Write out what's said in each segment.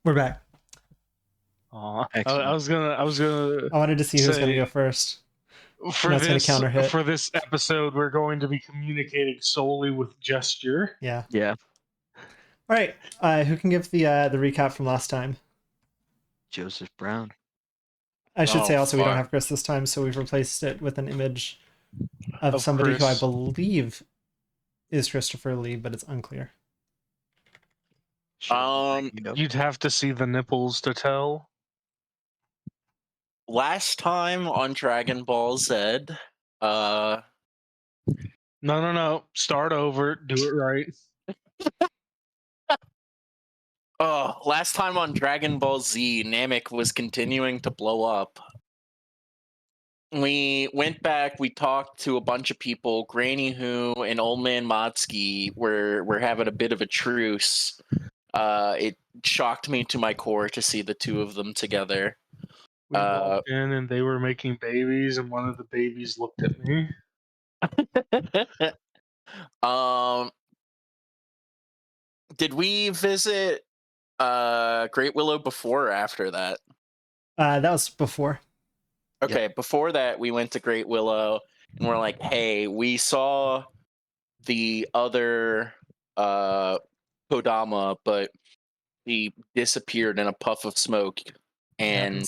We're back. I Excellent. was gonna I wanted to see who's going to say go first. for that's gonna this counter hit. for this episode, we're going to be communicating solely with gesture. Yeah. Yeah. All right. Who can give the recap from last time? Joseph Brown. I should say also we don't fuck. have Chris this time, so we've replaced it with an image of somebody Chris. who I believe is Christopher Lee, but it's unclear. You'd have to see the nipples to tell. Last time on Dragon Ball Z, No. Start over. Do it right. last time on Dragon Ball Z, Namek was continuing to blow up. We went back, we talked to a bunch of people. Granny Who and Old Man Motsky were having a bit of a truce. It shocked me to my core to see the two of them together. We walked in and they were making babies, and one of the babies looked at me. Did we visit Great Willow before or after that? That was before. Okay, Yep. Before that, we went to Great Willow, and we're like, hey, we saw the other Kodama, but he disappeared in a puff of smoke. And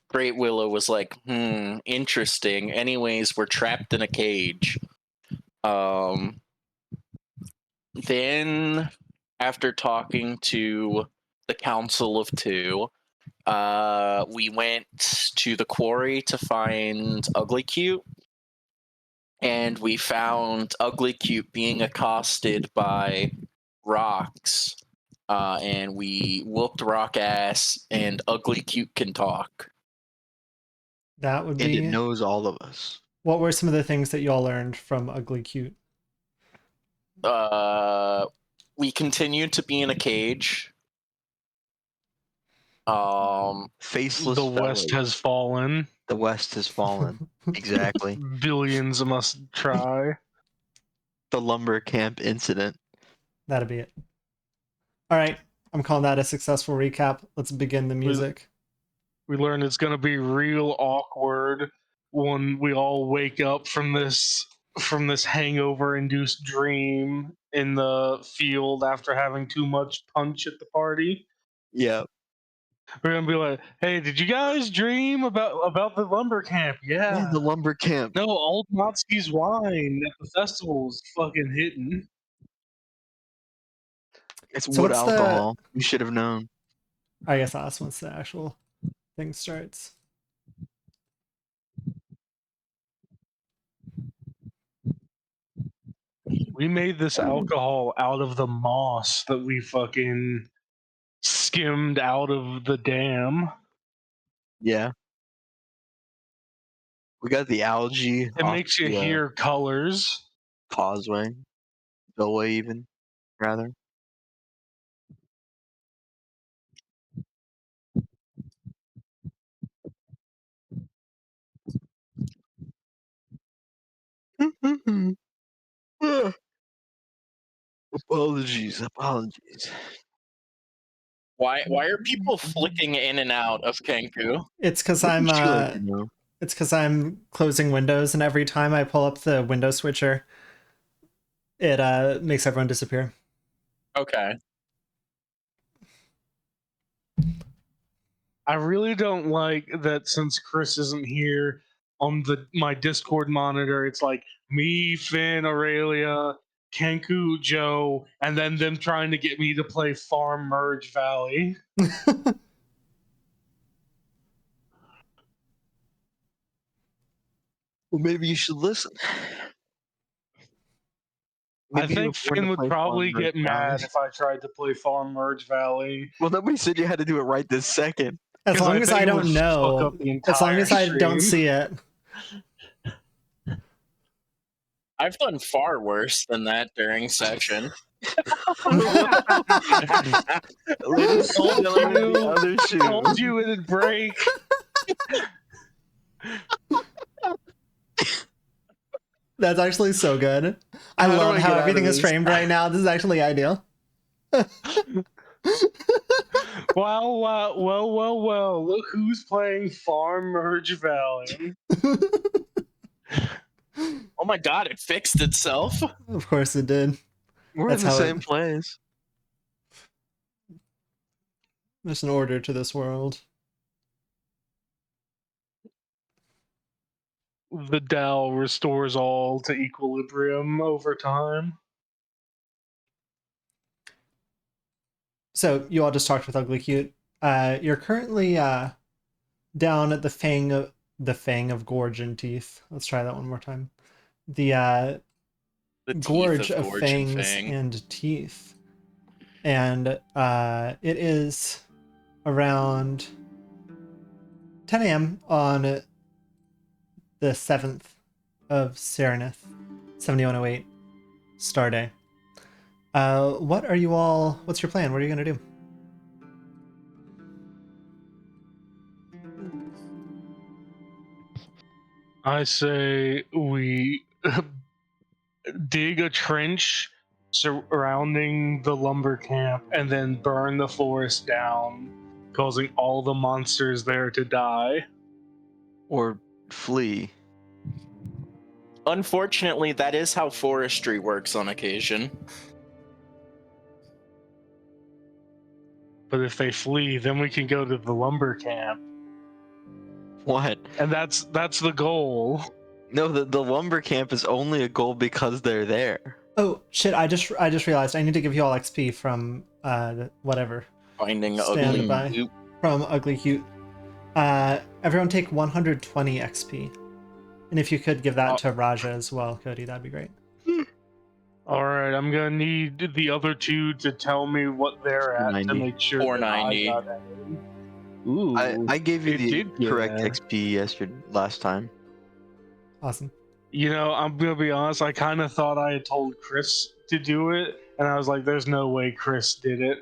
Great Willow was like, interesting. Anyways, we're trapped in a cage. Then, after talking to the Council of Two, we went to the quarry to find Ugly Cute, and we found Ugly Cute being accosted by rocks, and we whooped rock ass, and Ugly Cute can talk. That would And be. it knows all of us. What were some of the things that you all learned from Ugly Cute? We continued to be in a cage. Faceless. The West has fallen. The West has fallen. Exactly. Billions must try. The lumber camp incident. That'd be it. All right. I'm calling that a successful recap. Let's begin the music. We learned it's going to be real awkward when we all wake up from this hangover-induced dream in the field after having too much punch at the party. Yeah. We're gonna be like, "Hey, did you guys dream about the lumber camp?" Yeah. The lumber camp. No, old Motsky's wine at the festival is fucking hitting. It's So wood what's alcohol. You should have known. I guess I'll ask once the actual thing starts. We made this alcohol out of the moss that we fucking skimmed out of the dam. Yeah. We got the algae. It makes you hear colors. Causeway. Billway even, rather. Apologies. Why are people flicking in and out of Kenku? It's because What I'm would you like to know? it's because I'm closing windows, and every time I pull up the window switcher, it makes everyone disappear. Okay. I really don't like that since Chris isn't here on my Discord monitor. It's like me, Finn, Aurelia, Kenku, Joe, and then them trying to get me to play Farm Merge Valley. Well, maybe you should listen. I Maybe think you'll learn Finn to would play probably Farm get Merge mad Valley. if I tried to play Farm Merge Valley. Well, nobody said you had to do it right this second. As long as I think it would don't fuck know, up the as long as I entire don't stream. see it. I've done far worse than that during session. Ladies and gentlemen, the other shoe. Told you it'd break. That's actually so good. I How do love I how get out everything of is this? framed right now. This is actually ideal. Well. Look who's playing Farm Merge Valley. Oh my god, it fixed itself. Of course it did. We're That's in the how same it- place. There's an order to this world. The Tao restores all to equilibrium over time. So you all just talked with Ugly Cute. You're currently down at the Fang of Gorge and Teeth. Let's try that one more time. The The teeth Gorge of Gorge and Fangs Fang. and Teeth. And it is around 10 a.m. on the 7th of Serenith, 7108, Star Day. What's your plan? What are you going to do? I say we dig a trench surrounding the lumber camp and then burn the forest down, causing all the monsters there to die. Or flee. Unfortunately, that is how forestry works on occasion. But if they flee, then we can go to the lumber camp. What? And that's the goal. No, the lumber camp is only a goal because they're there. Oh shit! I just realized I need to give you all XP from whatever Finding Stand ugly by. Cute. from Ugly Cute. Everyone take 120 XP, and if you could give that to Raja as well, Cody, that'd be great. Alright, I'm gonna need the other two to tell me what they're at to 490. make sure that I 490. got it. Ooh, I gave you it the did get correct there. XP last time. Awesome. You know, I'm gonna be honest, I kind of thought I had told Chris to do it, and I was like, there's no way Chris did it.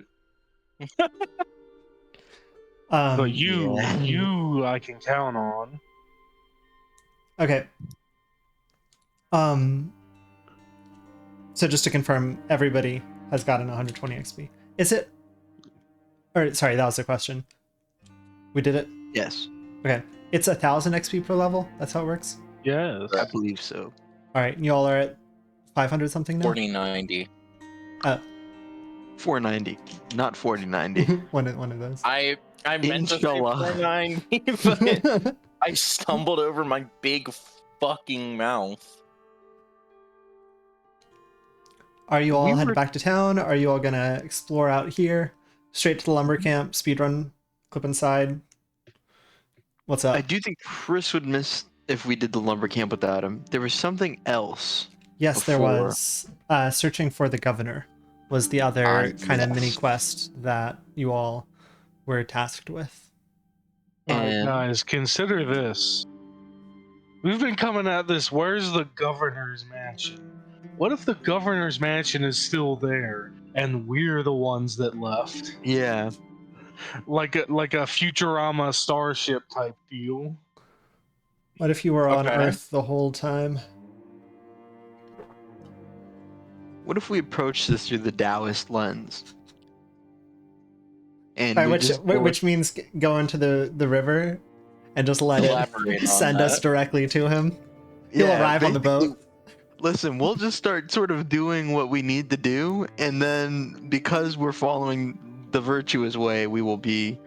But Yeah. you, I can count on. Okay. So just to confirm, everybody has gotten 120 XP. Is it? Or sorry, that was the question. We did it. Yes, Okay. It's 1,000 XP per level. That's how it works. Yes. I believe so. All right, you all are at 500 something now. 4090. 490, not 4090. one of those. I meant to say Inshallah. 490, but I stumbled over my big fucking mouth. Are you all We headed were- back to town? Are you all gonna explore out here? Straight to the lumber camp, speedrun, clip inside. What's up? I do think Chris would miss if we did the lumber camp without him. There was something else. Yes, there before. was. Searching for the governor was the other kind of mini yes. quest that you all were tasked with. Alright, And- guys, consider this. We've been coming at this. Where's the governor's mansion? What if the governor's mansion is still there and we're the ones that left? Yeah, Like a Futurama starship type deal. What if you were on Okay. Earth the whole time? what if we approach this through the Taoist lens? And Right, we just go- which means go into the river and just let Elaborate it on send us that. directly to him. He'll arrive on the boat. basically- Listen, we'll just start sort of doing what we need to do, and then because we're following the virtuous way, we will be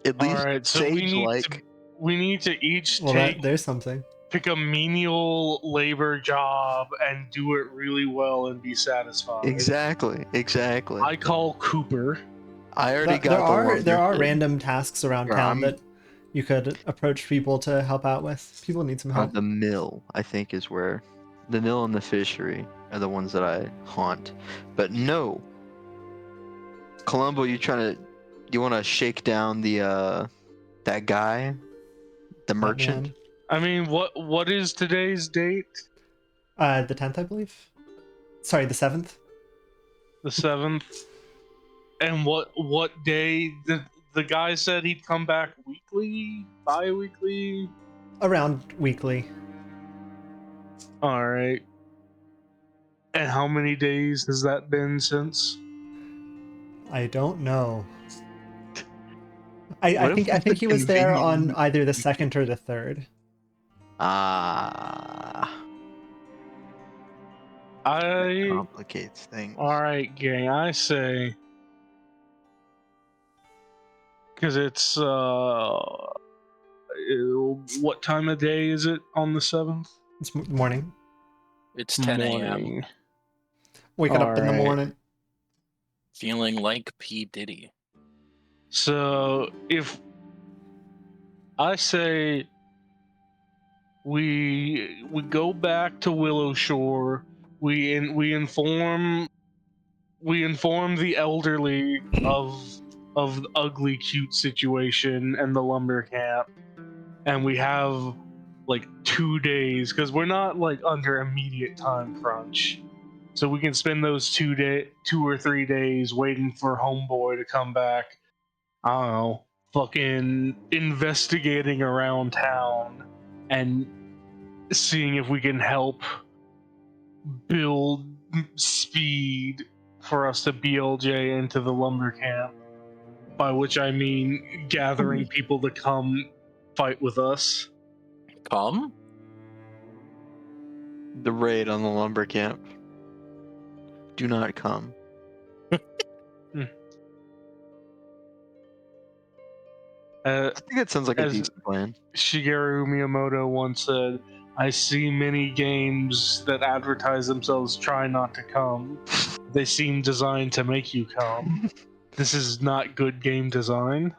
at least Alright, so sage-like. we need to each Well, there's something. pick a menial labor job and do it really well and be satisfied. Exactly. I call Cooper. I already got There the are lumber kid. random tasks around Here, town I'm- that you could approach people to help out with. People need some help. The mill, I think, is where the mill and the fishery are the ones that I haunt. But no, Columbo, you want to shake down the that guy, the merchant? Man. I mean, what is today's date? The 10th, I believe. Sorry, the 7th. The 7th. And what day? The guy said he'd come back weekly, bi-weekly. Around weekly. All right. And how many days has that been since? I don't know. What if I we think could he was there on conveniently either the execute second or the you? third. Ah, I complicates things. all right, gang. I say because it's what time of day is it on the 7th? It's morning. It's 10 a.m. Morning. Waking All up in the right. morning. Feeling like P. Diddy. So if I say we go back to Willow Shore, we inform the elderly of the ugly cute situation and the lumber camp, and we have like 2 days because we're not like under immediate time crunch, so we can spend those 2 or 3 days waiting for homeboy to come back. I don't know, fucking investigating around town and seeing if we can help build speed for us to BLJ into the lumber camp. By which I mean gathering people to come fight with us. Come? The raid on the lumber camp. Do not come. Uh, I think that sounds like a as decent plan. Shigeru Miyamoto once said, I see many games that advertise themselves try not to come. They seem designed to make you come. This is not good game design.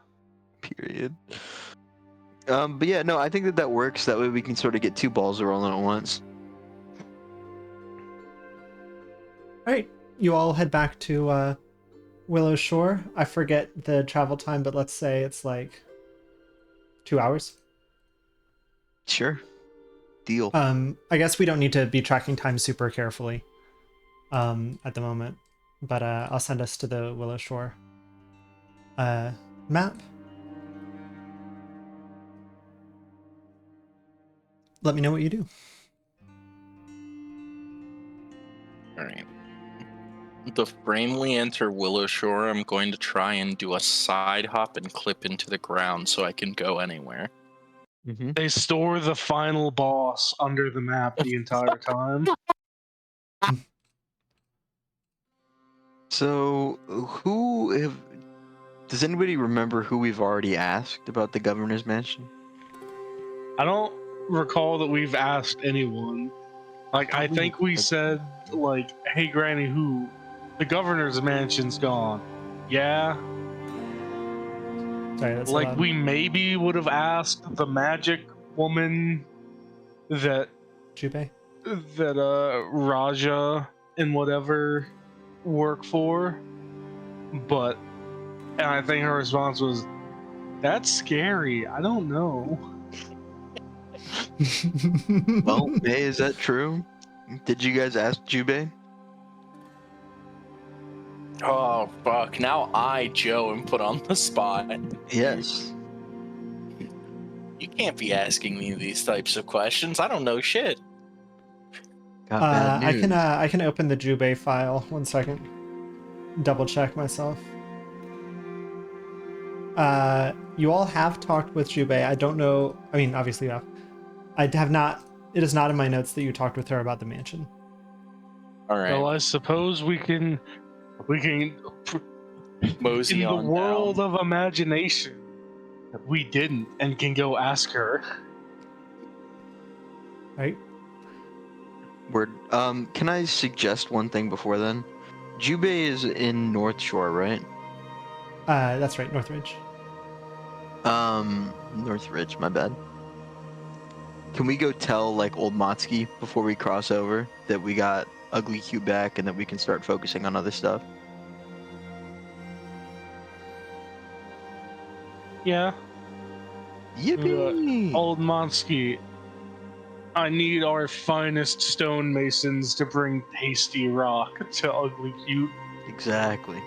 Period. But yeah, no, I think that works. That way we can sort of get two balls rolling at once. All right, you all head back to Willow Shore. I forget the travel time, but let's say it's like 2 hours. Sure. Deal. I guess we don't need to be tracking time super carefully at the moment, but I'll send us to the Willow Shore map. Let me know what you do. Alright. The frame we enter Willow Shore, I'm going to try and do a side hop and clip into the ground so I can go anywhere. Mm-hmm. They store the final boss under the map the entire time. So, does anybody remember who we've already asked about the governor's mansion? I don't recall that we've asked anyone. Like, I think we said, like, hey, Granny, who? The governor's mansion's gone. Yeah. Sorry, that's Like, loud. we maybe would have asked the magic woman that Jubei. Raja and whatever work for, and I think her response was, "That's scary. I don't know." Well, hey, is that true? Did you guys ask Jubei? Oh, fuck. Now I, Joe, am put on the spot. Yes. You can't be asking me these types of questions. I don't know shit. Got bad news. I can open the Jubei file. 1 second. Double check myself. You all have talked with Jubei. I don't know. I mean, obviously you have. I have not. It is not in my notes that you talked with her about the mansion. All right. Well, I suppose we can Mosey in the on world down. of imagination. We didn't and can go ask her. Right? Word. Can I suggest one thing before then? Jubei is in North Shore, right? That's right, Northridge. Northridge, my bad. Can we go tell, like, old Matsuki before we cross over that we got Ugly Q back and that we can start focusing on other stuff? Yeah. Yippee! Old Monsky, I need our finest stonemasons to bring tasty rock to Ugly Cute. Exactly.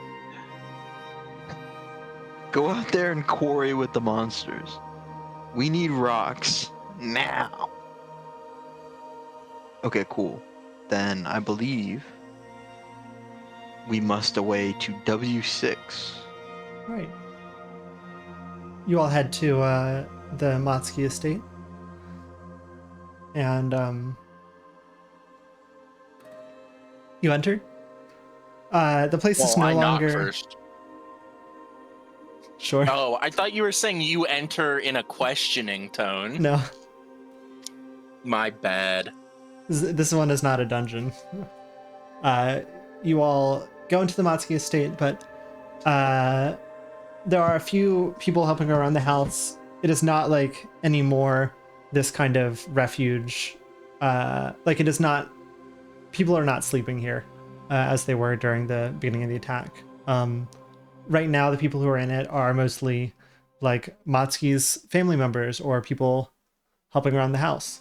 Go out there and quarry with the monsters. We need rocks. Now. Okay, cool. Then I believe we must away to W6. Right. You all head to the Motsky estate. And you enter. The place is Well, no I knock longer... first. Sure. Oh, I thought you were saying you enter in a questioning tone. No, My bad. this one is not a dungeon. You all go into the Motsky estate, but there are a few people helping around the house. It is not like anymore this kind of refuge. Like it is not... People are not sleeping here as they were during the beginning of the attack. Right now, the people who are in it are mostly like Motsky's family members or people helping around the house.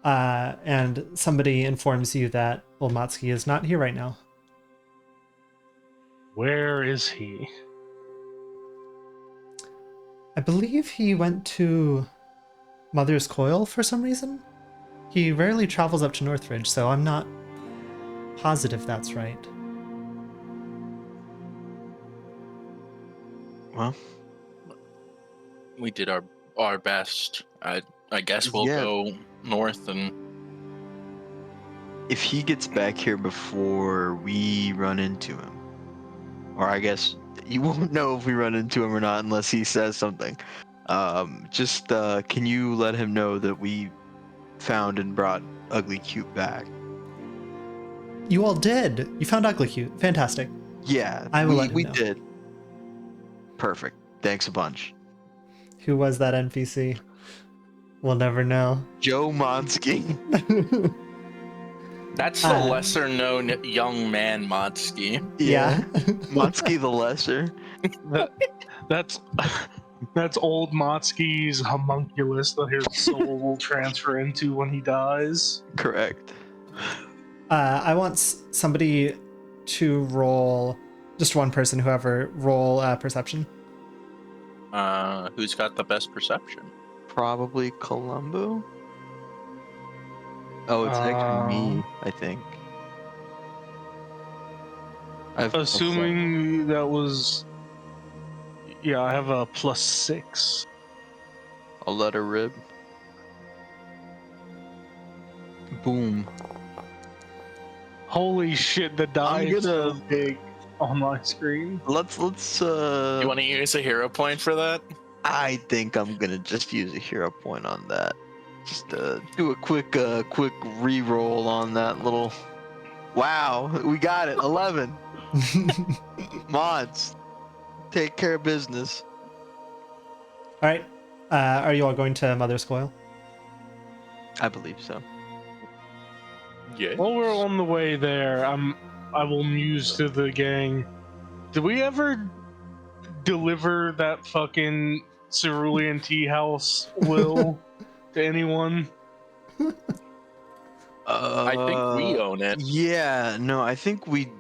And somebody informs you that, well, Motsky is not here right now. Where is he? I believe he went to Mother's Coil for some reason. He rarely travels up to Northridge, so I'm not positive that's right. Well, We did our best. I guess we'll Yeah. go north and if he gets back here before we run into him, or I guess you won't know if we run into him or not unless he says something. Can you let him know that we found and brought Ugly Cute back? You all did. You found Ugly Cute. Fantastic. Yeah, I will let him we know. did. Perfect. Thanks a bunch. Who was that NPC? We'll never know. Joe Monsky. that's the lesser known young man Motsky. Yeah. Monsky the Lesser. That's that's old Motsky's homunculus that his soul will transfer into when he dies. Correct. I want somebody to roll, just one person, whoever, roll perception. Who's got the best perception? Probably Columbo. Oh, it's actually me, I think. I've Assuming that was, yeah, I have a +6. I'll let her rib. Boom. Holy shit, the die I'm is so gonna- big on my screen. Let's You want to use a hero point for that? I think I'm gonna just use a hero point on that. Just do a quick re-roll on that little. Wow, we got it. 11. Mods, take care of business. All right. Are you all going to Mother's Coil? I believe so. Yeah. While we're on the way there, I will muse to the gang. Did we ever deliver that fucking cerulean tea house will to anyone? I think we own it. Yeah, no, I think we.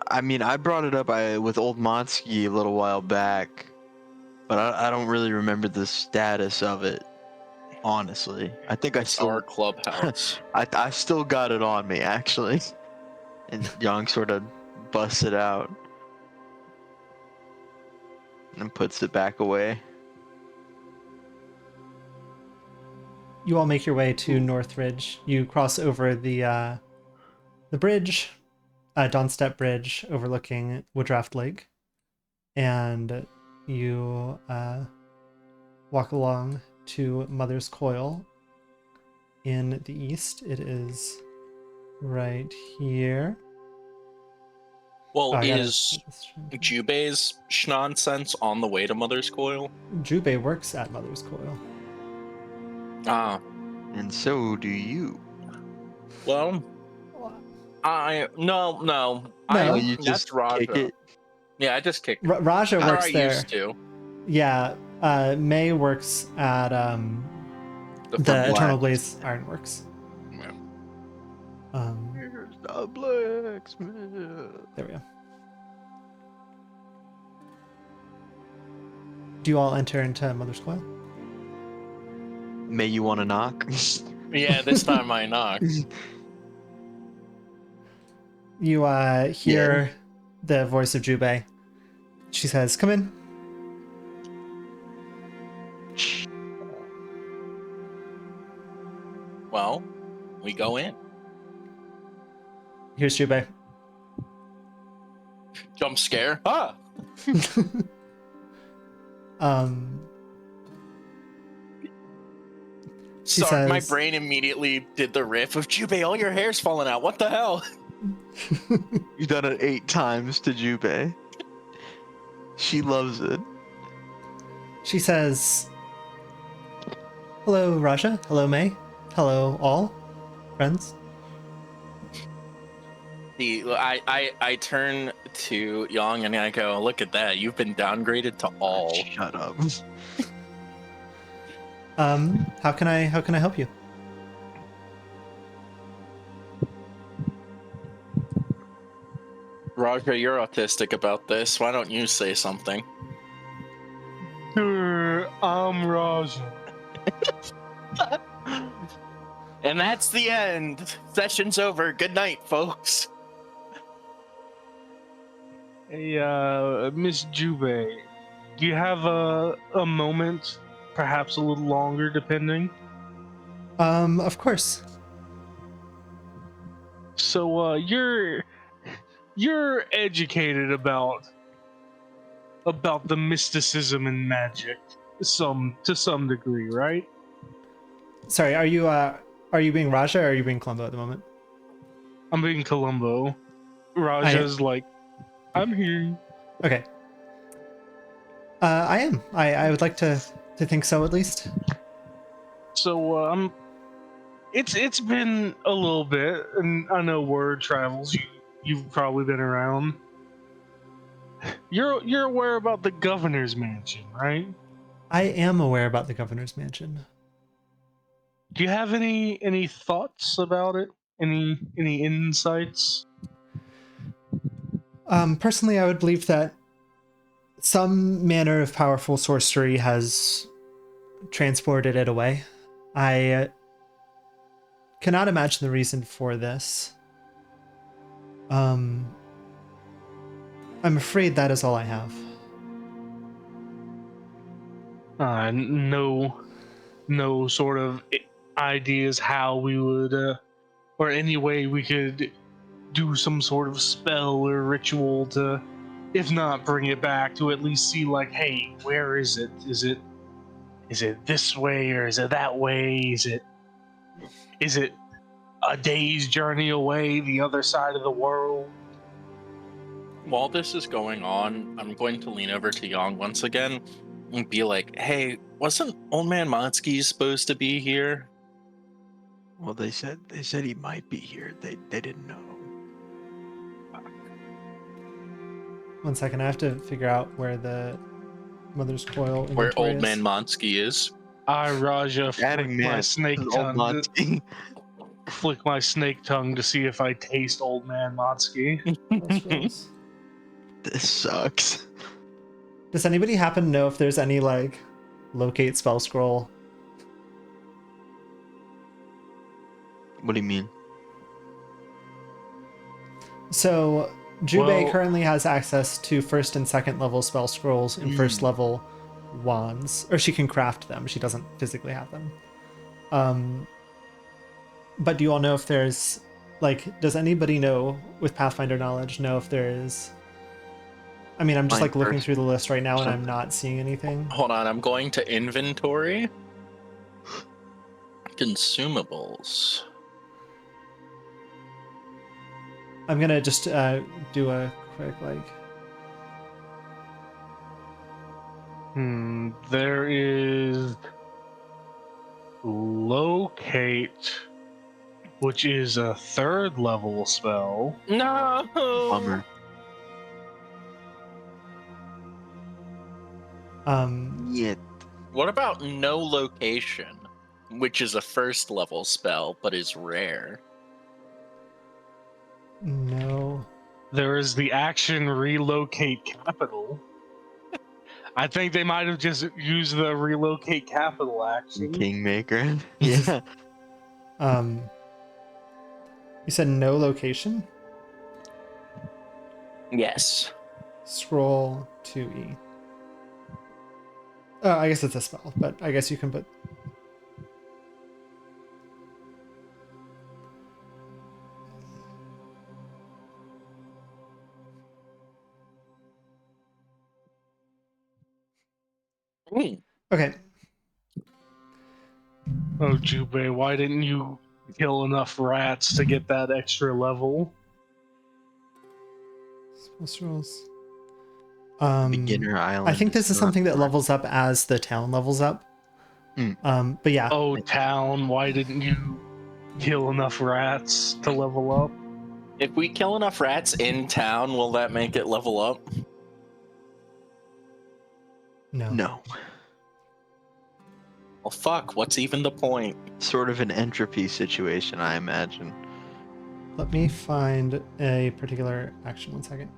I mean, I brought it up with old Motsky a little while back, but I don't really remember the status of it. Honestly, I think It's our clubhouse. I still got it on me actually, and Young sort of busts it out and puts it back away. You all make your way to Northridge. You cross over the bridge, Dawnstep Bridge, overlooking Wooddraft Lake, and you walk along to Mother's Coil in the east. It is right here. Well, I gotta is get this straight. Jubei's nonsense on the way to Mother's Coil? Jubei works at Mother's Coil. Ah, And so do you. well, no. No. You That's just Raja. kick it. Yeah, I just kicked. Raja Or works I there. used to. Yeah, May works at the black. Eternal Blaze Ironworks. Yeah. Here's the blacksmith. There we go. Do you all enter into Mother's Coil? May you want to knock? Yeah, this time I knocked. You hear the voice of Jubei. She says, "Come in." Well, we go in. Here's Jubei. Jump scare. Ah! um, she Sorry, my says, brain immediately did the riff of Jubei, all your hair's falling out. What the hell? You've done it 8 times to Jubei. She loves it. she says, "Hello, Raja. Hello, May. Hello, all friends." I turn to Yang and I go, look at that. You've been downgraded to all. Shut up. How can I help you? Roger, you're autistic about this. Why don't you say something? I'm Raja. And that's the end. Session's over. Good night, folks. Hey, Miss Jubei, do you have a moment, perhaps a little longer, depending? Of course. So, you're educated about the mysticism and magic, to some degree, right? Sorry, are you being Raja or are you being Columbo at the moment? I'm being Columbo. Raja's like, I'm here. Okay. I am. I would like to think so at least. So, it's been a little bit, and I know word travels. You've probably been around. You're aware about the governor's mansion, right? I am aware about the governor's mansion. Do you have any thoughts about it? Any insights? Personally, I would believe that some manner of powerful sorcery has transported it away. I cannot imagine the reason for this. I'm afraid that is all I have. No sort of ideas how we would, or any way we could do some sort of spell or ritual to, if not bring it back, to at least see like, hey, where is it? Is it this way or is it that way? Is it a day's journey away, the other side of the world? While this is going on, I'm going to lean over to Yang once again and be like, hey, wasn't Old Man Motsky supposed to be here? Well, they said he might be here. They didn't know. 1 second, I have to figure out where the Mother's Coil Where inventory Old is. Man Motsky is. I, Raja, Adding flick my man. snake Old tongue. Monty. Flick my snake tongue to see if I taste Old Man Motsky. Scrolls. This sucks. Does anybody happen to know if there's any like locate spell scroll? What do you mean? So Jubei Well- currently has access to first and second level spell scrolls and first level wands, or she can craft them. She doesn't physically have them. But do you all know if there's like, does anybody know with Pathfinder knowledge know if there is? I mean, I'm just Blind like looking person through the list right now and I'm something. not seeing anything. Hold on, I'm going to inventory. Consumables. I'm gonna just do a quick like. There is locate, which is a 3rd level spell. No! Bummer. Yeah. What about no location, which is a 1st level spell but is rare? No. There is the action relocate capital. I think they might have just used the relocate capital action. Kingmaker. Yeah. You said no location? Yes. Scroll 2E. Oh, I guess it's a spell, but I guess you can put. Hmm. Okay. Oh, Jubei, why didn't you kill enough rats to get that extra level? Spell scrolls. Beginner I island think is this is not something that fun. levels up as the town levels up. But yeah. Oh, town, why didn't you kill enough rats to level up? If we kill enough rats in town, will that make it level up? No. No. Well, fuck. What's even the point? Sort of an entropy situation, I imagine. Let me find a particular action. 1 second.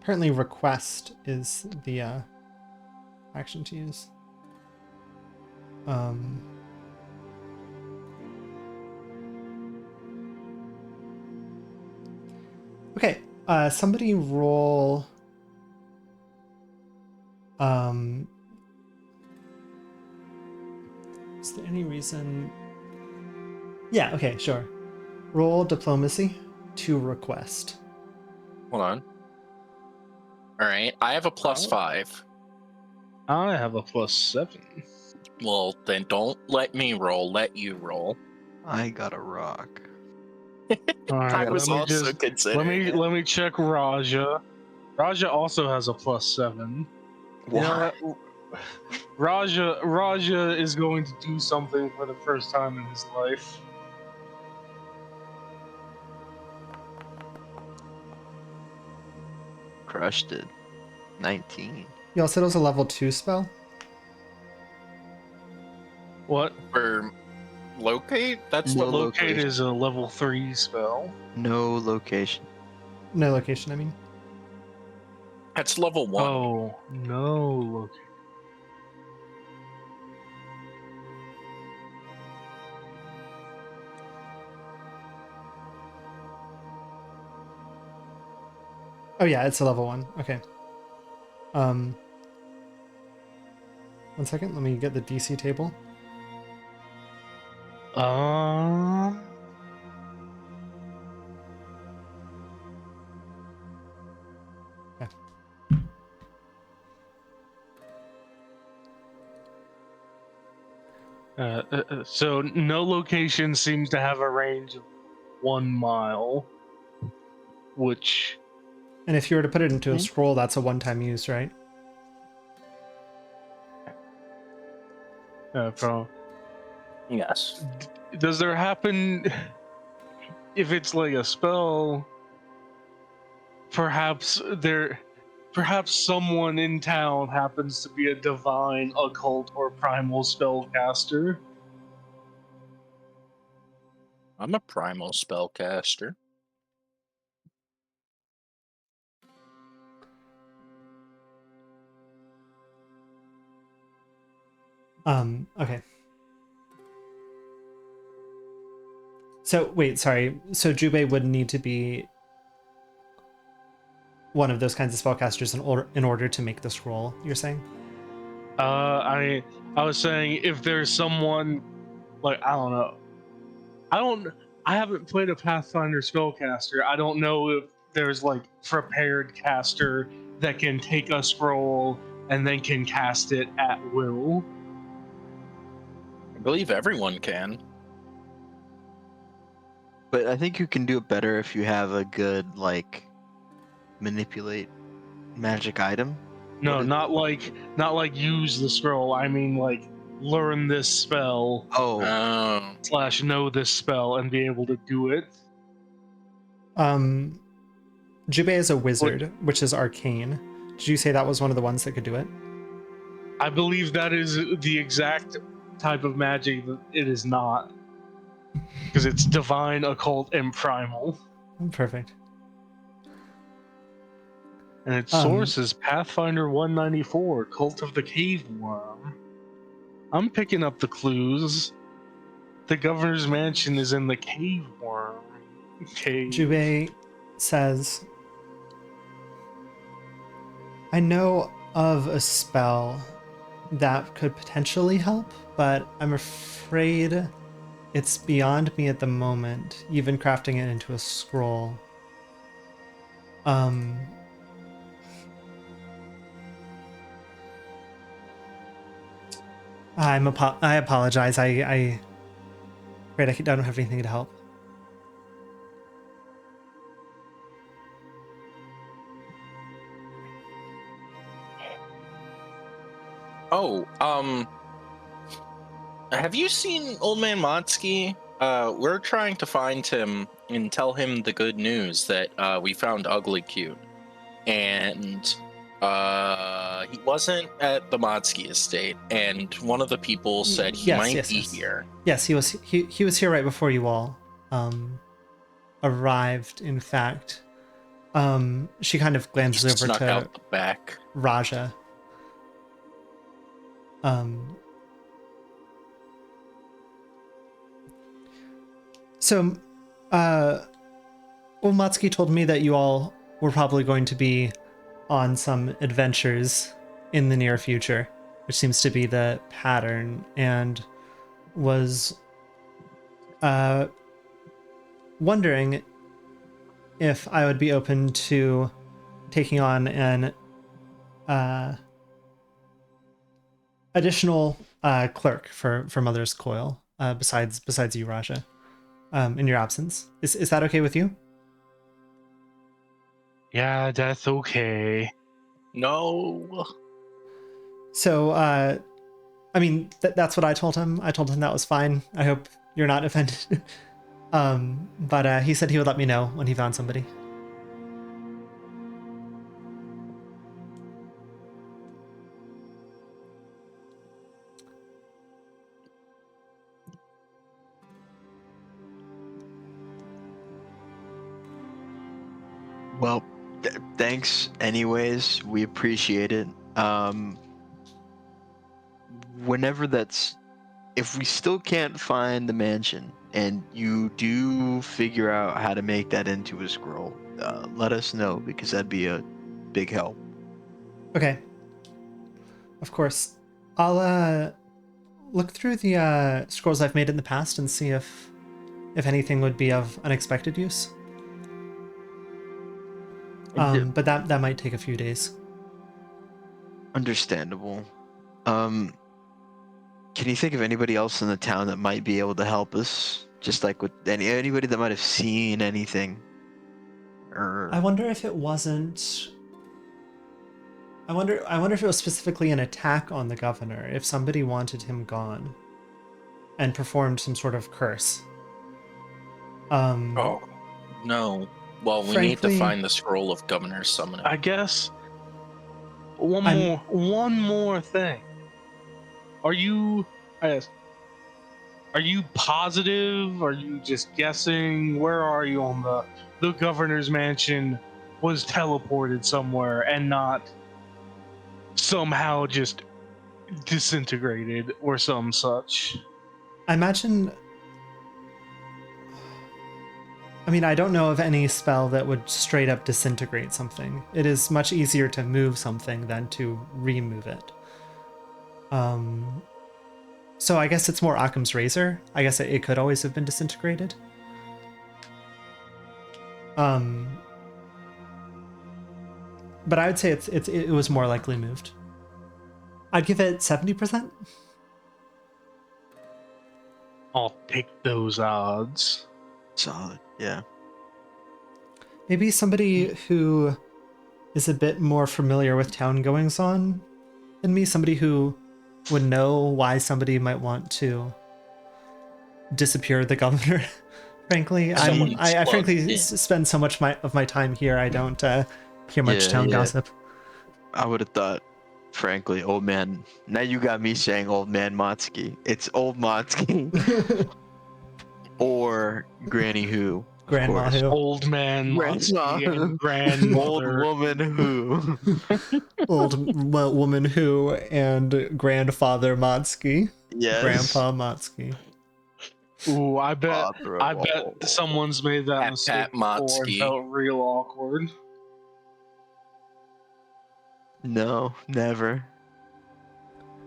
Apparently, request is the action to use. Okay. Somebody roll. Is there any reason? Yeah. Okay. Sure. Roll diplomacy to request. Hold on. All right. I have a +5. I have a +7. Well, then don't let me roll. Let you roll. I got a rock. All I right, was also considering it. let me check Raja. Raja also has a +7. You know what? Raja is going to do something for the first time in his life. Crushed it. 19. You all said it was a level 2 spell? What? For locate? That's No level. Locate location. is a level 3 spell. No location. No location, I mean. That's level 1. Oh, no locate. Oh yeah, it's a level 1. Okay. 1 second, let me get the DC table. Yeah. So no location seems to have a range of 1 mile, which And if you were to put it into a scroll, that's a one-time use, right? from Yes. does there happen if it's like a spell? Perhaps someone in town happens to be a divine, occult, or primal spellcaster. I'm a primal spellcaster. Okay. So wait, sorry. So Jubei would need to be one of those kinds of spellcasters in order to make the scroll, you're saying? I was saying if there's someone like I don't know. I haven't played a Pathfinder spellcaster. I don't know if there's like prepared caster that can take a scroll and then can cast it at will. I believe everyone can. But I think you can do it better if you have a good, like, manipulate magic item. No, What is- not like use the scroll. I mean like learn this spell Oh, / know this spell and be able to do it. Jubei is a wizard, which is arcane. Did you say that was one of the ones that could do it? I believe that is the exact type of magic that it is not. Because it's divine, occult, and primal. Perfect. And its source is Pathfinder 194, Cult of the Cave Worm. I'm picking up the clues. The governor's mansion is in the cave worm cave. Jubei says, I know of a spell that could potentially help, but I'm afraid it's beyond me at the moment, even crafting it into a scroll. Um, I apologize. I afraid I don't have anything to help. Oh, have you seen Old Man Motsky? We're trying to find him and tell him the good news that we found Ugly Cute, and he wasn't at the Motsky estate, and one of the people said he Yes, might yes, be yes. here. Yes, he was here right before you all arrived, in fact. She kind of He glances over snuck to out the back. Raja. So, Ulmatsky told me that you all were probably going to be on some adventures in the near future, which seems to be the pattern, and was wondering if I would be open to taking on an additional clerk for Mother's Coil, besides you, Raja, in your absence. Is that okay with you? Yeah, that's okay. No. So, I mean, that's what I told him. I told him that was fine. I hope you're not offended. But he said he would let me know when he found somebody. Well, thanks anyways. We appreciate it. Whenever if we still can't find the mansion and you do figure out how to make that into a scroll, let us know because that'd be a big help. Okay. Of course. I'll look through the scrolls I've made in the past and see if anything would be of unexpected use. But that might take a few days. Understandable. Can you think of anybody else in the town that might be able to help us? Just like with anybody that might have seen anything, or I wonder if it wasn't. I wonder if it was specifically an attack on the governor. If somebody wanted him gone, and performed some sort of curse. Oh, no. Well, we need to Frankly, find the scroll of Governor's Summoning. I guess I'm one more thing. Are you positive? Are you just guessing? Where are you on the governor's mansion was teleported somewhere and not somehow just disintegrated or some such? I imagine. I mean, I don't know of any spell that would straight up disintegrate something. It is much easier to move something than to remove it. So I guess it's more Occam's razor. I guess it could always have been disintegrated. But I would say it was more likely moved. I'd give it 70%. I'll take those odds. solid. Yeah. Maybe somebody who is a bit more familiar with town goings on than me, somebody who would know why somebody might want to disappear the governor. Frankly, Someone I plugged frankly in. spend so much of my time here. I don't hear much Yeah, town yeah. gossip. I would have thought, frankly, old man. Now you got me saying old man Motsky. It's old Motsky or Granny Who, of Grandma course. who, Old man Grandma. Motsky and Old grandmother. woman who. woman who, and grandfather Motsky, Yes. Grandpa Motsky. Ooh, Father of I bet all. someone's made that Pat mistake before and Motsky. felt real awkward. No, never.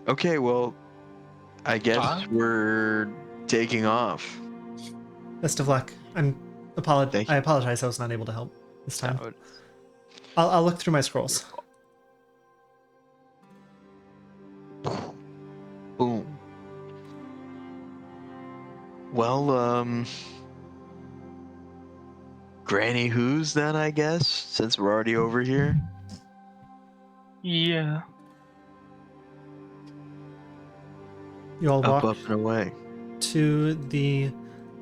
Okay, well, I guess Huh? we're taking off. Best of luck. I Thank you. apologize I was not able to help this time. No, I'll look through my scrolls. boom. Well, Granny Who's then, I guess, since we're already over here. Yeah. You all Up, walk up, and away. to the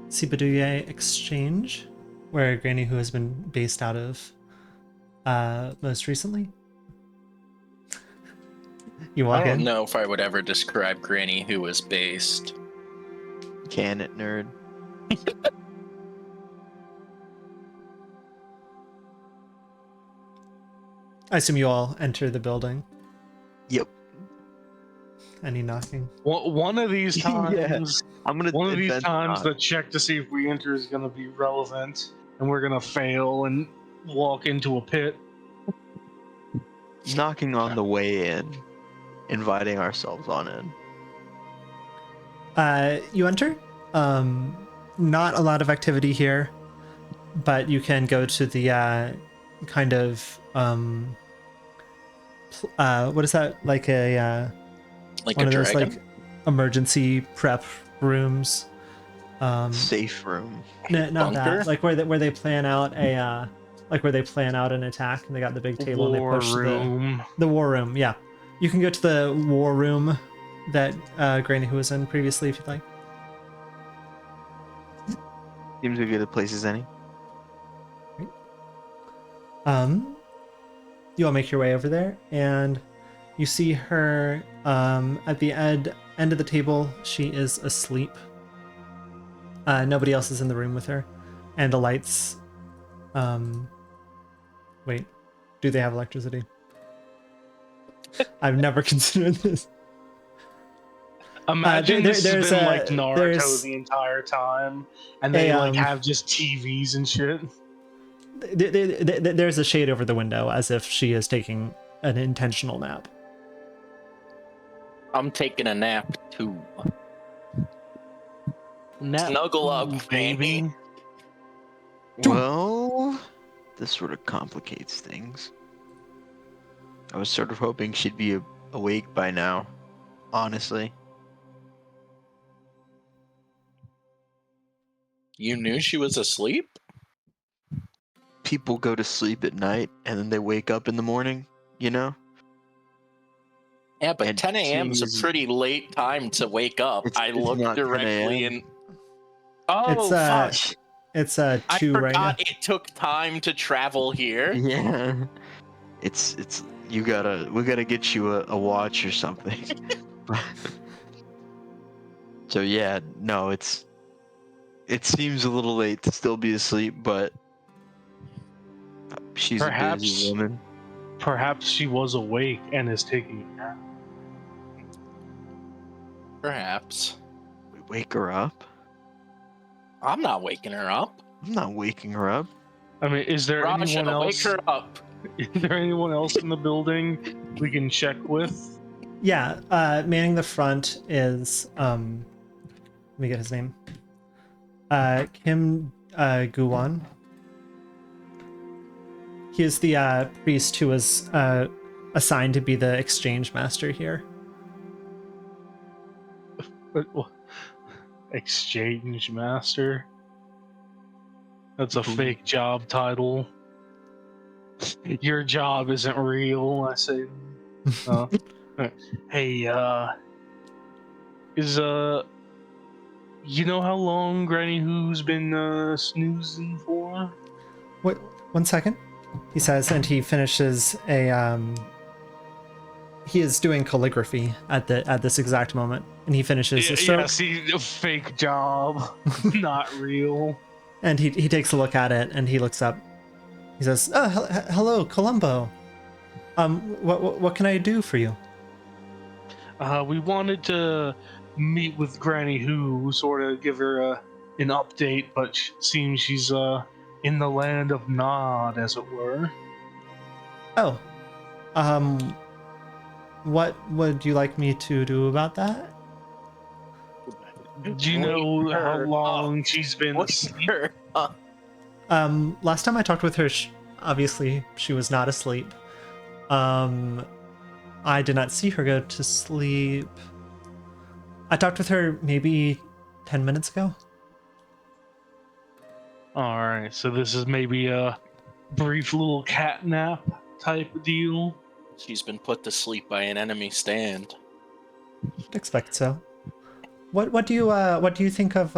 Sibaduye Exchange, where Granny Who has been based out of most recently. You I walk don't in. know if I would ever describe Granny who was based. Can it, nerd? I assume you all enter the building. Yep. Any knocking? One of these times, Yeah. I'm gonna one of these invent times, knock. the check to see if we enter is going to be relevant, and we're going to fail and walk into a pit. Knocking on the way in, inviting ourselves on in. You enter. Not a lot of activity here, but you can go to the kind of what is that, like a Like one a of those dragon? like emergency prep rooms. Safe room. Not Bunker? that, like where they plan out a like where they plan out an attack and they got the big table and they War push room. the war room. Yeah, you can go to the war room that Granny Who was in previously if you'd like. Seems as good a place as any. You all make your way over there, and you see her at the end of the table. She is asleep. Nobody else is in the room with her, and the lights. Wait, do they have electricity? I've never considered this. Imagine this has there's been like Naruto there's the entire time, and they like a have just TVs and shit. there's a shade over the window as if she is taking an intentional nap. I'm taking a nap too. Nap Snuggle pool, up, baby. Well, this sort of complicates things. I was sort of hoping she'd be awake by now, honestly. You knew she was asleep? People go to sleep at night and then they wake up in the morning, you know? Yeah, but And 10 a.m. is a seems- pretty late time to wake up. I It's looked not 10 directly a.m. in. Oh, It's fuck. it's I 2 right now. forgot it took time to travel here. Yeah. It's we gotta get you a watch or something. So yeah, no, it seems a little late to still be asleep, but she's a busy woman. Perhaps she was awake and is taking a nap. Perhaps. We wake her up? I'm not waking her up. I'm not waking her up. I mean, is there Raja, anyone wake else? her up. Is there anyone else in the building we can check with? Yeah, manning the front is let me get his name. Kim Guwan. He is the priest who was assigned to be the exchange master here. Exchange master. That's a Ooh. fake job title. Your job isn't real, I say. Hey, is you know how long Granny Who's been snoozing for? Wait, 1 second. He says, and he finishes a he is doing calligraphy at this exact moment, and he finishes a stroke. Yeah, see, a fake job, not real. And he takes a look at it, and he looks up. He says, "Oh, hello, Columbo. What can I do for you?" We wanted to meet with Granny Who, sort of give her an update, but seems she's in the land of Nod, as it were. Oh, Um, what would you like me to do about that? Do you know how long she's been Wake asleep? her up. Last time I talked with her, obviously she was not asleep. I did not see her go to sleep. I talked with her maybe 10 minutes ago. All right, so this is maybe a brief little cat nap type of deal. She's been put to sleep by an enemy stand. I'd expect so. What do you think of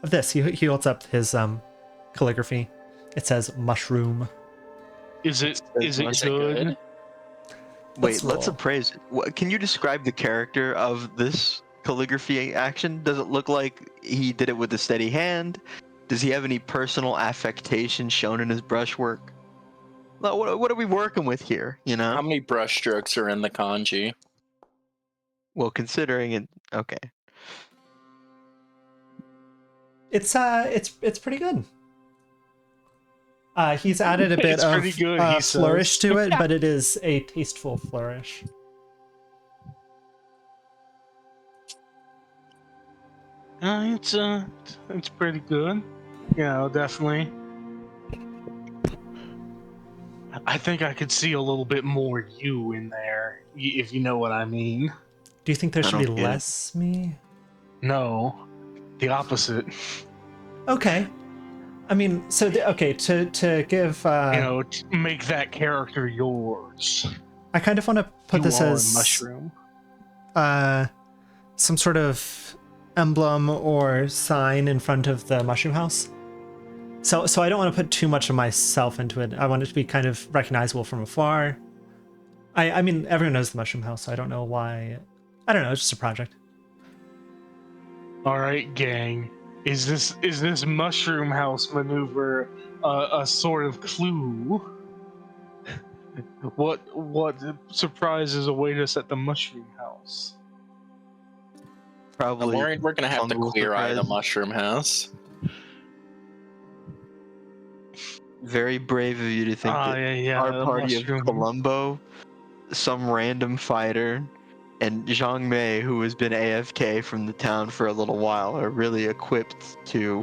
this? He holds up his calligraphy. It says mushroom. Is it Is good? Is it good? Wait, let's roll. appraise it. Can you describe the character of this calligraphy action? Does it look like he did it with a steady hand? Does he have any personal affectation shown in his brushwork? What are we working with here, you know? How many brush strokes are in the kanji? Well, considering it, okay. It's pretty good. He's added a bit It's pretty of good, he flourish says. to it, but it is a tasteful flourish. It's pretty good. You know, definitely. I think I could see a little bit more you in there, if you know what I mean. Do you think there I should be don't get it. less me? No, the opposite. Okay. I mean, so okay, to give You know, make that character yours. I kind of want to put You this are a as mushroom. some sort of emblem or sign in front of the mushroom house. So I don't want to put too much of myself into it. I want it to be kind of recognizable from afar. I mean, everyone knows the mushroom house, so I don't know why. I don't know, it's just a project. All right, gang. Is this mushroom house maneuver a sort of clue? What surprises await us at the mushroom house? I'm Probably worried we're gonna have to fungal queer eye the surprise. mushroom house. Very brave of you to think that Yeah, our the party of mushroom. Columbo, some random fighter, and Zhang Mei, who has been AFK from the town for a little while, are really equipped to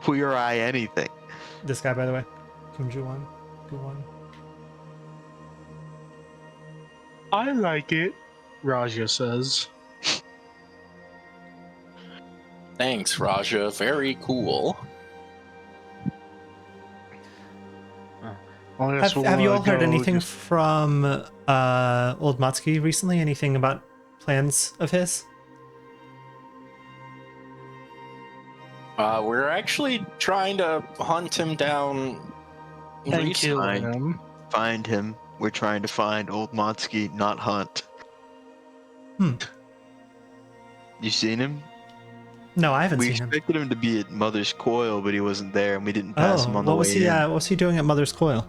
queer eye anything. This guy, by the way. Kim Ju-won. I like it, Raja says. Thanks, Raja. Very cool. Well, I guess Have you we'll, all heard go anything just- from old Matsuki recently? Anything about plans of his? We're actually trying to hunt him down and kill recently. him? Find him. We're trying to find old Motsky, not hunt. Hmm. You seen him? No, I haven't We seen him. expected him to be at Mother's Coil, but he wasn't there, and we didn't pass him on the what way was he? in. What was he doing at Mother's Coil?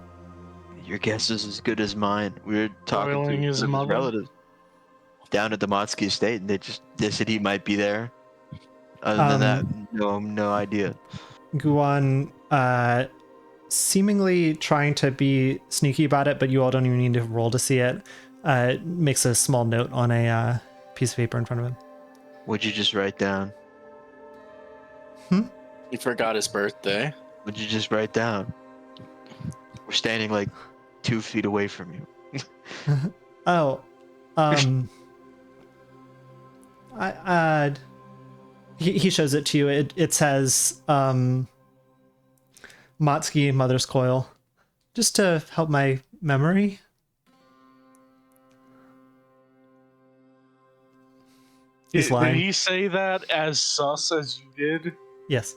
Your guess is as good as mine. We were talking Boiling to his one of his mother? relatives down at the Motsky estate, and they said he might be there. Other than that, no idea. Guan, seemingly trying to be sneaky about it, but you all don't even need to roll to see it. Makes a small note on a piece of paper in front of him. What'd you just write down? He forgot his birthday. What'd you just write down? We're standing like 2 feet away from you. Oh, he shows it to you. It says Matsuki Mother's Coil, just to help my memory. He's Did lying. he say that as sus as you did? Yes.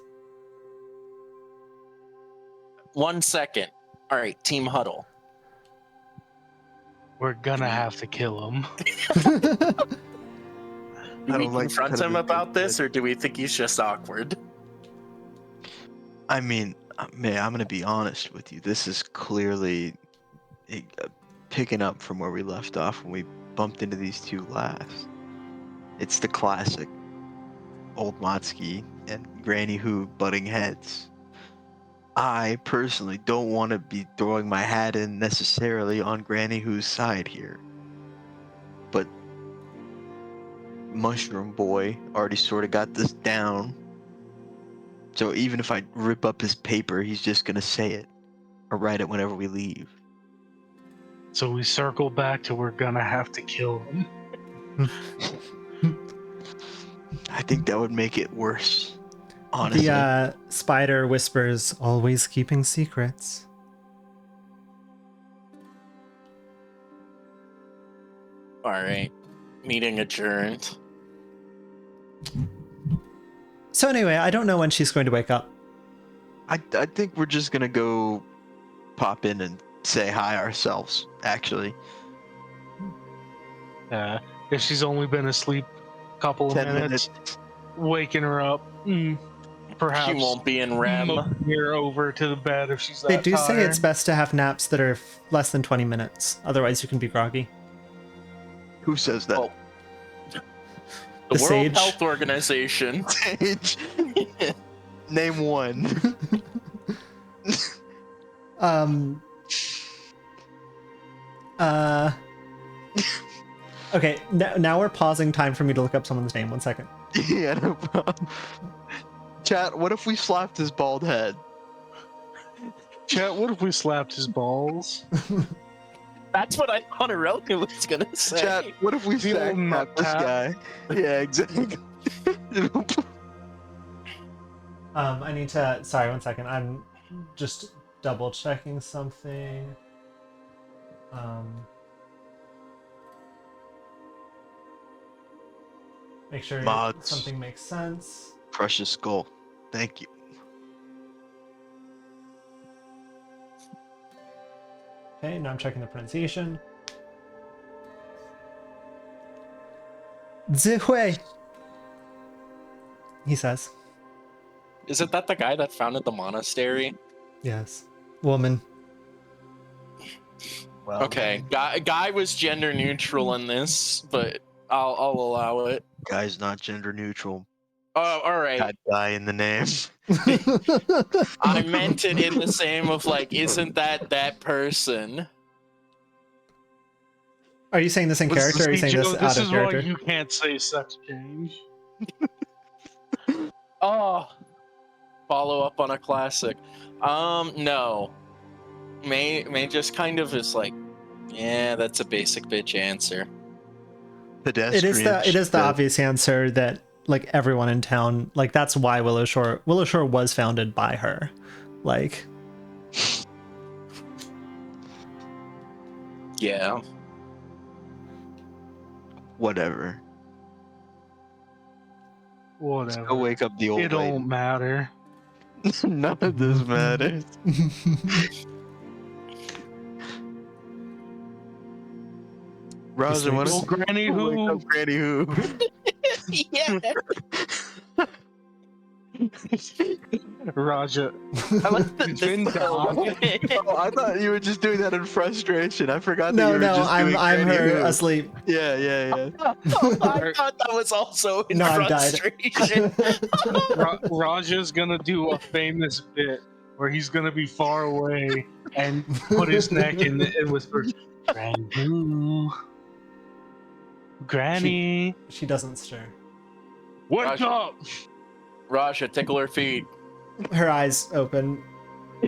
1 second. All right, team huddle. We're gonna have to kill him. Do I we don't like confront kind of him a about big this, or do we think he's just awkward? I mean, man, I'm gonna be honest with you. This is clearly picking up from where we left off when we bumped into these two last. It's the classic old Motsky and Granny Who butting heads. I personally don't want to be throwing my hat in necessarily on Granny Who's side here. But Mushroom Boy already sort of got this down. So even if I rip up his paper, he's just going to say it or write it whenever we leave. So we circle back to we're gonna have to kill him. I think that would make it worse, honestly. The spider whispers, always keeping secrets. All right. Meeting adjourned. So anyway, I don't know when she's going to wake up. I think we're just going to go pop in and say hi ourselves, actually. If she's only been asleep a couple of 10 minutes, waking her up, perhaps She won't be in REM. moving her over to the bed if she's that They do say tired. it's best to have naps that are less than 20 minutes. Otherwise, you can be groggy. Who says that? Oh. The The World sage. Health Organization. Sage. Name one. Okay, now we're pausing time for me to look up someone's name. 1 second. Yeah, no problem. Chat, what if we slapped his bald head? Chat, what if we slapped his balls? That's what I thought Aurelia was gonna say. Chat, what if we The old sacked this nut guy? Yeah, exactly. I need to. Sorry, 1 second. I'm just double checking something. Make sure Mods. something makes sense. Crush his skull. Thank you. Okay, now I'm checking the pronunciation. Zihui, he says. Isn't that the guy that founded the monastery? Yes. Woman. Well, Okay, guy was gender neutral in this, but I'll allow it. guy's not gender neutral. Oh, all right. Got guy in the name. I meant it in the same of like, isn't that person? Are you saying this in What's character or are you saying Joe, this this out of is why character? you can't say sex change. Oh, follow up on a classic. No. May just kind of is like, yeah, that's a basic bitch answer. Pedestrian. It is the shit. obvious answer that like everyone in town, like that's why Willow Shore was founded by her. Like Yeah. Whatever. Whatever. Go wake up the old It lady. don't matter. None of this matters. Roger, what sleeps. if Granny wake who? up Granny Who? Yeah. Raja. I like the It's been dog. Oh, I thought you were just doing that in frustration. I forgot that you No, were just I'm doing I'm Granny her Who. asleep. Yeah. I thought that was also in No, I'm died. frustration. Raja's gonna do a famous bit where he's gonna be far away and put his neck in and whisper, Granny who? Granny, She doesn't stir. wake Raja. up! Raja, tickle her feet. Her eyes open.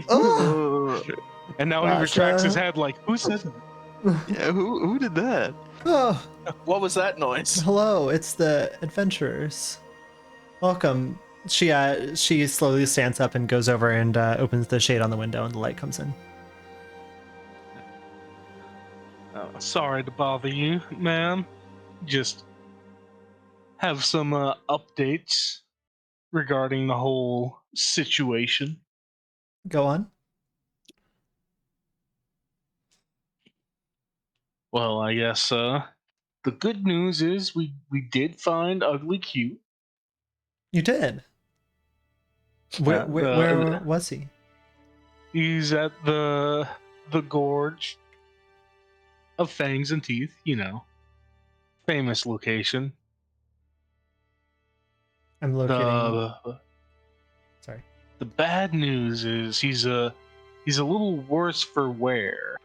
Oh, And now he Raja. retracts his head like, who said that? Yeah, who did that? oh, What was that noise? hello, it's the adventurers. Welcome. She slowly stands up and goes over and opens the shade on the window, and the light comes in. Sorry to bother you, ma'am. Just have some updates regarding the whole situation. Go on. Well, I guess the good news is we did find Ugly Cute. You did. Where the- was he? He's at the gorge of fangs and teeth, you know. Famous location. I'm locating. The Sorry. The bad news is he's a little worse for wear.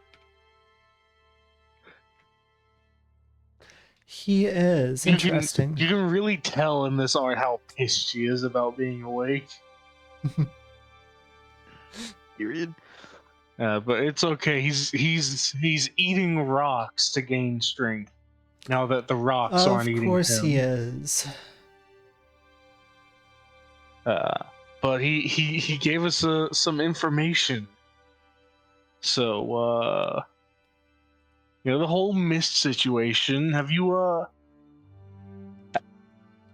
He is interesting. You can really tell in this art how pissed she is about being awake. Period. But it's okay. He's eating rocks to gain strength. Now that the rocks aren't Of eating course him. he is. But he gave us some information. So the whole mist situation. Have you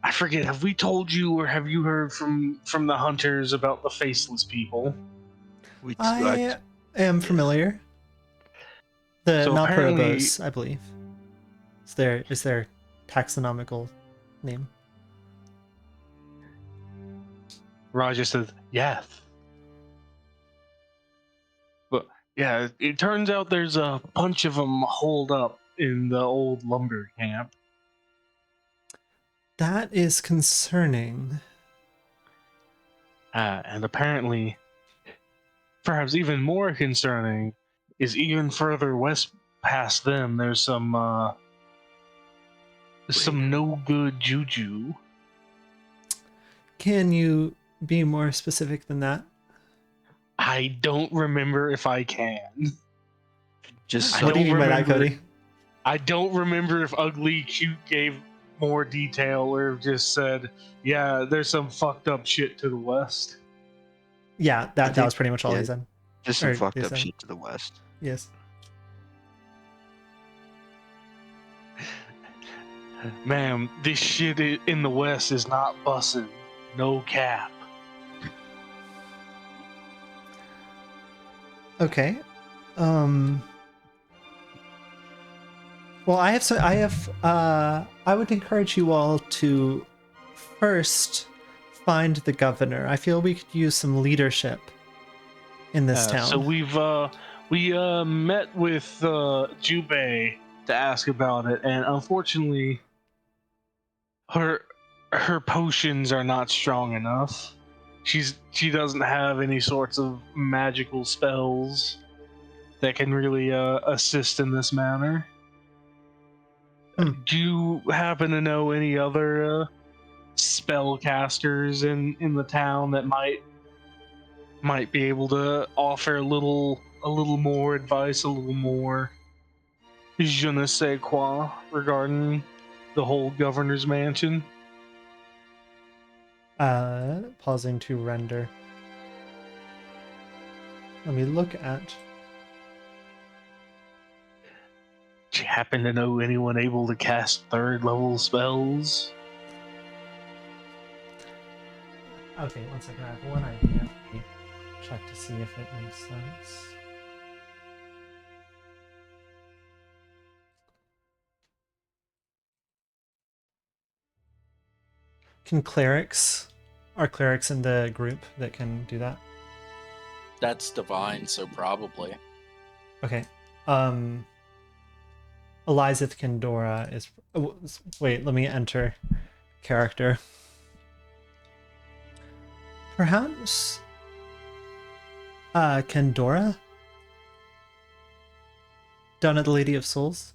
I forget. Have we told you, or have you heard from the hunters about the faceless people? I am familiar. The So apparently, Naparabos, I believe. Is their taxonomical name. Raja says yes. But yeah, it turns out there's a bunch of them holed up in the old lumber camp. That is concerning. And apparently, perhaps even more concerning, is even further west past them, there's some no good juju. Can you be more specific than that? I don't remember if I can. Just What do you mean by that, Cody? I don't remember if Ugly Cute gave more detail or just said, yeah, there's some fucked up shit to the west. Yeah, that was pretty much all he said. just some Or fucked they up said. shit to the west. Yes. Man, this shit in the west is not bussin'. No cap. Okay. Well, I would encourage you all to first find the governor. I feel we could use some leadership in this town. So we met with Jubei to ask about it, and unfortunately, her potions are not strong enough. She doesn't have any sorts of magical spells that can really assist in this manner. Do you happen to know any other spellcasters in the town that might be able to offer a little more advice, a little more je ne sais quoi regarding the whole governor's mansion? Pausing to render. Let me look at. Do you happen to know anyone able to cast 3rd level spells? Okay, one second. I have one idea. Let me check to see if it makes sense. Can clerics? Are clerics in the group that can do that? That's divine, so probably. Okay. Elizabeth Kendora is. Oh, wait, let me enter character. Perhaps. Kendora? Down at the Lady of Souls?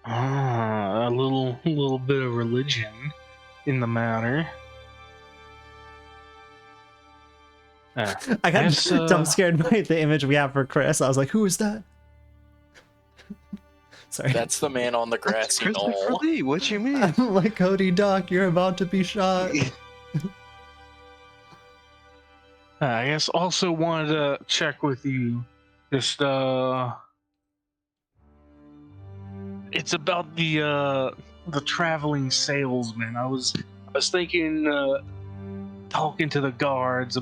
A little bit of religion in the matter. I got jump scared by the image we have for Chris. I was like, who is that? Sorry. That's the man on the grassy knoll. Lee, what you mean? I'm like, Cody Doc, you're about to be shot. I guess also wanted to check with you. Just it's about the traveling salesman. I was thinking talking to the guards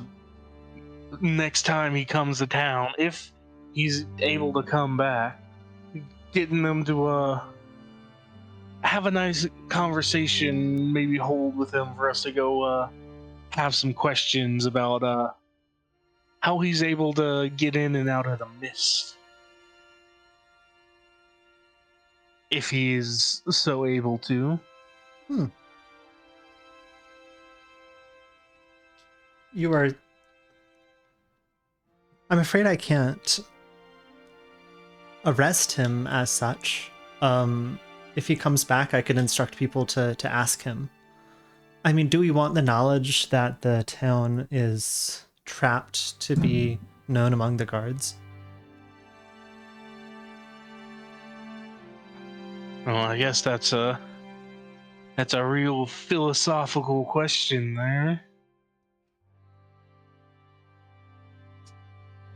next time he comes to town, if he's able to come back, getting them to have a nice conversation, maybe hold with him for us to go have some questions about how he's able to get in and out of the mist. If he's so able to. You are... I'm afraid I can't arrest him as such. If he comes back, I could instruct people to ask him. I mean, do we want the knowledge that the town is trapped to be known among the guards? Well, I guess that's a real philosophical question there.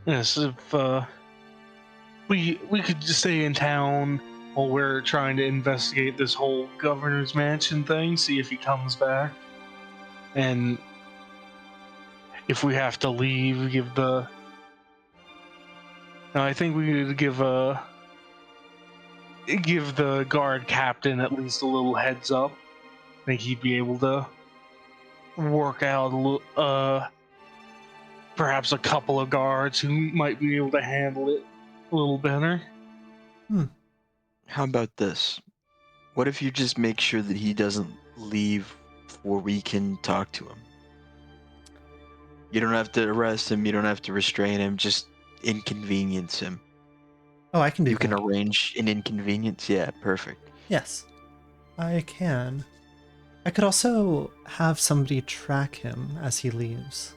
Yes, if we could just stay in town while we're trying to investigate this whole governor's mansion thing, see if he comes back, and if we have to leave, give the. No, I think we need to give the guard captain at least a little heads up. I think he'd be able to work out perhaps a couple of guards who might be able to handle it a little better. How about this? What if you just make sure that he doesn't leave before we can talk to him? You don't have to arrest him, you don't have to restrain him, just inconvenience him. Oh, I can do You that. can arrange an inconvenience? Yeah, perfect. Yes, I can. I could also have somebody track him as he leaves.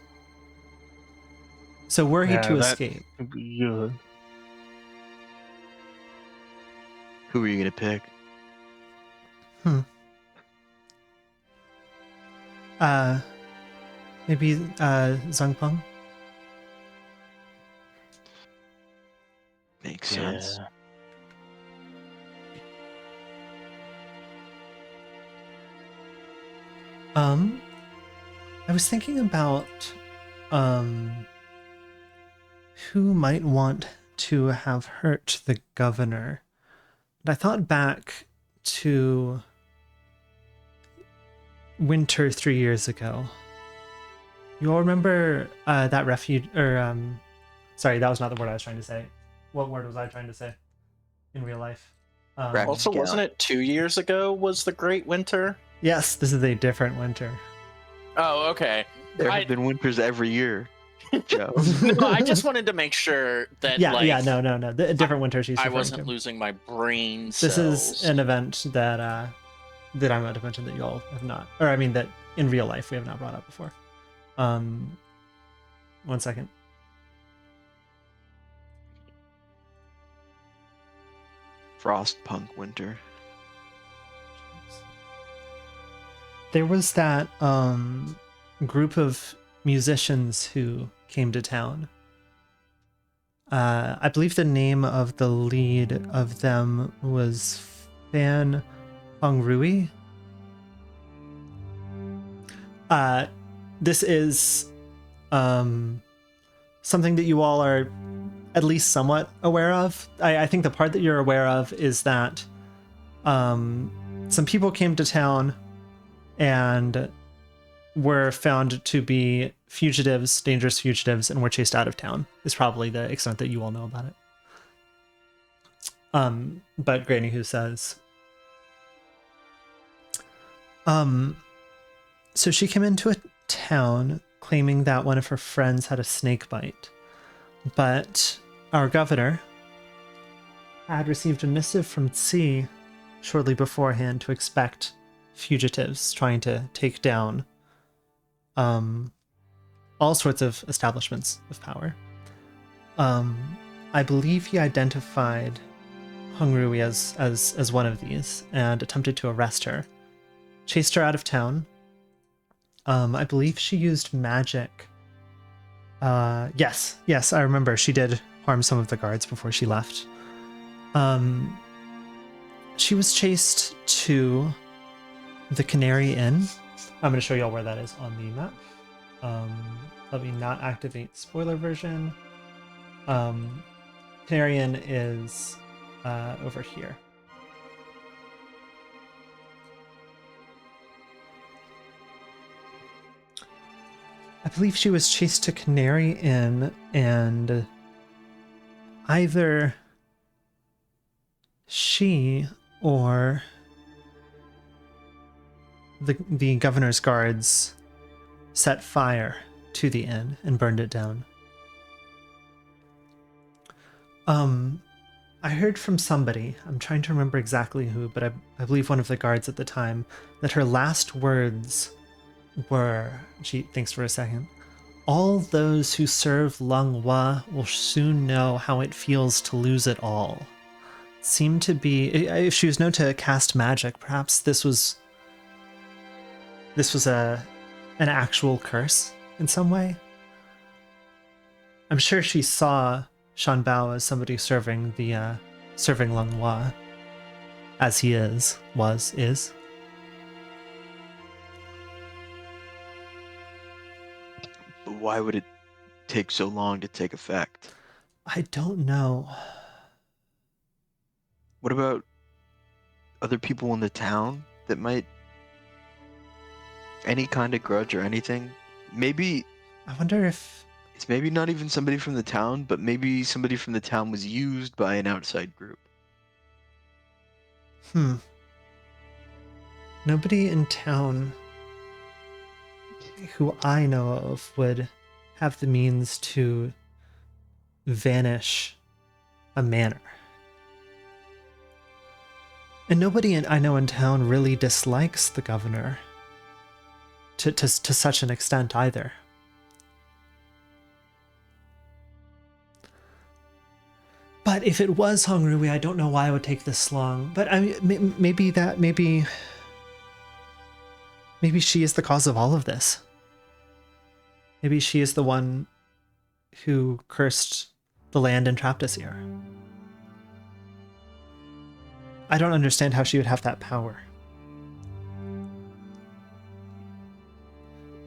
So were he to that escape, would be good. Who are you gonna pick? maybe Zhangpeng? Makes sense. I was thinking about who might want to have hurt the governor. And I thought back to winter 3 years ago. You all remember that refuge, or sorry, that was not the word I was trying to say. What word was I trying to say in real life? Also, wasn't it 2 years ago was the Great Winter? Yes, this is a different winter. Oh, okay. There have been winters every year, Joe. No, I just wanted to make sure that, no. The different winter she's I referring wasn't to. losing my brain This cells. is an event that that I'm about to mention that you all have not, or I mean that in real life we have not brought up before. 1 second. Frostpunk winter. There was that group of musicians who came to town. I believe the name of the lead of them was Fan Hongrui. This is something that you all are at least somewhat aware of. I think the part that you're aware of is that some people came to town and were found to be fugitives, dangerous fugitives, and were chased out of town, is probably the extent that you all know about it. But Granny Who says, so she came into a town claiming that one of her friends had a snake bite, but our governor had received a missive from Tsi shortly beforehand to expect fugitives trying to take down all sorts of establishments of power. I believe he identified Hongrui as one of these and attempted to arrest her. Chased her out of town. I believe she used magic. Yes, I remember. She did harm some of the guards before she left. She was chased to the Canary Inn. I'm going to show y'all where that is on the map. Let me not activate spoiler version. Canary Inn is over here. I believe she was chased to Canary Inn, and either she or the governor's guards set fire to the inn and burned it down. I heard from somebody, I'm trying to remember exactly who, but I believe one of the guards at the time, that her last words were, she thinks for a second, all those who serve Lung Hua will soon know how it feels to lose it all. Seemed to be, if she was known to cast magic, perhaps this was an actual curse in some way. I'm sure she saw Shan Bao as somebody serving Lung Hua, as he is. But why would it take so long to take effect? I don't know. What about other people in the town that might any kind of grudge or anything? Maybe I wonder if it's maybe not even somebody from the town, but maybe somebody from the town was used by an outside group. nobody in town who I know of would have the means to vanish a manor. And nobody I know in town really dislikes the governor to such an extent either. But if it was Hongrui, I don't know why it would take this long. But I mean, maybe she is the cause of all of this. Maybe she is the one who cursed the land and trapped us here. I don't understand how she would have that power.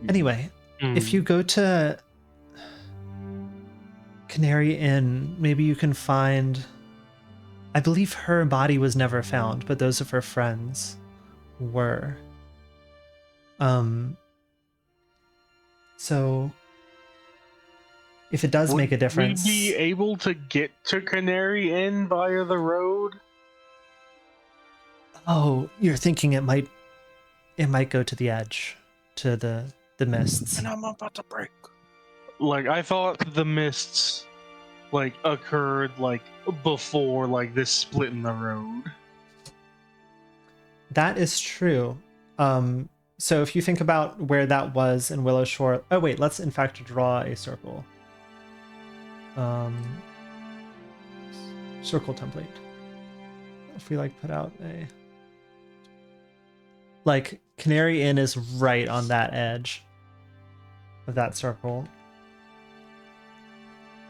Anyway, if you go to Canary Inn, maybe you can find... I believe her body was never found, but those of her friends were. So if it does make a difference... Would we be able to get to Canary Inn via the road? Oh, you're thinking it might go to the edge, to the mists. And I'm about to break. Like, I thought the mists, like, occurred, like, before, like, this split in the road. That is true. So if you think about where that was in Willow Shore... Oh wait, let's in fact draw a circle. Circle template. If we like put out a... Like, Canary Inn is right on that edge of that circle.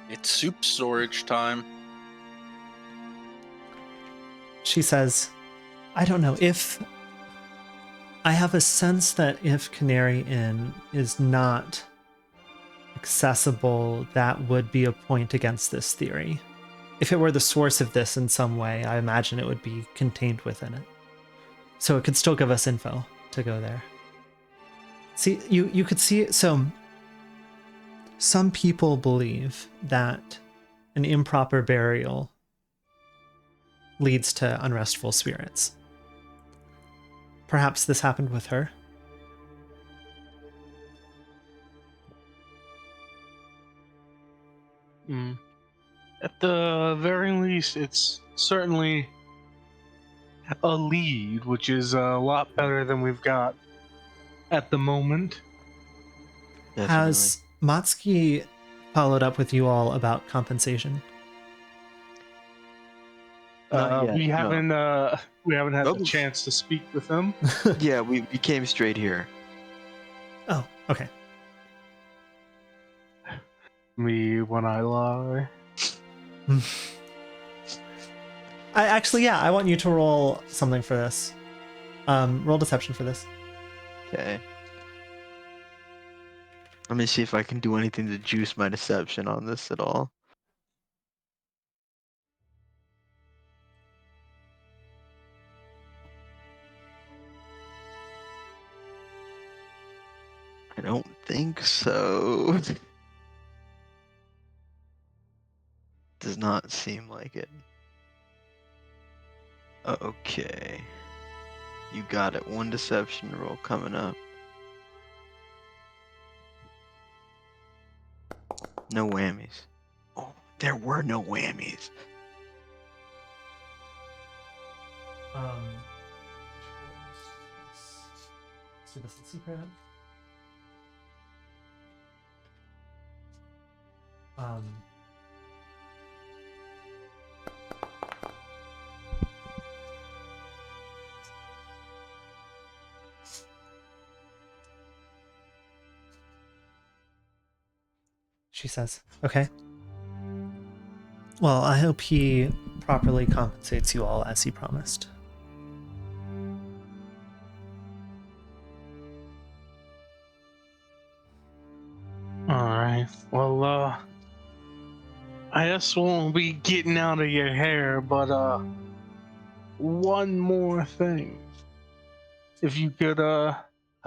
It's soup storage time. She says, I don't know, if... I have a sense that if Canary Inn is not accessible, that would be a point against this theory. If it were the source of this in some way, I imagine it would be contained within it. So it could still give us info to go there. See, you could see it. So some people believe that an improper burial leads to unrestful spirits. Perhaps this happened with her. At the very least, it's certainly a lead, which is a lot better than we've got at the moment. Definitely. Has Matsuki followed up with you all about compensation? Not yet, We no. haven't had Nope. the chance to speak with him. Yeah, we came straight here. Oh, okay. Me when I lie. I want you to roll something for this. Roll deception for this. Okay. Let me see if I can do anything to juice my deception on this at all. I don't think so. Does not seem like it. Okay. You got it. One deception roll coming up. No whammies. Oh, there were no whammies. Let's do this in secret. She says, okay. Well, I hope he properly compensates you all as he promised. Alright. Well, I guess we'll be getting out of your hair, but, one more thing. If you could, I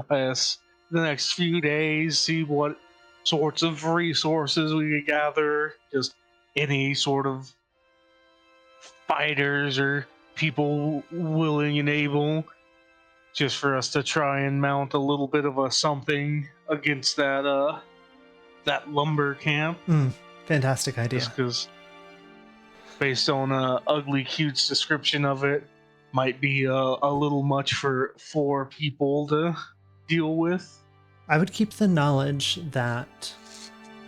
guess, the next few days, see what sorts of resources we could gather, just any sort of fighters or people willing and able, just for us to try and mount a little bit of a something against that lumber camp. Fantastic idea. Just because, based on Ugly Cute's description of it, might be a little much for 4 people to deal with. I would keep the knowledge that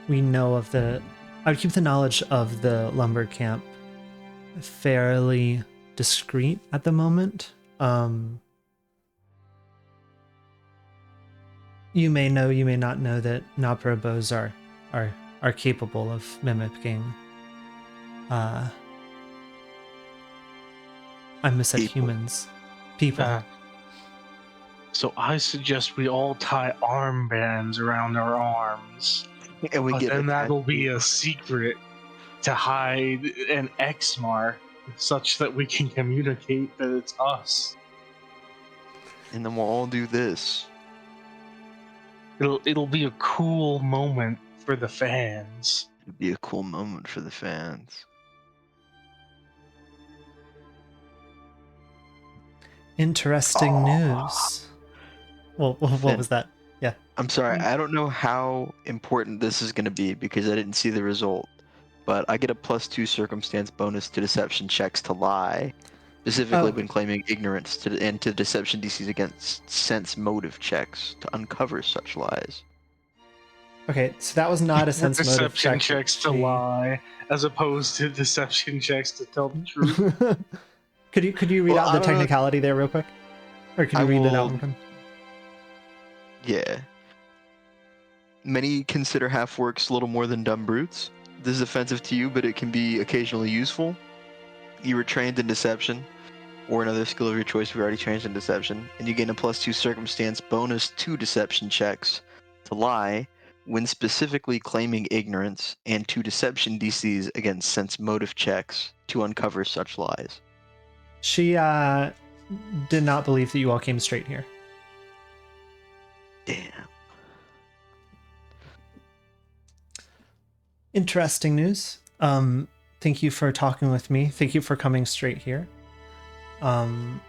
we know of I would keep the knowledge of the lumber camp fairly discreet at the moment. You may know, you may not know that Nabra bows are capable of mimicking. I almost said humans. People. So I suggest we all tie armbands around our arms. And we But get then it. that'll be a secret to hide an X mark such that we can communicate that it's us. And then we'll all do this. It'll be a cool moment for the fans. It'd be a cool moment for the fans. Interesting news. Well, what was that? Yeah. I'm sorry, I don't know how important this is going to be because I didn't see the result. But I get a +2 circumstance bonus to deception checks to lie, specifically when claiming ignorance, and to deception DCs against sense motive checks to uncover such lies. Okay, so that was not a sense motive check. Deception checks to lie, as opposed to deception checks to tell the truth. Could you read out the technicality there real quick? Or can you read it out? Yeah. Many consider half-orcs little more than dumb brutes. This is offensive to you, but it can be occasionally useful. You were trained in deception, or another skill of your choice. We already trained in deception, and you gain a +2 circumstance bonus to deception checks to lie when specifically claiming ignorance, and to deception DCs against sense motive checks to uncover such lies. She did not believe that you all came straight here. Damn. Interesting news. Thank you for talking with me. Thank you for coming straight here. And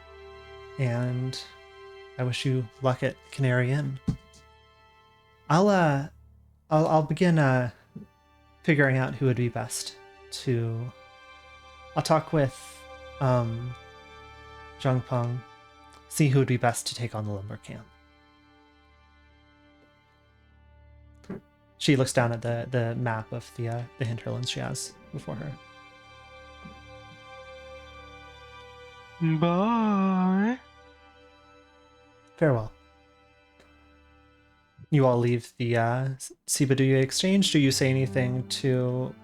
I wish you luck at Canary Inn. I'll begin figuring out who would be best to. I'll talk with Zhang Peng, see who would be best to take on the lumber camp. She looks down at the map of the hinterlands she has before her. Bye. Farewell. You all leave the Sibaduya exchange. Do you say anything to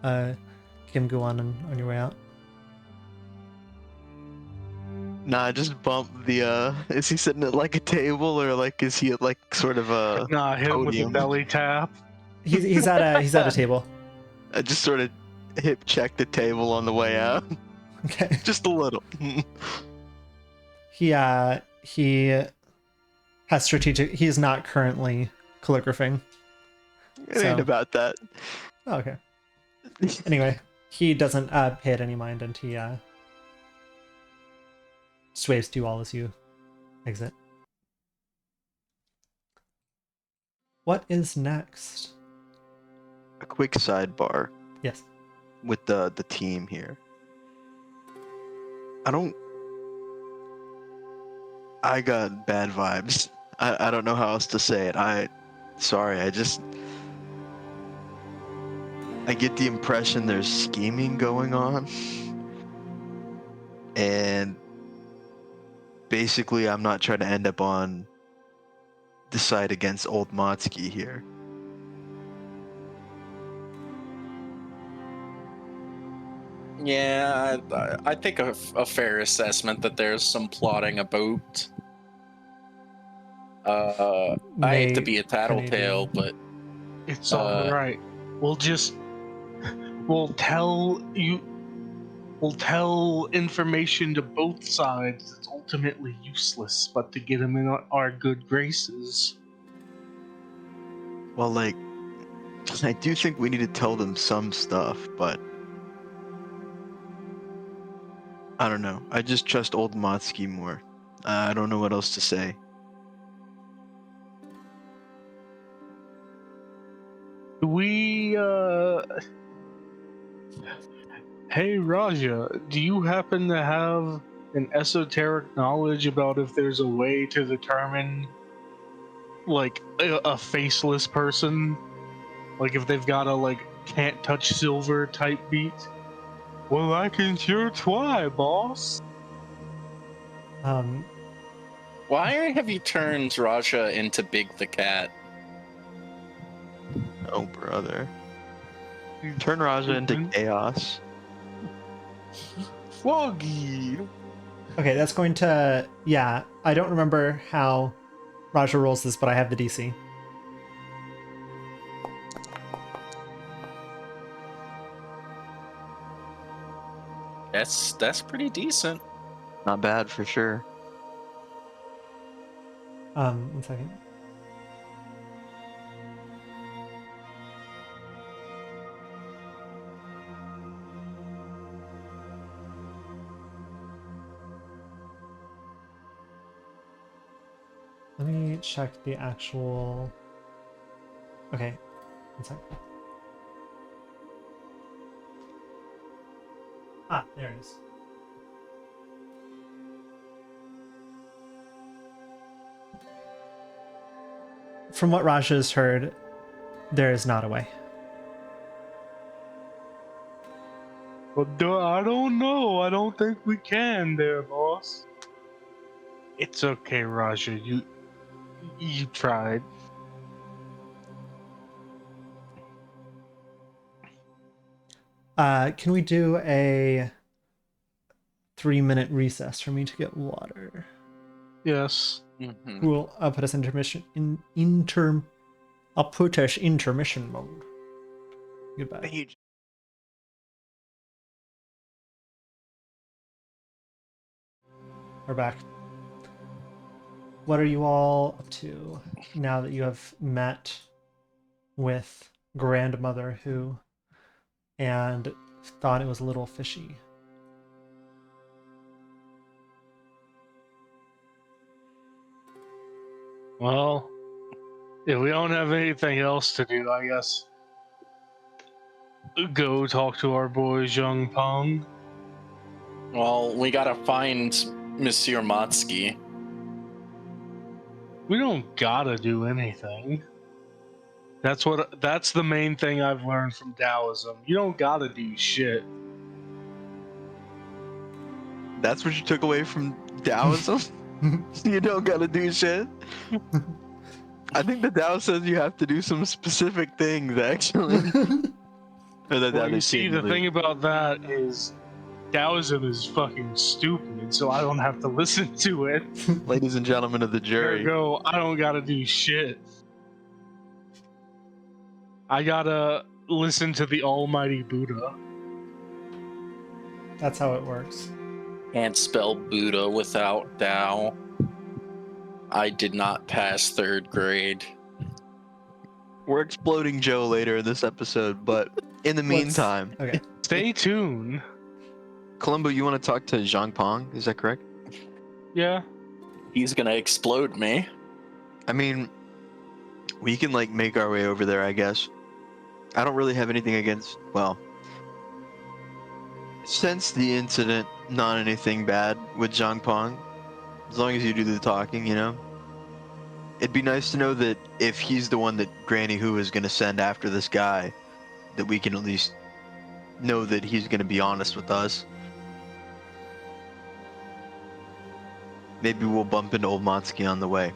Kim Guan on your way out? Nah, just bump the, is he sitting at like a table, or like, is he at like sort of a Nah, hit him with a podium? belly tap. He's at a table. I just sort of hip check the table on the way out. Okay. Just a little. He has strategic. He is not currently calligraphing. It ain't about that. Oh, okay. Anyway, he doesn't pay it any mind, and he just waves to you all as you exit. What is next? quick sidebar Yes. with the team here. I got bad vibes. I don't know how else to say it. Sorry, I get the impression there's scheming going on. And basically I'm not trying to end up on the side against old Motsky here. Yeah, I think a fair assessment that there's some plotting about. I hate to be a tattletale, Canadian. but It's all right. We'll tell information to both sides that's ultimately useless, but to get them in our good graces. Well, like, I do think we need to tell them some stuff, but I don't know. I just trust old Motsky more. I don't know what else to say. We Hey Raja, do you happen to have an esoteric knowledge about if there's a way to determine like a faceless person? Like if they've got a like can't touch silver type beat? Well, I can sure try, boss. why have you turned Raja into Big the Cat? Oh, brother. Turn Raja into chaos. Foggy. Okay, that's going to... Yeah, I don't remember how Raja rolls this, but I have the DC. That's pretty decent. Not bad for sure. 1 second. Let me check the actual... Okay, 1 second. Ah, there it is. From what Raja has heard, there is not a way. Well, I don't know. I don't think we can there, boss. It's okay, Raja. You tried. Can we do a 3-minute recess for me to get water? Yes. Mm-hmm. Cool. I'll put us intermission I'll put us intermission mode. Goodbye. We're back. What are you all up to now that you have met with grandmother who and thought it was a little fishy? Well, if we don't have anything else to do, I guess go talk to our boy Zhang Peng. Well, we gotta find Monsieur Motsky. We don't gotta do anything. That's the main thing I've learned from Taoism. You don't gotta do shit. That's what you took away from Taoism? You don't gotta do shit? I think the Tao says you have to do some specific things, actually. Well, you see, the thing about that is Taoism is fucking stupid, so I don't have to listen to it. Ladies and gentlemen of the jury. Ergo, I don't gotta do shit. I gotta listen to the almighty Buddha. That's how it works. Can't spell Buddha without Tao. I did not pass 3rd grade. We're exploding Joe later in this episode, but in the meantime, Okay. Stay tuned. Columbo, you want to talk to Zhang Peng? Is that correct? Yeah. He's gonna explode me. I mean, we can like make our way over there, I guess. I don't really have anything against, well, since the incident, not anything bad with Zhang Pong. As long as you do the talking, you know? It'd be nice to know that if he's the one that Granny Who is going to send after this guy, that we can at least know that he's going to be honest with us. Maybe we'll bump into Old Motsky on the way.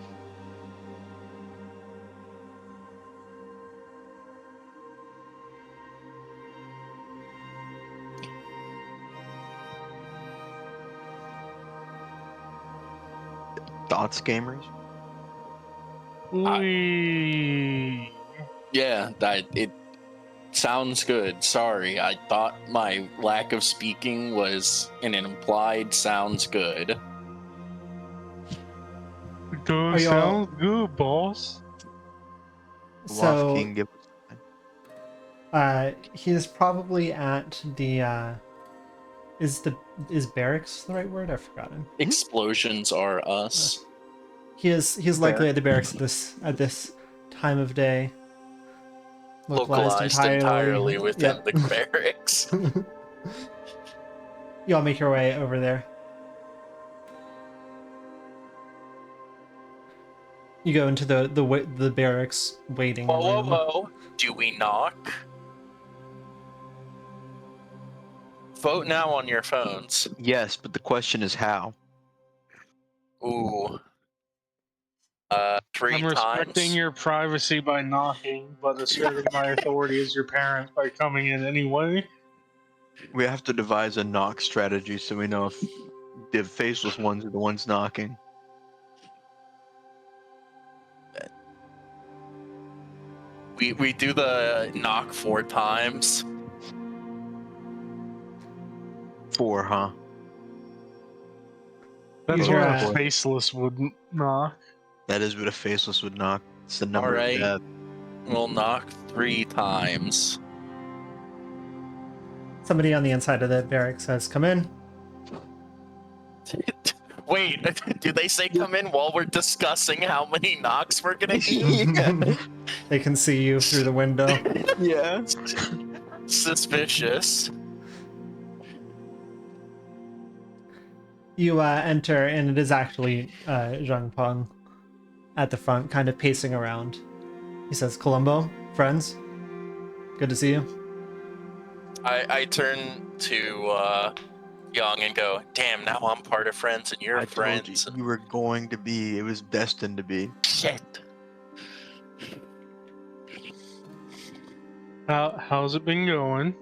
Thoughts, gamers? Yeah, it sounds good. Sorry, I thought my lack of speaking was an implied sounds good. Are Does y'all- sound good, boss. Loft So King, give us he is probably at the is barracks the right word? I've forgotten. Explosions are us. He's likely at the barracks at this time of day. Localized entirely within Yep. the barracks. You all make your way over there. You go into the barracks waiting Whoa, whoa, room. whoa. Do we knock? Vote now on your phones. Yes, but the question is how. Ooh. 3 I'm respecting times. your privacy by knocking, but asserting my authority as your parent by coming in anyway. We have to devise a knock strategy so we know if the faceless ones are the ones knocking. We do the knock 4 times. 4, huh? That's You're, what a faceless would knock. That is what a faceless would knock. It's the number Alright. of death. We'll knock 3 times. Somebody on the inside of the barracks says, "Come in." Wait, do they say come in while we're discussing how many knocks we're gonna do? They can see you through the window. Yeah. Suspicious. You enter, and it is actually Zhang Peng at the front, kind of pacing around. He says, "Columbo, friends, good to see you." I turn to Young and go, damn, now I'm part of friends and you're I told you, friends. you were going to be. It was destined to be. Shit. How's it been going?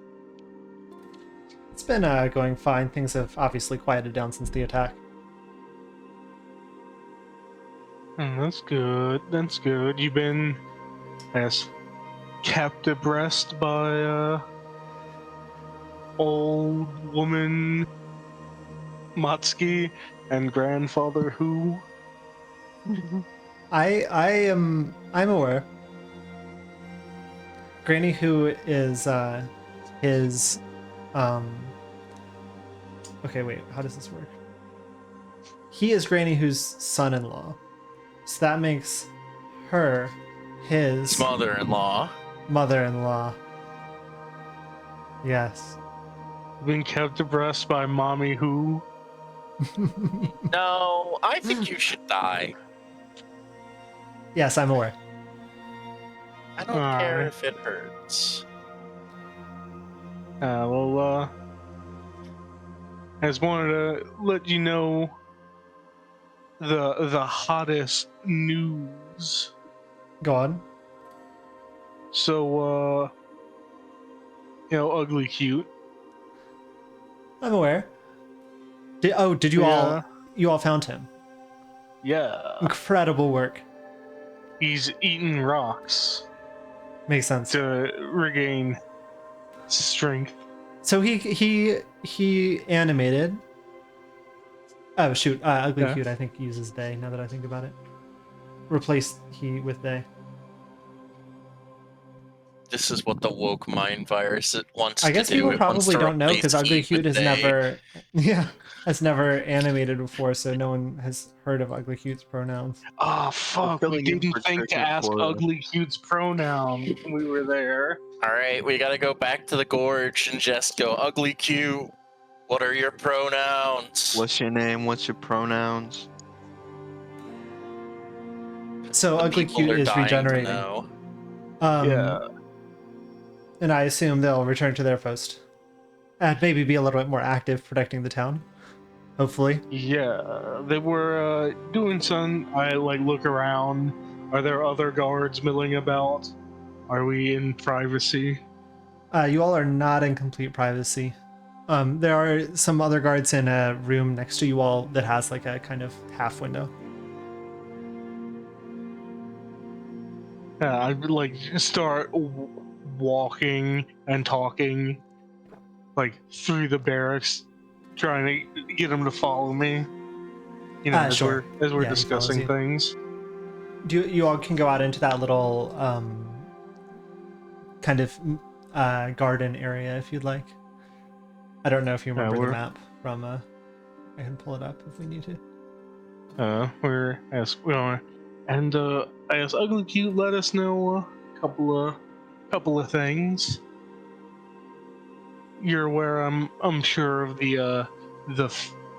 It's been going fine. Things have obviously quieted down since the attack. That's good. That's good. You've been, I guess, kept abreast by old woman Motsky and grandfather Who. I'm aware. Granny Who is his okay, wait, how does this work? He is Granny Who's son-in-law. So that makes her his Mother-in-law. mother-in-law. Yes. Been kept abreast by mommy Who. No, I think you should die. Yes, I'm aware. I don't care if it hurts. I just wanted to let you know the hottest news. Go on. So ugly cute. I'm aware. Did you all found him? Yeah. Incredible work. He's eating rocks Makes sense. to regain strength. So he animated. Oh shoot, ugly Yeah. cute. I think uses they. Now that I think about it, replaced he with they. This is what the woke mind virus wants I guess to do. people It wants probably to don't know because replace ugly he cute with has they. never, has never animated before, so no one has heard of ugly cute's pronouns. Oh fuck! We filling in didn't for think to Cricket ask for- ugly cute's pronoun when we were there. All right, we gotta go back to the gorge and just go ugly cute. What are your pronouns? What's your name? What's your pronouns? So The Ugly people Cute are is dying to regenerating. know. Yeah. And I assume they'll return to their post. And maybe be a little bit more active protecting the town. Hopefully. Yeah, they were doing some. I like look around. Are there other guards milling about? Are we in privacy? You all are not in complete privacy. There are some other guards in a room next to you all that has like a kind of half window. I would like start walking and talking like through the barracks, trying to get them to follow me. You know, Sure. as we're Yeah, he follows discussing you. things. You all can go out into that little kind of garden area if you'd like. I don't know if you Yeah, remember the map from. I can pull it up if we need to. we're as well, and I guess Ugly Cute let us know a couple of things. You're aware, I'm sure of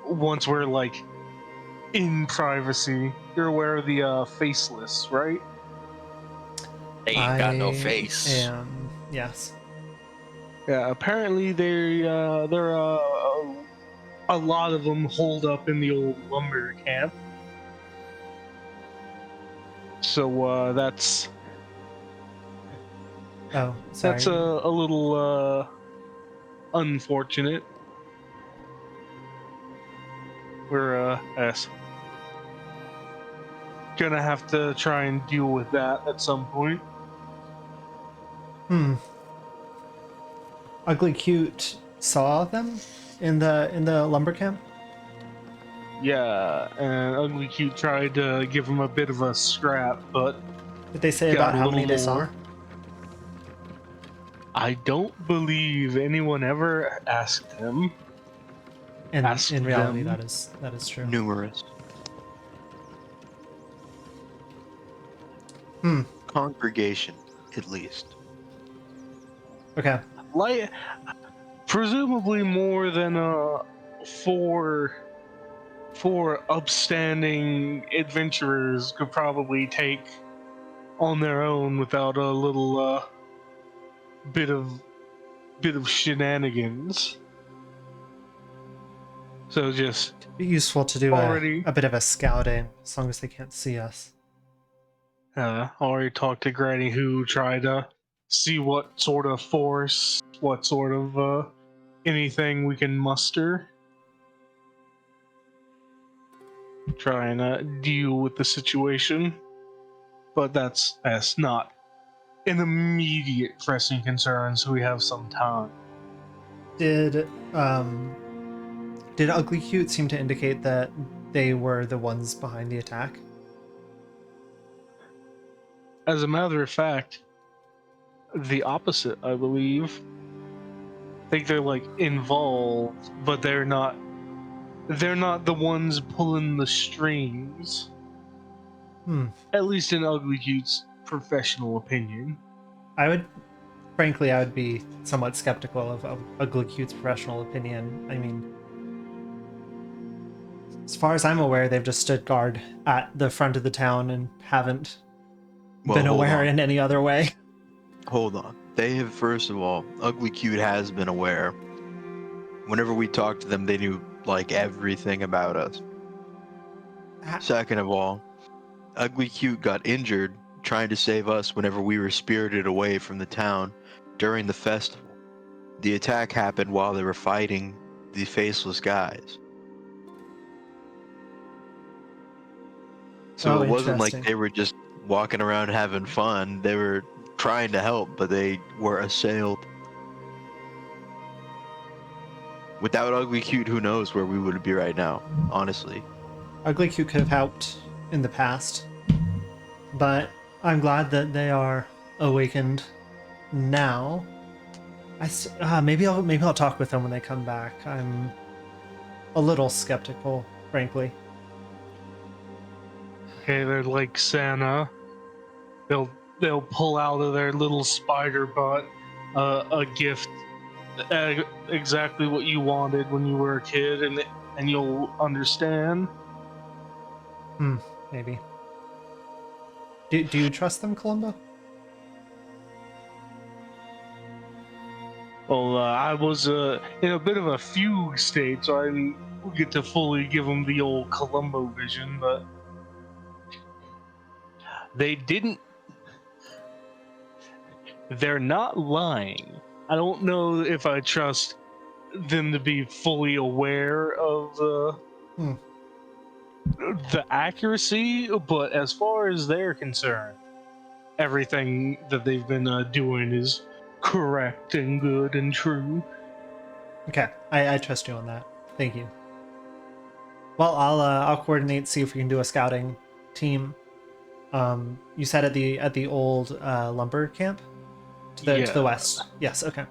once we're like in privacy, you're aware of the faceless, right? They ain't got no face. Am, yes. Yeah, apparently there a lot of them holed up in the old lumber camp. So Oh, that's sorry. a little unfortunate. We're yes, gonna have to try and deal with that at some point. Hmm. Ugly Cute saw them in the lumber camp. Yeah, and Ugly Cute tried to give him a bit of a scrap, but Did they say got about a how little many they saw? more. I don't believe anyone ever asked him. And Asked in reality, them. that is true. Numerous. Hmm. Congregation, at least. Okay. Like, presumably more than four upstanding adventurers could probably take on their own without a little bit of shenanigans. So just Be useful to do already a bit of a scouting as long as they can't see us. already talked to Granny, who tried to see what sort of force, what sort of anything we can muster. Try and deal with the situation. But that's not an immediate pressing concern, so we have some time. Did Ugly Cute seem to indicate that they were the ones behind the attack? As a matter of fact, the opposite, I believe. I think they're like involved, but they're not the ones pulling the strings. Hmm. At least in Ugly Cute's professional opinion. Frankly, I would be somewhat skeptical of Ugly Cute's professional opinion. I mean, as far as I'm aware, they've just stood guard at the front of the town and haven't Well, been hold aware on. in any other way. Hold on. They have, first of all, Ugly Cute has been aware. Whenever we talked to them, they knew, like, everything about us. Second of all, Ugly Cute got injured trying to save us whenever we were spirited away from the town during the festival. The attack happened while they were fighting the faceless guys. So Oh, it wasn't like interesting. they were just walking around having fun. They were trying to help, but they were assailed. Without Ugly Cute, who knows where we would be right now, honestly. Ugly Cute could have helped in the past, but I'm glad that they are awakened now. Maybe I'll talk with them when they come back. I'm a little skeptical, frankly. Okay, they're like Santa. They'll pull out of their little spider butt a gift, exactly what you wanted when you were a kid, and you'll understand. Maybe. Do you trust them, Columbo? Well, I was in a bit of a fugue state, so I didn't get to fully give them the old Columbo vision, but they didn't. They're not lying. I don't know if I trust them to be fully aware of the accuracy, but as far as they're concerned, everything that they've been doing is correct and good and true. Okay, I trust you on that. Thank you. Well, I'll coordinate, see if we can do a scouting team. You said at the old lumber camp to the west. Yes. Okay.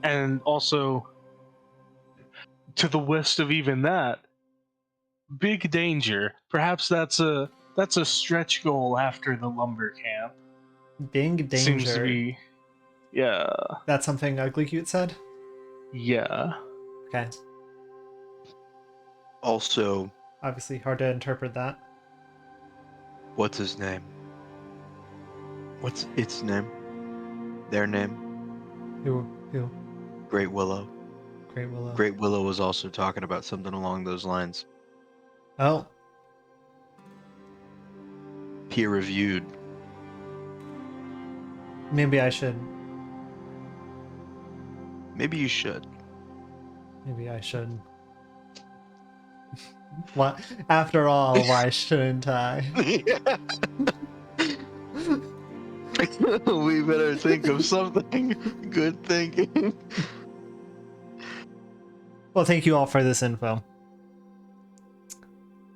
And also to the west of even that, big danger. Perhaps that's a stretch goal after the lumber camp. Big danger. Seems to be, yeah. That's something Ugly Cute said. Yeah. Okay. Also, Obviously, hard to interpret that. what's his name? What's its name? Their name? Who? Great Willow. Great Willow. Great Willow was also talking about something along those lines. Oh. Peer reviewed. Maybe I should. Maybe you should. Maybe I should. What? After all, why shouldn't I? We better think of something. Good thinking. Well, thank you all for this info.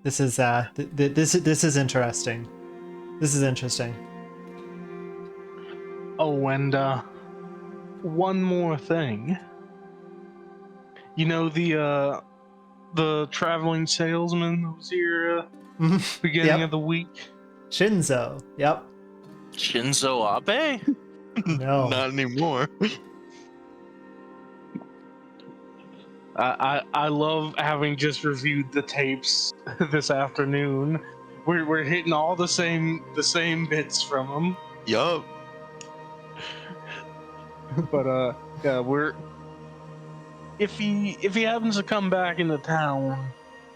This is this is interesting. This is interesting. Oh, and one more thing. You know the traveling salesman who was here beginning Yep. of the week? Shinzo. Yep. Shinzo Abe? No. Not anymore. I love having just reviewed the tapes this afternoon. We're hitting all the same bits from him. Yup. But yeah, if he happens to come back into town,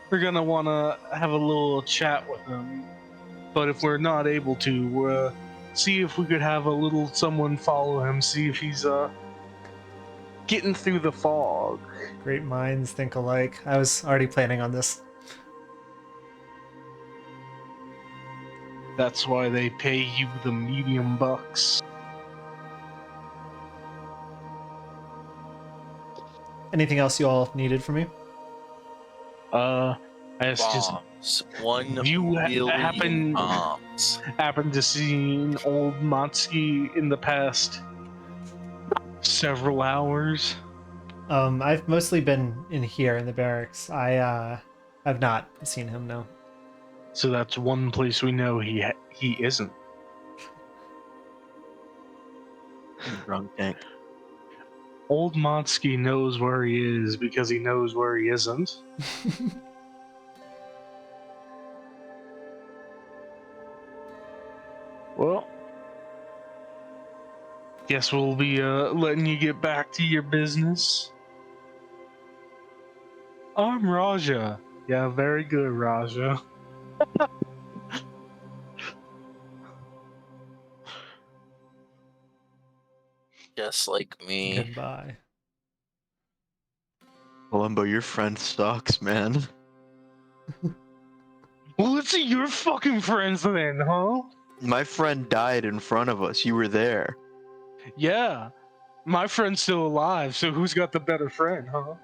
we're gonna want to have a little chat with him. But if we're not able to, see if we could have a little someone follow him, see if he's getting through the fog. Great minds think alike. I was already planning on this. That's why they pay you the medium bucks. Anything else you all needed from me? It's just Bombs. 1 you billion bombs. happened to see old Motsky in the past several hours. I've mostly been in here in the barracks. I've not seen him, no. So that's one place we know he isn't. Drunk tank. Old Motsky knows where he is because he knows where he isn't. Well, guess we'll be letting you get back to your business. I'm Raja. Yeah, very good, Raja. Just like me. Goodbye. Columbo, your friend sucks, man. Well, let's see your fucking friends then, huh? My friend died in front of us. You were there. Yeah. My friend's still alive, so who's got the better friend, huh?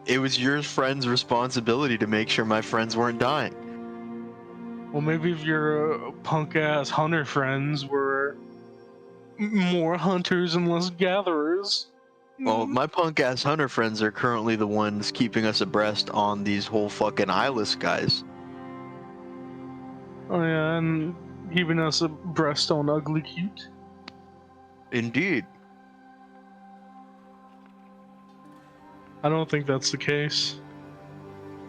It was your friend's responsibility to make sure my friends weren't dying. Well, maybe if your punk-ass hunter friends were more hunters and less gatherers. Well, my punk ass hunter friends are currently the ones keeping us abreast on these whole fucking eyeless guys. Oh yeah, and keeping us abreast on Ugly Cute. Indeed. I don't think that's the case.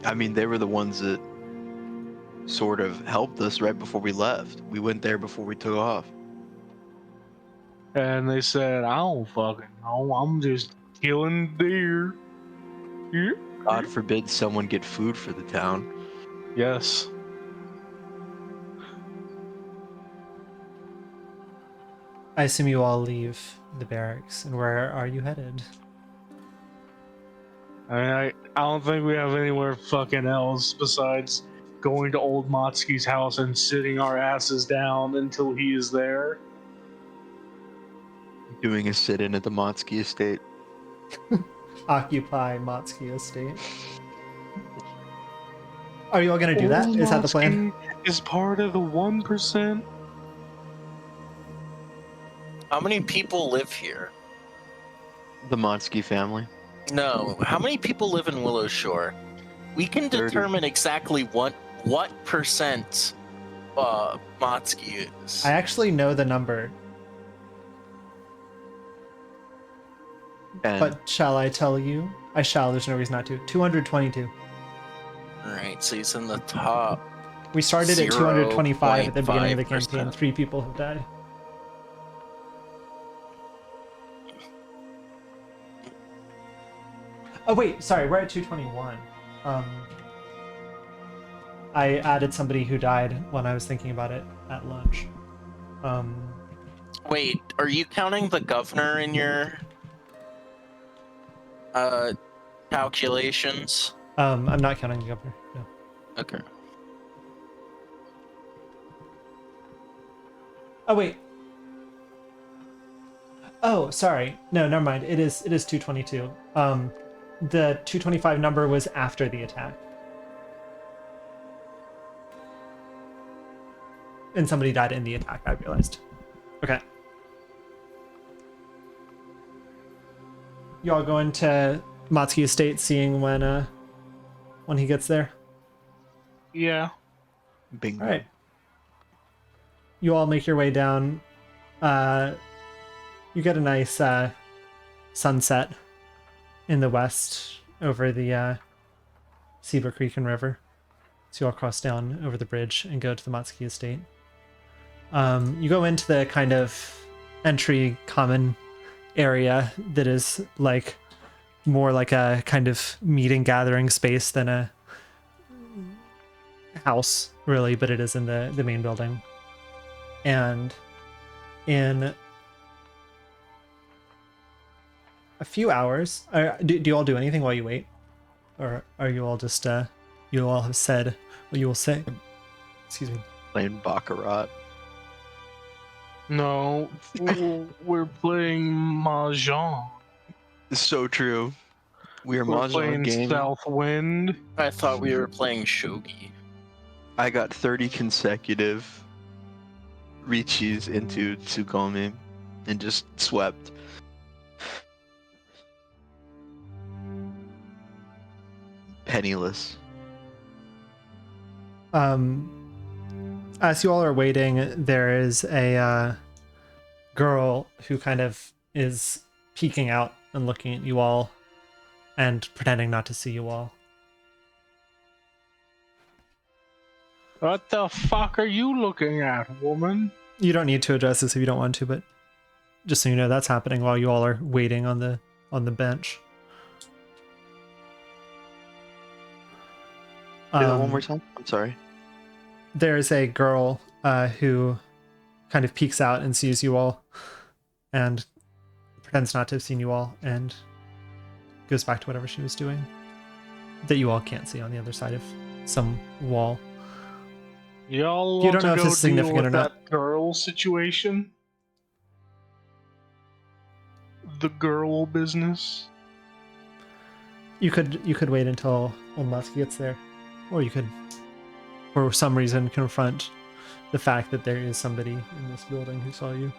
I mean, they were the ones that sort of helped us right before we left. We went there before we took off. And they said, I don't fucking know. I'm just killing deer. Yeah. God forbid someone get food for the town. Yes. I assume you all leave the barracks, and where are you headed? I don't think we have anywhere fucking else besides going to old Motsky's house and sitting our asses down until he is there. Doing a sit-in at the Motsky estate. Occupy Motsky Estate. Are you all gonna do that? Old Is that the plan? Motsky is part of the 1%. How many people live here? The Motsky family. No, how many people live in Willow Shore? We can 30. determine exactly what percent Motsky is. I actually know the number, And but shall I tell you? I shall, there's no reason not to. 222. Alright, so he's in the top. We started at 225 at the beginning of the 0.5%. campaign. 3 people have died. Oh wait, sorry, we're at 221. I added somebody who died when I was thinking about it at lunch. Wait, are you counting the governor in your calculations? I'm not counting the governor. No. Okay. Oh wait. Oh, sorry. No, never mind. It is 222. The 225 number was after the attack. And somebody died in the attack, I realized. Okay. You all going to Motsky Estate seeing when he gets there? Yeah. bingo. All right. You all make your way down. You get a nice sunset in the west over the Seaber Creek and River. So you all cross down over the bridge and go to the Motsky Estate. You go into the kind of entry common area that is like more like a kind of meeting gathering space than a house, really, but it is in the main building. And in a few hours, do you all do anything while you wait? Or are you all just, you all have said what you will say? Excuse me. Playing Baccarat. No, we're playing Mahjong. It's so true. We are We're Mahjong playing game. Southwind. I thought we were playing shogi. I got 30 consecutive Richis into Tsugome and just swept. Penniless. As you all are waiting, there is a girl who kind of is peeking out and looking at you all and pretending not to see you all. What the fuck are you looking at, woman? You don't need to address this if you don't want to, but just so you know, that's happening while you all are waiting on the bench. Say that one more time. I'm sorry. There's a girl who kind of peeks out and sees you all and pretends not to have seen you all and goes back to whatever she was doing that you all can't see on the other side of some wall. Y'all You want don't know to if go it's significant deal or with not. that girl situation? The girl business? You could wait until Musk gets there, or you could, for some reason, confront the fact that there is somebody in this building who saw you.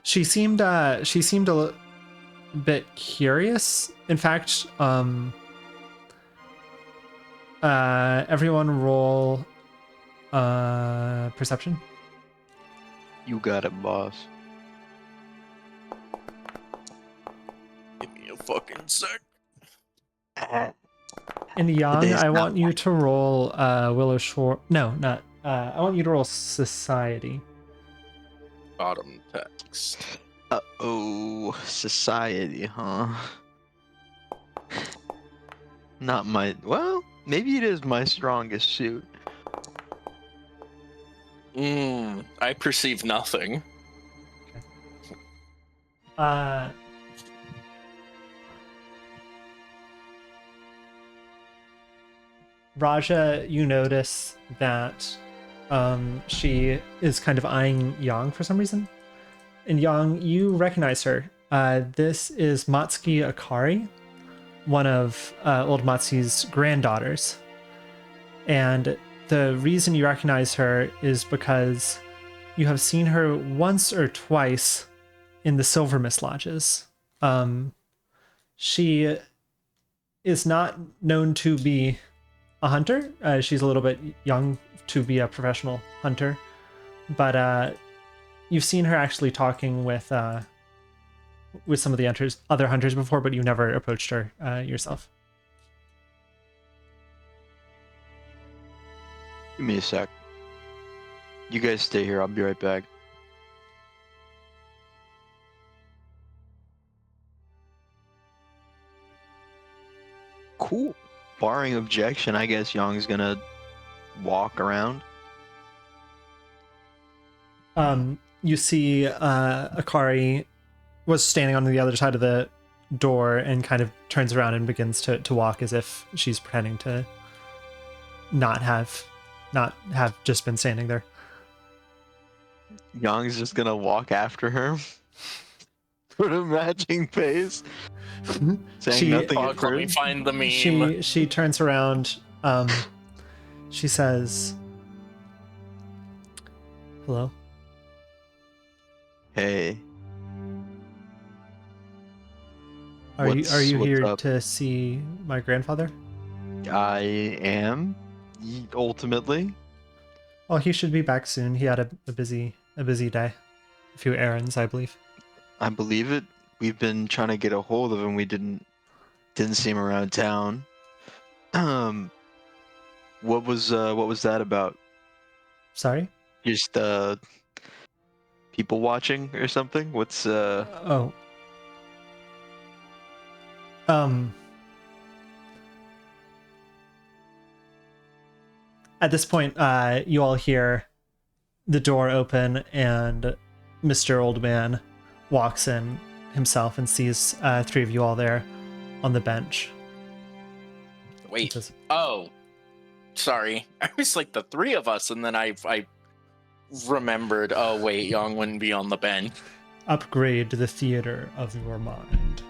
She seemed a bit curious. In fact, everyone roll perception. You got it, boss. of fucking sick. And Young, Today's I not want you to roll Willow Shore. No, not. I want you to roll Society. Bottom text. Uh-oh, society, huh? Not my... Well, maybe it is my strongest suit. I perceive nothing. Raja, you notice that she is kind of eyeing Yang for some reason. And Yang, you recognize her. This is Matsuki Akari, one of old Matsu's granddaughters. And the reason you recognize her is because you have seen her once or twice in the Silver Mist Lodges. She is not known to be a hunter. She's a little bit young to be a professional hunter, but you've seen her actually talking with some of the other hunters before, but you never approached her yourself. Give me a sec. You guys stay here, I'll be right back. Cool. Barring objection, I guess Young's gonna walk around. You see Akari was standing on the other side of the door and kind of turns around and begins to walk as if she's pretending to not have just been standing there. Young's just gonna walk after her. Put a matching pace. Saying nothing at Fuck, let me first. find the meme. She turns around. She says, "Hello." Hey. Are you What's here up? to see my grandfather? I am. Ultimately. Oh, he should be back soon. He had a busy day, a few errands, I believe. I believe it. We've been trying to get a hold of him. We didn't see him around town. What was that about? Sorry. Just people watching or something? What's Oh. At this point, you all hear the door open and Mr. Oldman walks in himself and sees three of you all there on the bench. Wait. Says, Oh, sorry. I was like the three of us, and then I remembered. Oh wait, Young wouldn't be on the bench. upgrade the theater of your mind.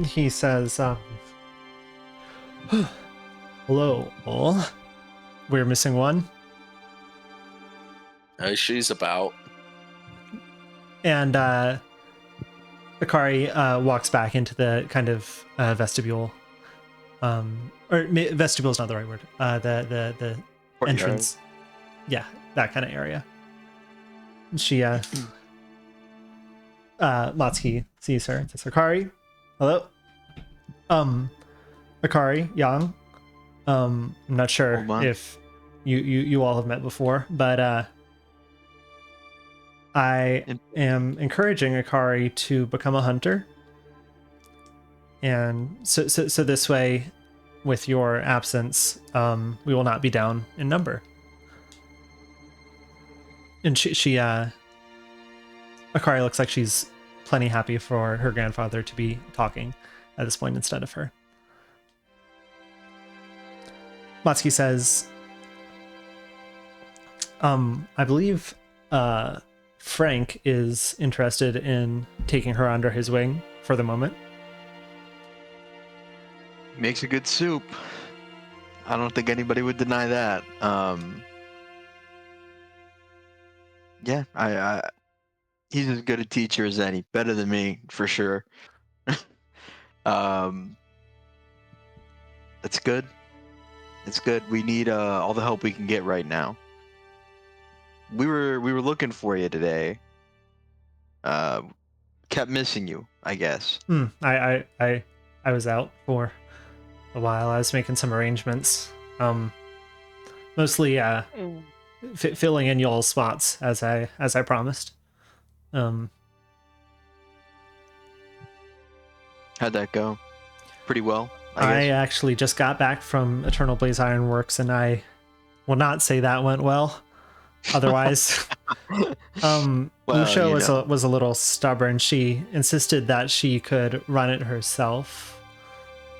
He says, hello, all. We're missing one. She's about. And Akari walks back into the kind of vestibule. Vestibule is not the right word. The courtyard? entrance. Yeah, that kind of area. She Matsuki sees her and says, Akari, hello. Akari, Yang. I'm not sure Hold on. if you all have met before, but I am encouraging Akari to become a hunter. And so this way, with your absence, we will not be down in number. And she Akari looks like she's plenty happy for her grandfather to be talking at this point instead of her. Matsuki says, I believe Frank is interested in taking her under his wing for the moment. Makes a good soup. I don't think anybody would deny that. Yeah, I he's as good a teacher as any. Better than me, for sure. That's good. It's good. We need all the help we can get right now. We were looking for you today. kept missing you, I guess. I was out for a while. I was making some arrangements. Mostly filling in y'all's spots as I promised. How'd that go? Pretty well, I I guess. actually just got back from Eternal Blaze Ironworks, and I will not say that went well. Otherwise, Well, Musha you know. was a little stubborn. She insisted that she could run it herself.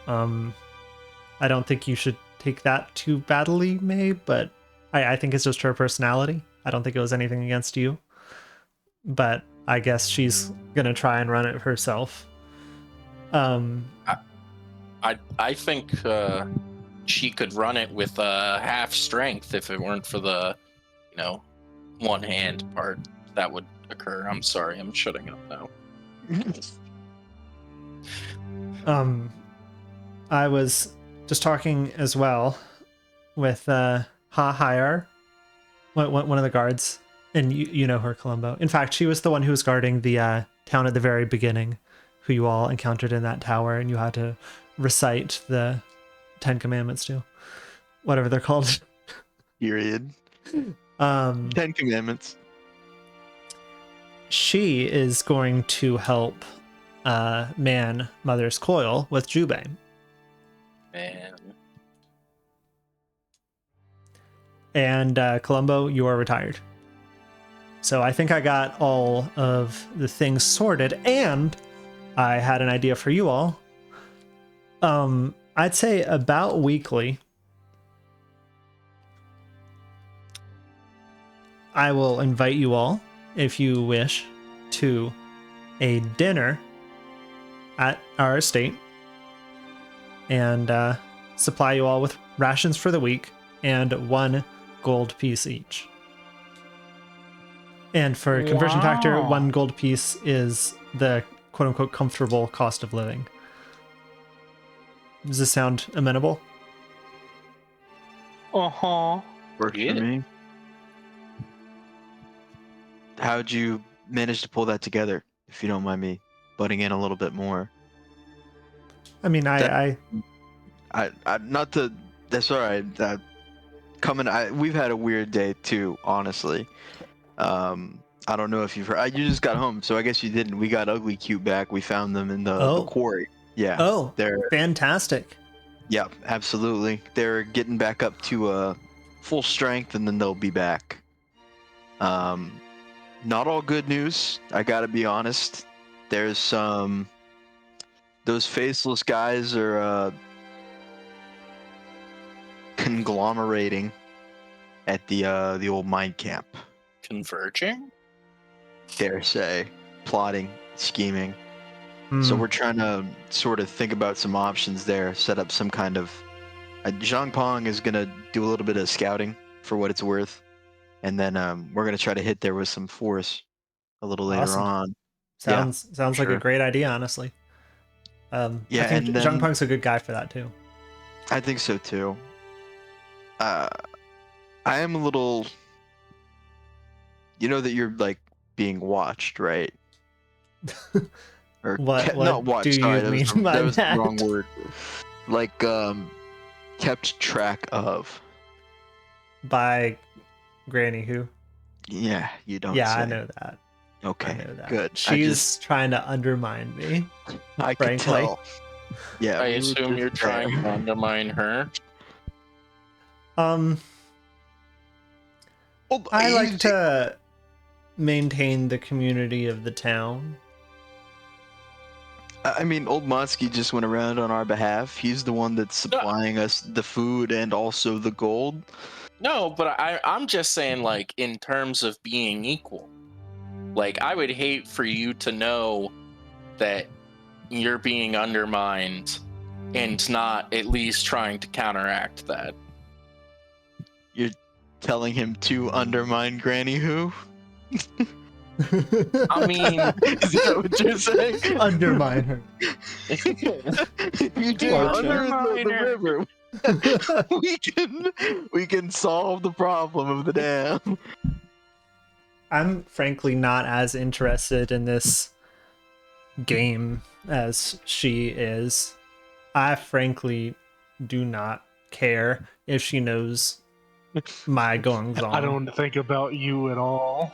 I don't think you should take that too badly, May, but I think it's just her personality. I don't think it was anything against you. But I guess she's gonna try and run it herself. I think she could run it with half strength if it weren't for the, one hand part that would occur. I'm sorry, I'm shutting up now. I was just talking as well with Ha Hyar, one of the guards, and you know her, Columbo. In fact, she was the one who was guarding the town at the very beginning, who you all encountered in that tower, and you had to recite the 10 Commandments to, whatever they're called. Period. 10 Commandments. She is going to help man Mother's Coil with Jubei. Man. And Columbo, you are retired. So I think I got all of the things sorted, and I had an idea for you all. I'd say about weekly, I will invite you all, if you wish, to a dinner at our estate and supply you all with rations for the week and 1 gold piece each. And for conversion factor, 1 gold piece is the quote-unquote comfortable cost of living. Does this sound amenable? Uh-huh. Works Yeah. for me. How'd you manage to pull that together, if you don't mind me butting in a little bit more? I mean, I not to. That's all right. We've had a weird day too, honestly. I don't know if you've heard. You just got home, so I guess you didn't. We got Ugly Cute back. We found them in the quarry. Yeah. Oh, they're fantastic. Yeah, absolutely. They're getting back up to full strength, and then they'll be back. Not all good news. I gotta be honest. There's some. Those faceless guys are conglomerating at the old mine camp. Converging? Dare say, plotting, scheming. So we're trying to sort of think about some options there, set up some kind of. Zhang Pong is gonna do a little bit of scouting for what it's worth, and then we're gonna try to hit there with some force a little later Awesome. on. Sounds like sure. a great idea, honestly. Yeah, I think and then, Zhang Peng's a good guy for that too. I think so too. I am a little. You know that you're like being watched, right? Or What not watched. do Sorry, you mean by that was the that? wrong word. Like kept track of. By Granny who? Yeah, you don't. Yeah, say. I know that. Okay, I know that. good. She's trying to undermine me. I frankly. could tell. Yeah, I we were assume you're just there. trying to undermine her. Well, I like to maintain the community of the town. I mean, Old Motsky just went around on our behalf. He's the one that's supplying us the food and also the gold. No, but I'm just saying, like, in terms of being equal. Like, I would hate for you to know that you're being undermined and not at least trying to counteract that. You're telling him to undermine Granny Who? I mean, Is that what you're saying? Undermine her. If you do under the river, we can solve the problem of the dam. I'm frankly not as interested in this game as she is, I frankly do not care if she knows my goings I on. don't think about you at all.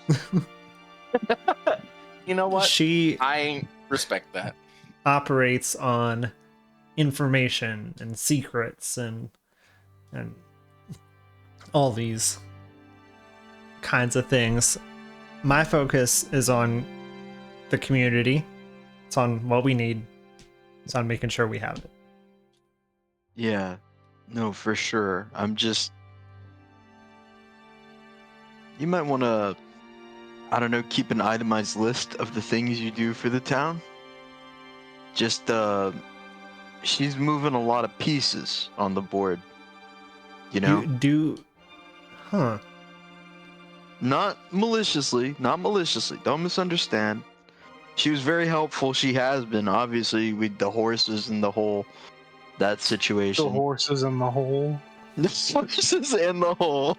You know what? She I respect that. operates on information and secrets and all these kinds of things. My focus is on the community. It's on what we need. It's on making sure we have it. Yeah, no, for sure. You might want to, I don't know, keep an itemized list of the things you do for the town. Just, she's moving a lot of pieces on the board. You know? You do, huh? Not maliciously, don't misunderstand. She was very helpful, she has been, obviously, with the horses and that The situation. horses in the hole. The horses and the hole.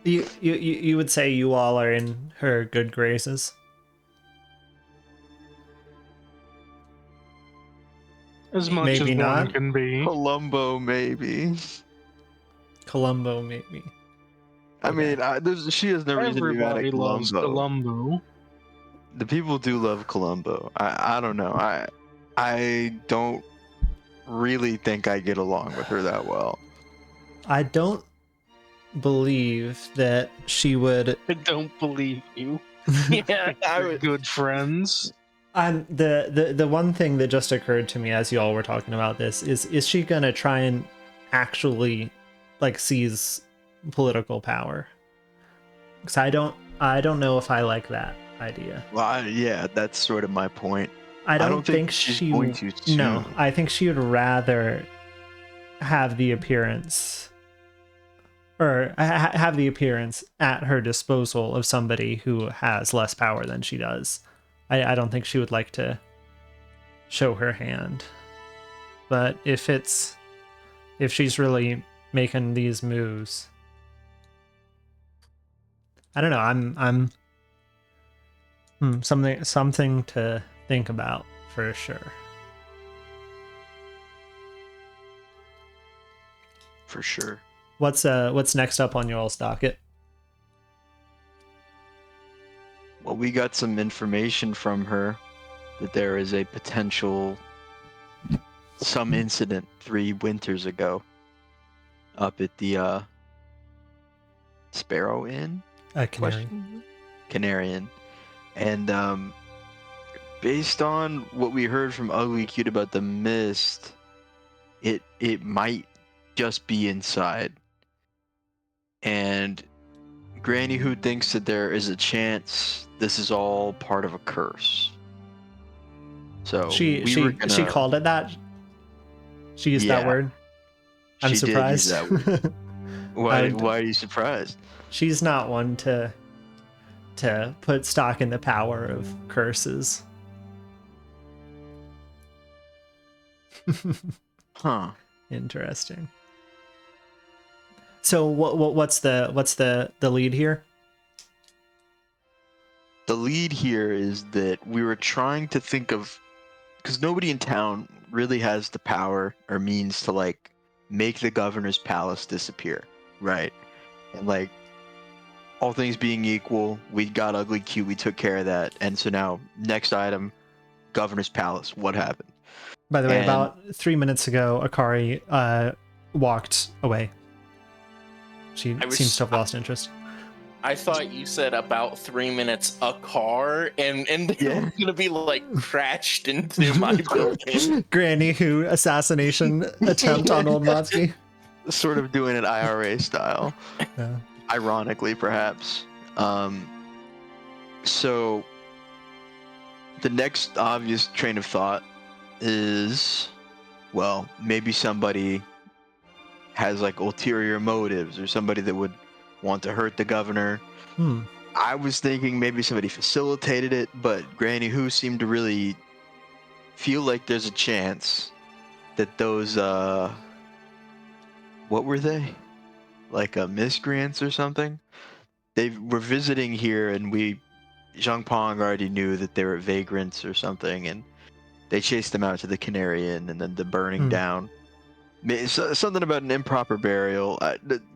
You would say you all are in her good graces. As much Maybe as one not. can be. Columbo, maybe. Columbo, maybe. I Okay. mean, she has no reason to be mad Everybody at loves Columbo. Columbo. The people do love Columbo. I don't know. I don't really think I get along with her that well. I don't believe that she would. I don't believe you. Yeah, I We're would. good friends. And the one thing that just occurred to me as y'all were talking about this is she gonna try and actually like seize political power? Because I don't know if I like that idea. Well, yeah, that's sort of my point. I I don't don't think think she's going to No, soon. I think she would rather have the appearance or have the appearance at her disposal of somebody who has less power than she does. I don't think she would like to show her hand. But if she's really making these moves, I don't know. I'm something to think about for sure. For sure. What's next up on y'all's docket? Well, we got some information from her that there is a potential some incident 3 winters ago up at the Sparrow Inn? Canary. Canary Inn. And based on what we heard from Ugly Cute about the mist, it might just be inside. And Granny Who thinks that there is a chance this is all part of a curse. So She called it that. She used that Yeah, word. I'm she did use surprised. that word. Why are you surprised? She's not one to put stock in the power of curses. Huh. Interesting. So what's the lead here? The lead here is that we were trying to think of, because nobody in town really has the power or means to like make the governor's palace disappear, right? And like all things being equal, we got Ugly Cute, we took care of that, and so now next item, governor's palace. What happened? By the way, And about 3 minutes ago, Akari walked away. She seems to have lost interest. I thought you said about 3 minutes a car, and they Yeah. were gonna be like crashed into my building. Granny Who assassination attempt on Old Matsky. sort of doing it IRA style. Yeah. Ironically, perhaps. So the next obvious train of thought is, well, maybe somebody has like ulterior motives or somebody that would want to hurt the governor. I was thinking maybe somebody facilitated it, but Granny Who seemed to really feel like there's a chance that those what were they? Like miscreants or something? They were visiting here, and we Zhang Pong already knew that they were vagrants or something, and they chased them out to the Canary Inn and then the burning down. Something about an improper burial.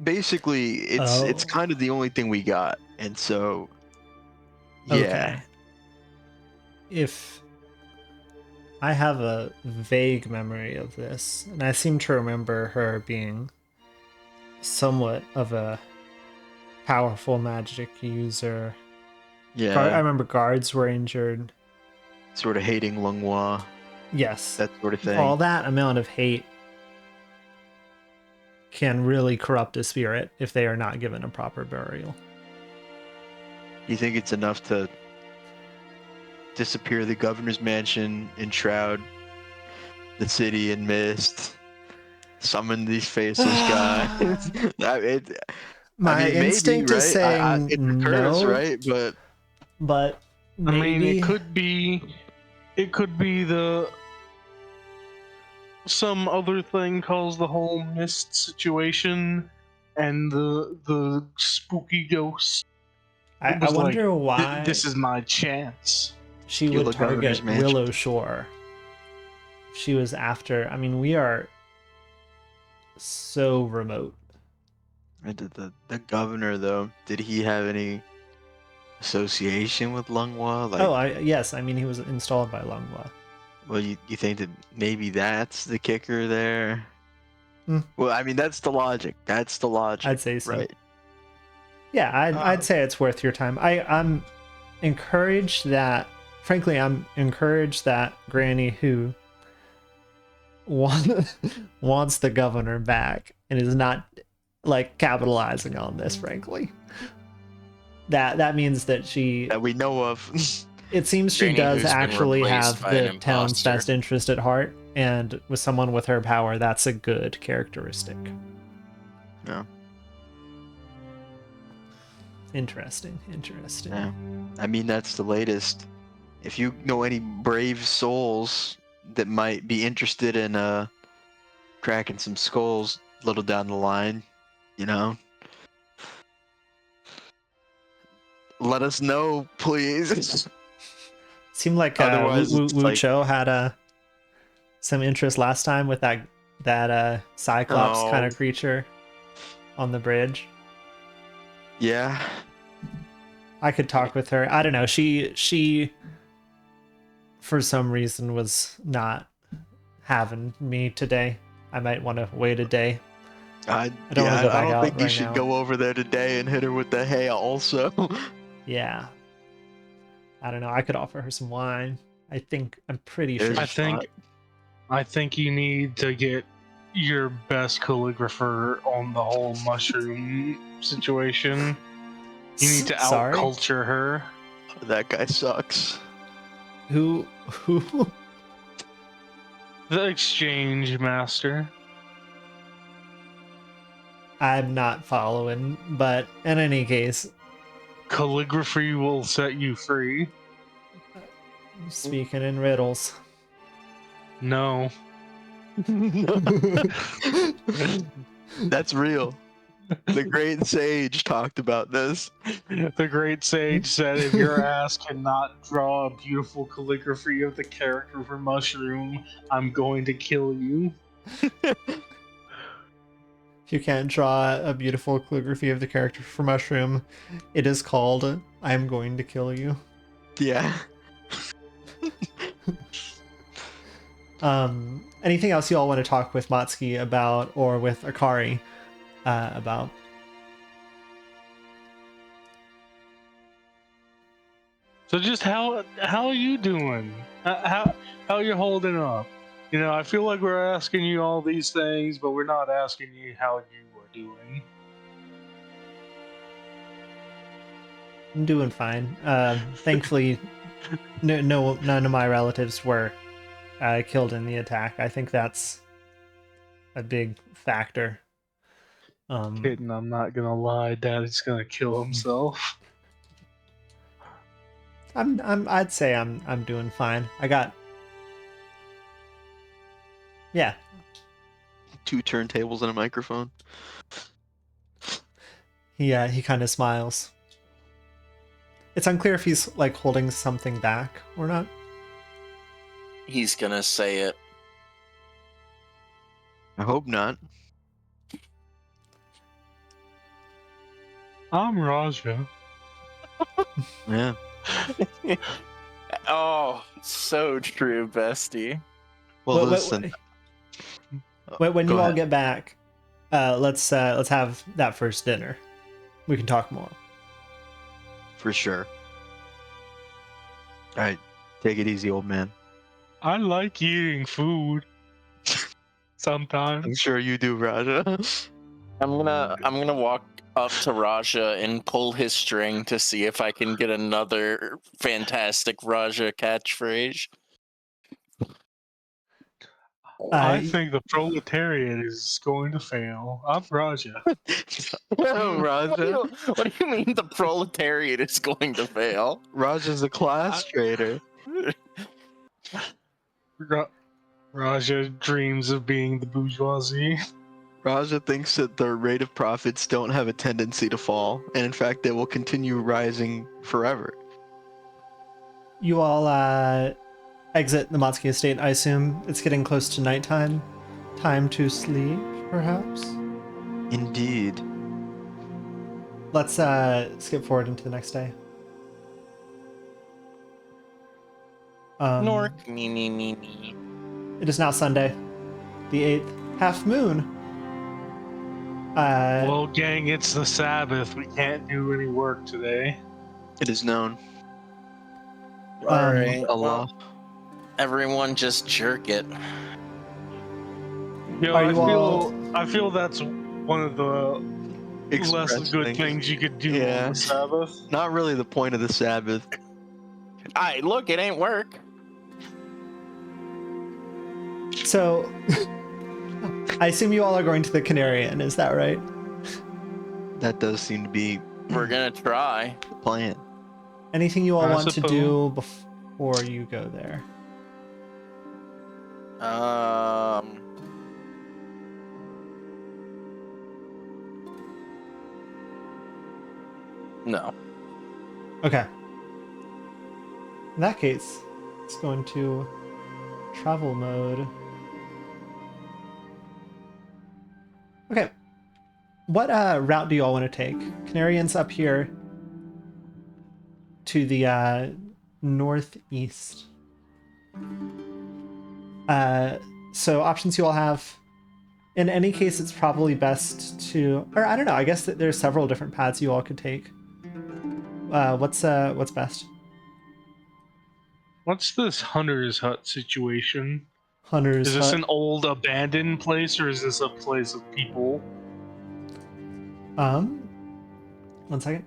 Basically, it's Oh. kind of the only thing we got, and so yeah. Okay. If I have a vague memory of this, and I seem to remember her being somewhat of a powerful magic user. I Yeah, remember guards were injured. sort of hating Lunghua, Yes. that sort of thing. All that amount of hate can really corrupt a spirit if they are not given a proper burial. You think it's enough to disappear the governor's mansion, enshroud the city in mist, summon these faceless guys? I My mean, maybe, instinct is right? saying It's a curse, no, right? But but I mean, maybe it could be some other thing caused the whole mist situation, and the spooky ghost. It I was like, wonder why this is my chance. she steal would the governor's target mansion. Willow Shore. She was after. I mean, we are so remote. And the governor, though, did he have any association with Lunghua? Like, Oh, yes. I mean, he was installed by Lunghua. well, you think that maybe that's the kicker there? Hmm. Well, I mean, that's the logic. That's the logic. I'd say so. Right. Yeah, I'd say it's worth your time. I'm encouraged that, frankly, I'm encouraged that Granny, who wants the governor back and is not like capitalizing on this, frankly. That means that she, That we know of. it seems she Granny does who's been actually replaced have by an the town's imposter. best interest at heart, and with someone with her power, that's a good characteristic. Yeah. Interesting. Yeah. I mean, that's the latest. If you know any brave souls that might be interested in cracking some skulls a little down the line, you know, let us know, please. Seemed like Otherwise, it's Wu like, Cho had some interest last time with that Cyclops kind of oh, creature on the bridge. yeah. I could talk with her. I don't know. She for some reason was not having me today. I might want to wait a day. I don't want to go I back don't out think you right should now. go over there today and hit her with the hey also. Yeah. I don't know. I could offer her some wine. I'm pretty There's sure. a shot. I think you need to get your best calligrapher on the whole mushroom situation. You need to Sorry? out-culture her. That guy sucks. Who The exchange master. I'm not following, but in any case, Calligraphy will set you free. speaking in riddles. No. That's real. The great sage talked about this. The great sage said if your ass cannot draw a beautiful calligraphy of the character for Mushroom, I'm going to kill you. If you can't draw a beautiful calligraphy of the character for Mushroom, it is called I'm Going to Kill You. Yeah. Anything else you all want to talk with Matsuki about, or with Akari about? So just how are you doing? How are you holding up? You know, I feel like we're asking you all these things, but we're not asking you how you are doing. I'm doing fine. Thankfully, none of my relatives were killed in the attack. I think that's a big factor. Kidding, I'm not gonna lie, Daddy's gonna kill himself. I'd say I'm doing fine. Yeah. 2 turntables and a microphone. He kind of smiles. It's unclear if he's like holding something back or not. He's gonna say it. I hope not. I'm Raja. Yeah. Oh, so true, bestie. Well, Wh- listen. when Go you all ahead. get back, let's have that first dinner. We can talk more. For sure. All right. Take it easy, old man. I like eating food. I'm Sometimes. sure you do, Raja. I'm gonna walk up to Raja and pull his string to see if I can get another fantastic Raja catchphrase. I think the proletariat is going to fail. I'm Raja. No, Raja. What do you mean the proletariat is going to fail? Raja's a class traitor. Raja dreams of being the bourgeoisie. Raja thinks that the rate of profits don't have a tendency to fall, and in fact, they will continue rising forever. You all exit the Motsky estate. I assume it's getting close to nighttime. Time to sleep, perhaps? Indeed. Let's skip forward into the next day. Nork, me. It is now Sunday, the 8th, half moon. Well, gang, it's the Sabbath. We can't do any work today. It is known. Alright, Allah. well, everyone just jerk it. Yo, Are you all- I feel that's one of the less Express good things you could do Yeah. on the Sabbath. Not really the point of the Sabbath. Alright, look, it ain't work. So, I assume you all are going to the Canarian, is that right? That does seem to be We're gonna try. the plan. Anything you all I want to suppose. do before you go there? No. Okay. In that case, it's going to travel mode. Okay. What route do you all want to take? Canarian's up here to the northeast. So options you all have. In any case, it's probably best to, or I don't know. I guess that there's several different paths you all could take. What's best? What's this hunter's hut situation? Hunter's Is this hut. an old abandoned place or is this a place of people? One second.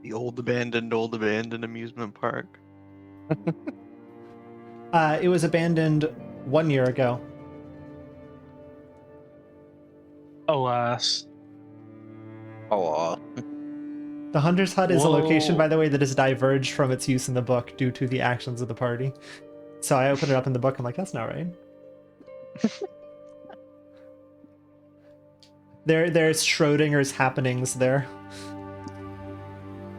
The old abandoned amusement park. It was abandoned 1 year ago. Alas. Oh, The Hunter's Hut is a location, Whoa. by the way, that has diverged from its use in the book due to the actions of the party. So I opened it up in the book. I'm like, that's not right. There's Schrodinger's happenings there.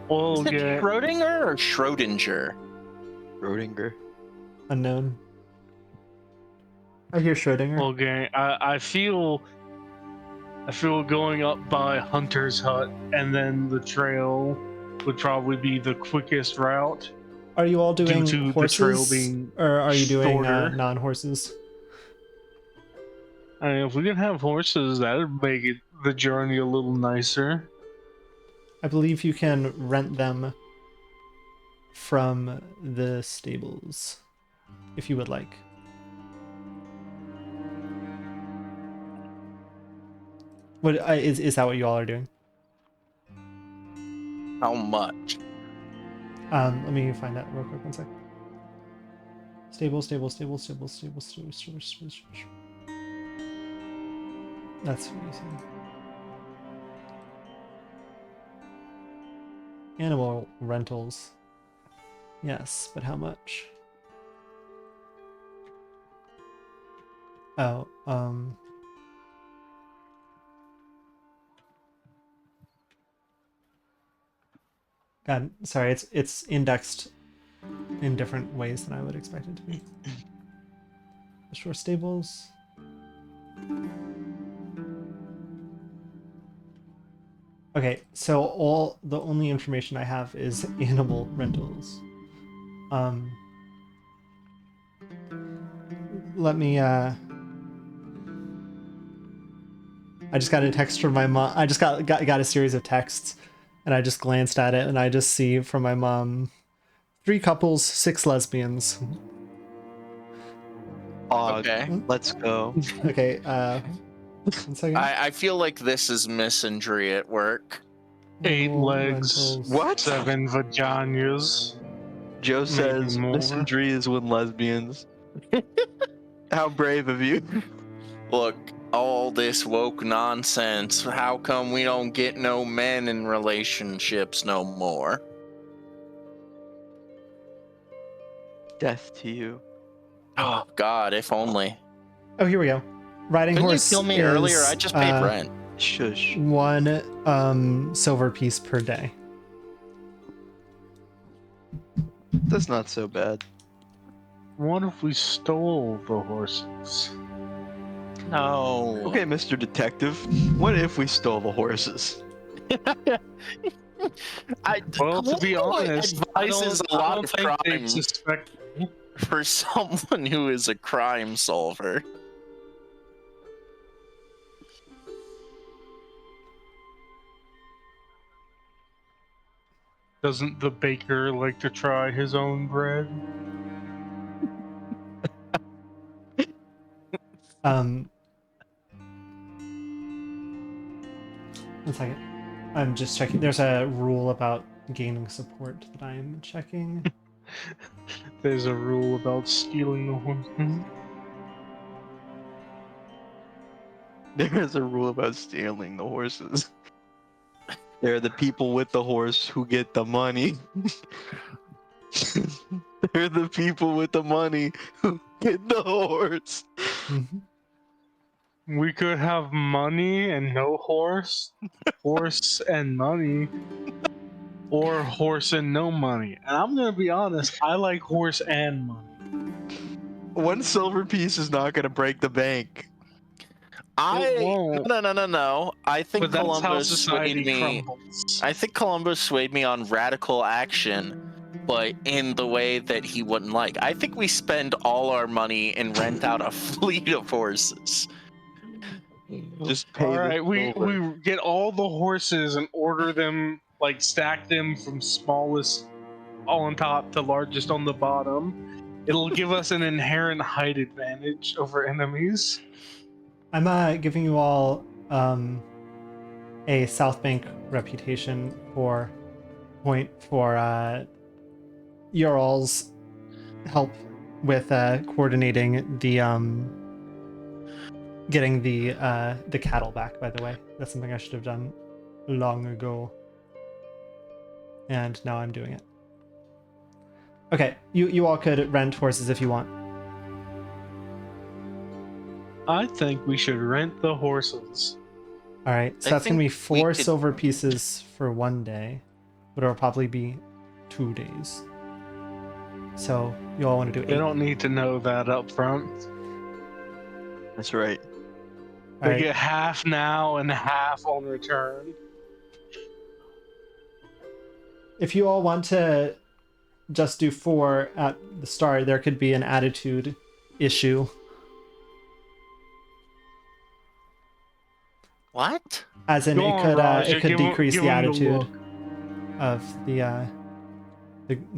Well, is it yeah. Schrodinger or Schrodinger? Rodinger. Unknown. I hear Schrodinger. Well, gang, I feel going up by Hunter's Hut and then the trail would probably be the quickest route. Are you all doing to the horses, trail being or are you doing shorter. non-horses? I mean, if we can have horses, that would make the journey a little nicer. I believe you can rent them from the stables, if you would like. What is that? What you all are doing? How much? Let me find that real quick. One sec. Stable. That's easy. Animal rentals. Yes, but how much? Oh, God, sorry, it's indexed in different ways than I would expect it to be. The shore stables. Okay, so the only information I have is animal rentals. Let me I just got a text from my mom. I just got a series of texts, and I just glanced at it, and I just see from my mom, 3 couples, 6 lesbians. Okay. Let's go. Okay, 1 second. I feel like this is misandry at work. 8 Animal legs. rentals. What? 7 vaginas. Joe Maybe says more. misandry is with lesbians. How brave of you. Look, all this woke nonsense. How come we don't get no men in relationships no more? Death to you. Oh God, if only. Oh, here we go. Riding Couldn't you horse kill me is, earlier? I just paid rent. Shush. 1 silver piece per day. That's not so bad. What if we stole the horses? No. Okay, Mr. Detective. What if we stole the horses? Well, to be Columbo honest, I advises don't, a I lot don't of think they'd crime suspect me. for someone who is a crime solver. Doesn't the baker like to try his own bread? Um, 1 second. I'm just checking. There's a rule about gaining support that I'm checking. There's a rule about stealing the horses. There is a rule about stealing the horses. They're the people with the horse who get the money. They're the people with the money who get the horse. Mhm. We could have money and no horse, horse and money, or horse and no money. And I'm gonna be honest, I like horse and money. 1 silver piece is not gonna break the bank. It won't, No. I think but that's how Columbus swayed society me. crumbles. I think Columbus swayed me on radical action, but in the way that he wouldn't like. I think we spend all our money and rent out a fleet of horses. Just pay All the right, we silver. get all the horses and order them, like stack them from smallest on top to largest on the bottom. It'll give us an inherent height advantage over enemies. I'm giving you all a South Bank reputation for point for your all's help with coordinating the getting the cattle back. By the way, that's something I should have done long ago, and now I'm doing it. Okay, you all could rent horses if you want. I think we should rent the horses. All right, so I that's gonna be think we 4 could- silver pieces for 1 day, but it'll probably be 2 days. So you all want to do 8. They don't need to know that up front. That's right. All They right. get half now and half on return. If you all want to just do 4 at the start, there could be an attitude issue. What? As in, Go on, Raj, it could give 'em- decrease give the 'em the attitude look. of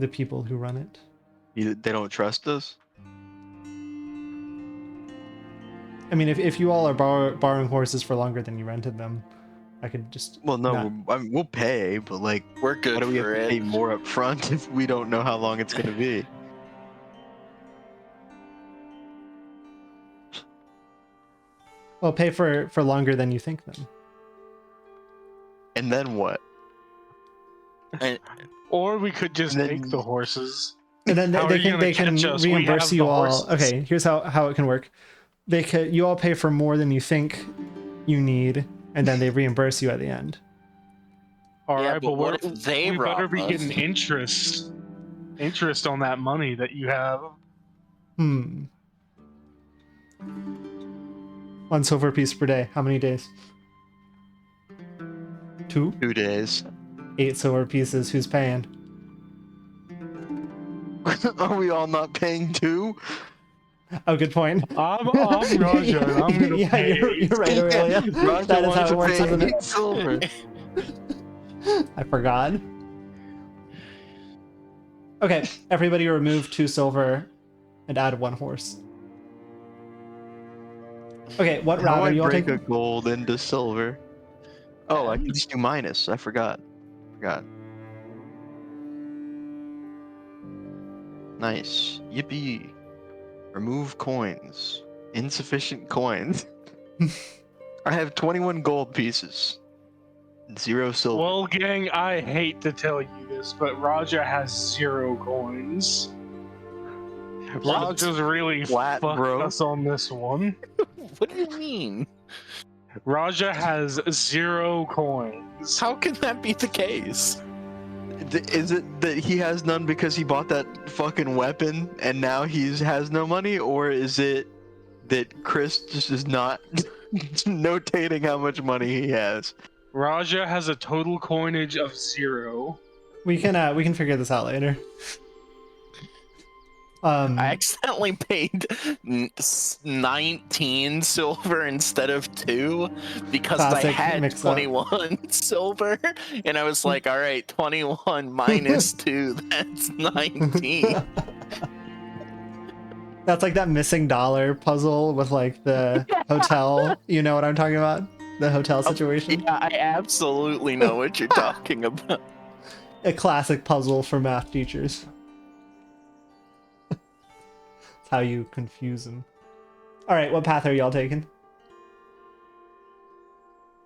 the people who run it. They don't trust us? I mean, if you all are borrowing horses for longer than you rented them, I could just Well, no, not- I mean, we'll pay, but like, We're good why do we have for to pay it. more up front if we don't know how long it's gonna be? well, pay for longer than you think then. And then what? Or we could just And then- take the horses. And then How are they you can gonna catch us? We reimburse have you the all. horses. Okay, here's how it can work. You all pay for more than you think you need, and then they reimburse you at the end. All Yeah, right, but what we're- if they we better rob be us? getting interest on that money that you have. 1 silver piece per day. How many days? 2? 2 days. 8 silver pieces. Who's paying? Are we all not paying 2? Oh, good point. I'm Raja, and I'm gonna yeah, pay. you're right, Aurelia. Raja That is wanted how it to works, pay isn't 8 it? silver. I forgot. Okay, everybody remove 2 silver and add 1 horse. Okay, what How route do are I you all break a taking? gold into silver? Oh, I can just do minus. I forgot. Nice. Yippee. Remove coins. Insufficient coins. I have 21 gold pieces. 0 silver. Well, gang, I hate to tell you this, but Raja has 0 coins. Raja's really Flat, fucked bro. us on this one. What do you mean? Raja has 0 coins. How can that be the case? Is it that he has none because he bought that fucking weapon and now he has no money? Or is it that Chris just is not notating how much money he has? Raja has a total coinage of 0. We can figure this out later. I accidentally paid 19 silver instead of 2 because I Classic had mix-up. 21 silver, and I was like, all right, 21 minus 2, that's 19. That's like that missing dollar puzzle with like the hotel. You know what I'm talking about? The hotel situation. Yeah, I absolutely know what you're talking about. A classic puzzle for math teachers. That's how you confuse them. All right, what path are y'all taking?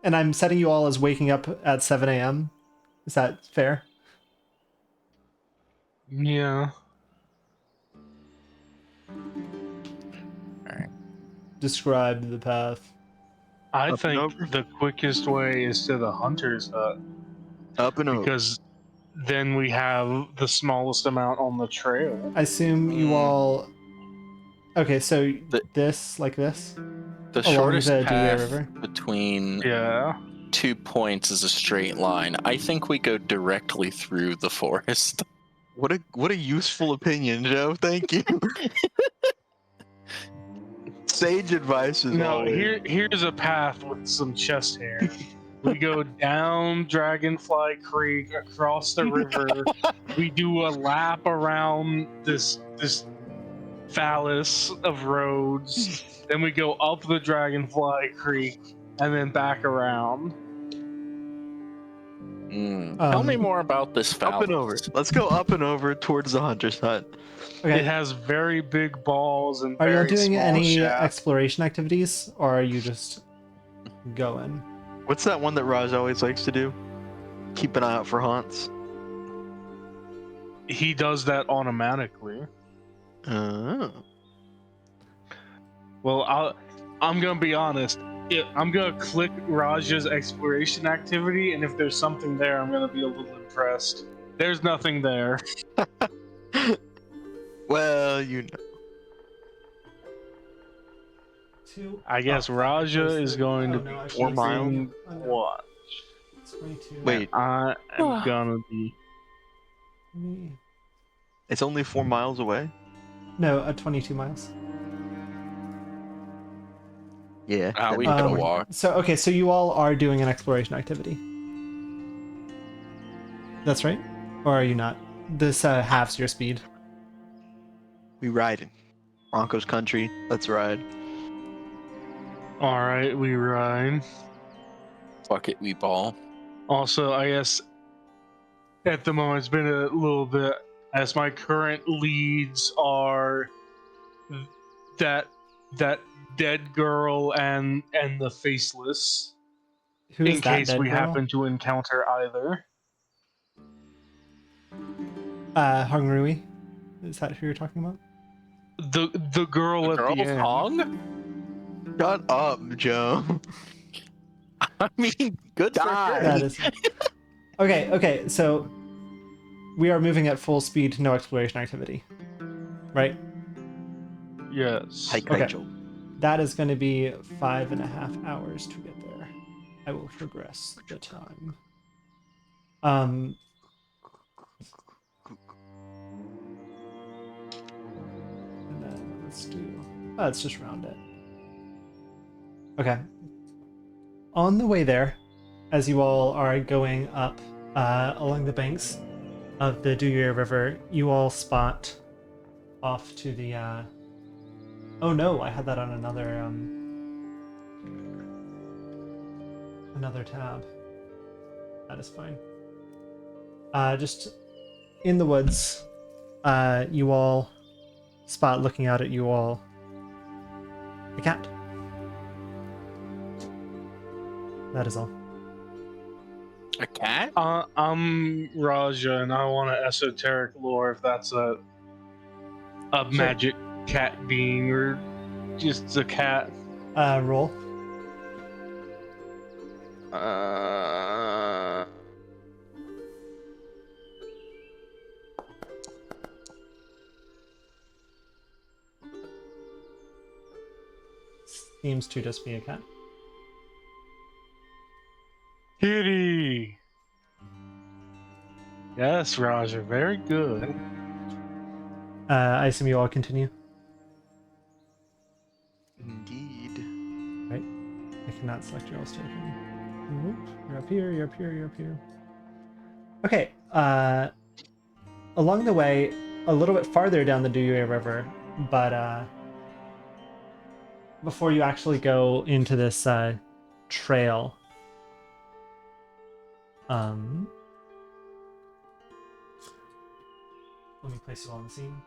And I'm setting you all as waking up at 7 a.m. Is that fair? Yeah. Describe the path. I Up and think over? the quickest way is to the hunter's hut, Up and over. because then we have the smallest amount on the trail. I assume you all. Okay, so this, like this, The along shortest the Dewey path River. between Yeah. 2 points is a straight line. I think we go directly through the forest. What a useful opinion, Joe. Thank you. Sage advice is No, always. here's a path with some chest hair. We go down Dragonfly Creek, across the river. We do a lap around this phallus of roads. Then we go up the Dragonfly Creek and then back around. Tell me more about this Up and phallus. over. Let's go up and over towards the hunter's hut. Okay. It has very big balls and Are y'all very doing small any shafts. exploration activities, or are you just going? What's that one that Raj always likes to do? Keep an eye out for haunts. He does that automatically. Oh. Well, I'm gonna be honest. I'm gonna click Raja's exploration activity, and if there's something there, I'm gonna be a little impressed. There's nothing there. Well, you know. I guess Raja is going to be 4 miles? keeping watch. Wait, I am gonna be. it's only 4 miles away? No, 22 miles. Yeah. We that'd could be have walked. So okay, so you all are doing an exploration activity. That's right, or are you not? This halves your speed. We riding. Broncos country. Let's ride. All right, we ride. Fuck it, we ball. Also, I guess at the moment it's been a little bit. As my current leads are that dead girl and the faceless. Who is In that case dead we girl? happen to encounter either. Hungrui. Is that who you're talking about? The girl The at girl the end. Hong? Shut up, Joe. I mean, good for Die. her. That is. Okay, so we are moving at full speed, no exploration activity. Right? Yes. Hike, Okay. hike, Joe. That is going to be 5.5 hours to get there. I will progress the time. And then let's do... Oh, let's just round it. Okay. On the way there, as you all are going up along the banks of the Duyue River, you all spot off to the... Oh no, I had that on another tab. That is fine. Just in the woods, you all spot looking out at you all a cat. That is all. A cat? I'm Raja, and I want an esoteric lore if that's a magic cat being or just a cat. Roll. Uh, Seems to just be a cat. Kitty. Yes, Raja, very good. I assume you all continue. Indeed. Right? I cannot select your all's token. Nope. You're up here, you're up here, you're up here. Okay. Along the way, a little bit farther down the Duyue River, but before you actually go into this trail, let me place you all on the scene.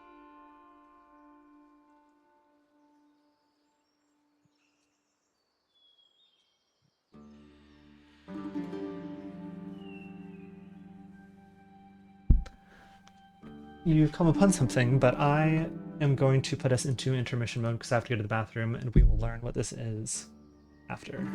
You've come upon something, but I am going to put us into intermission mode because I have to go to the bathroom, and we will learn what this is after.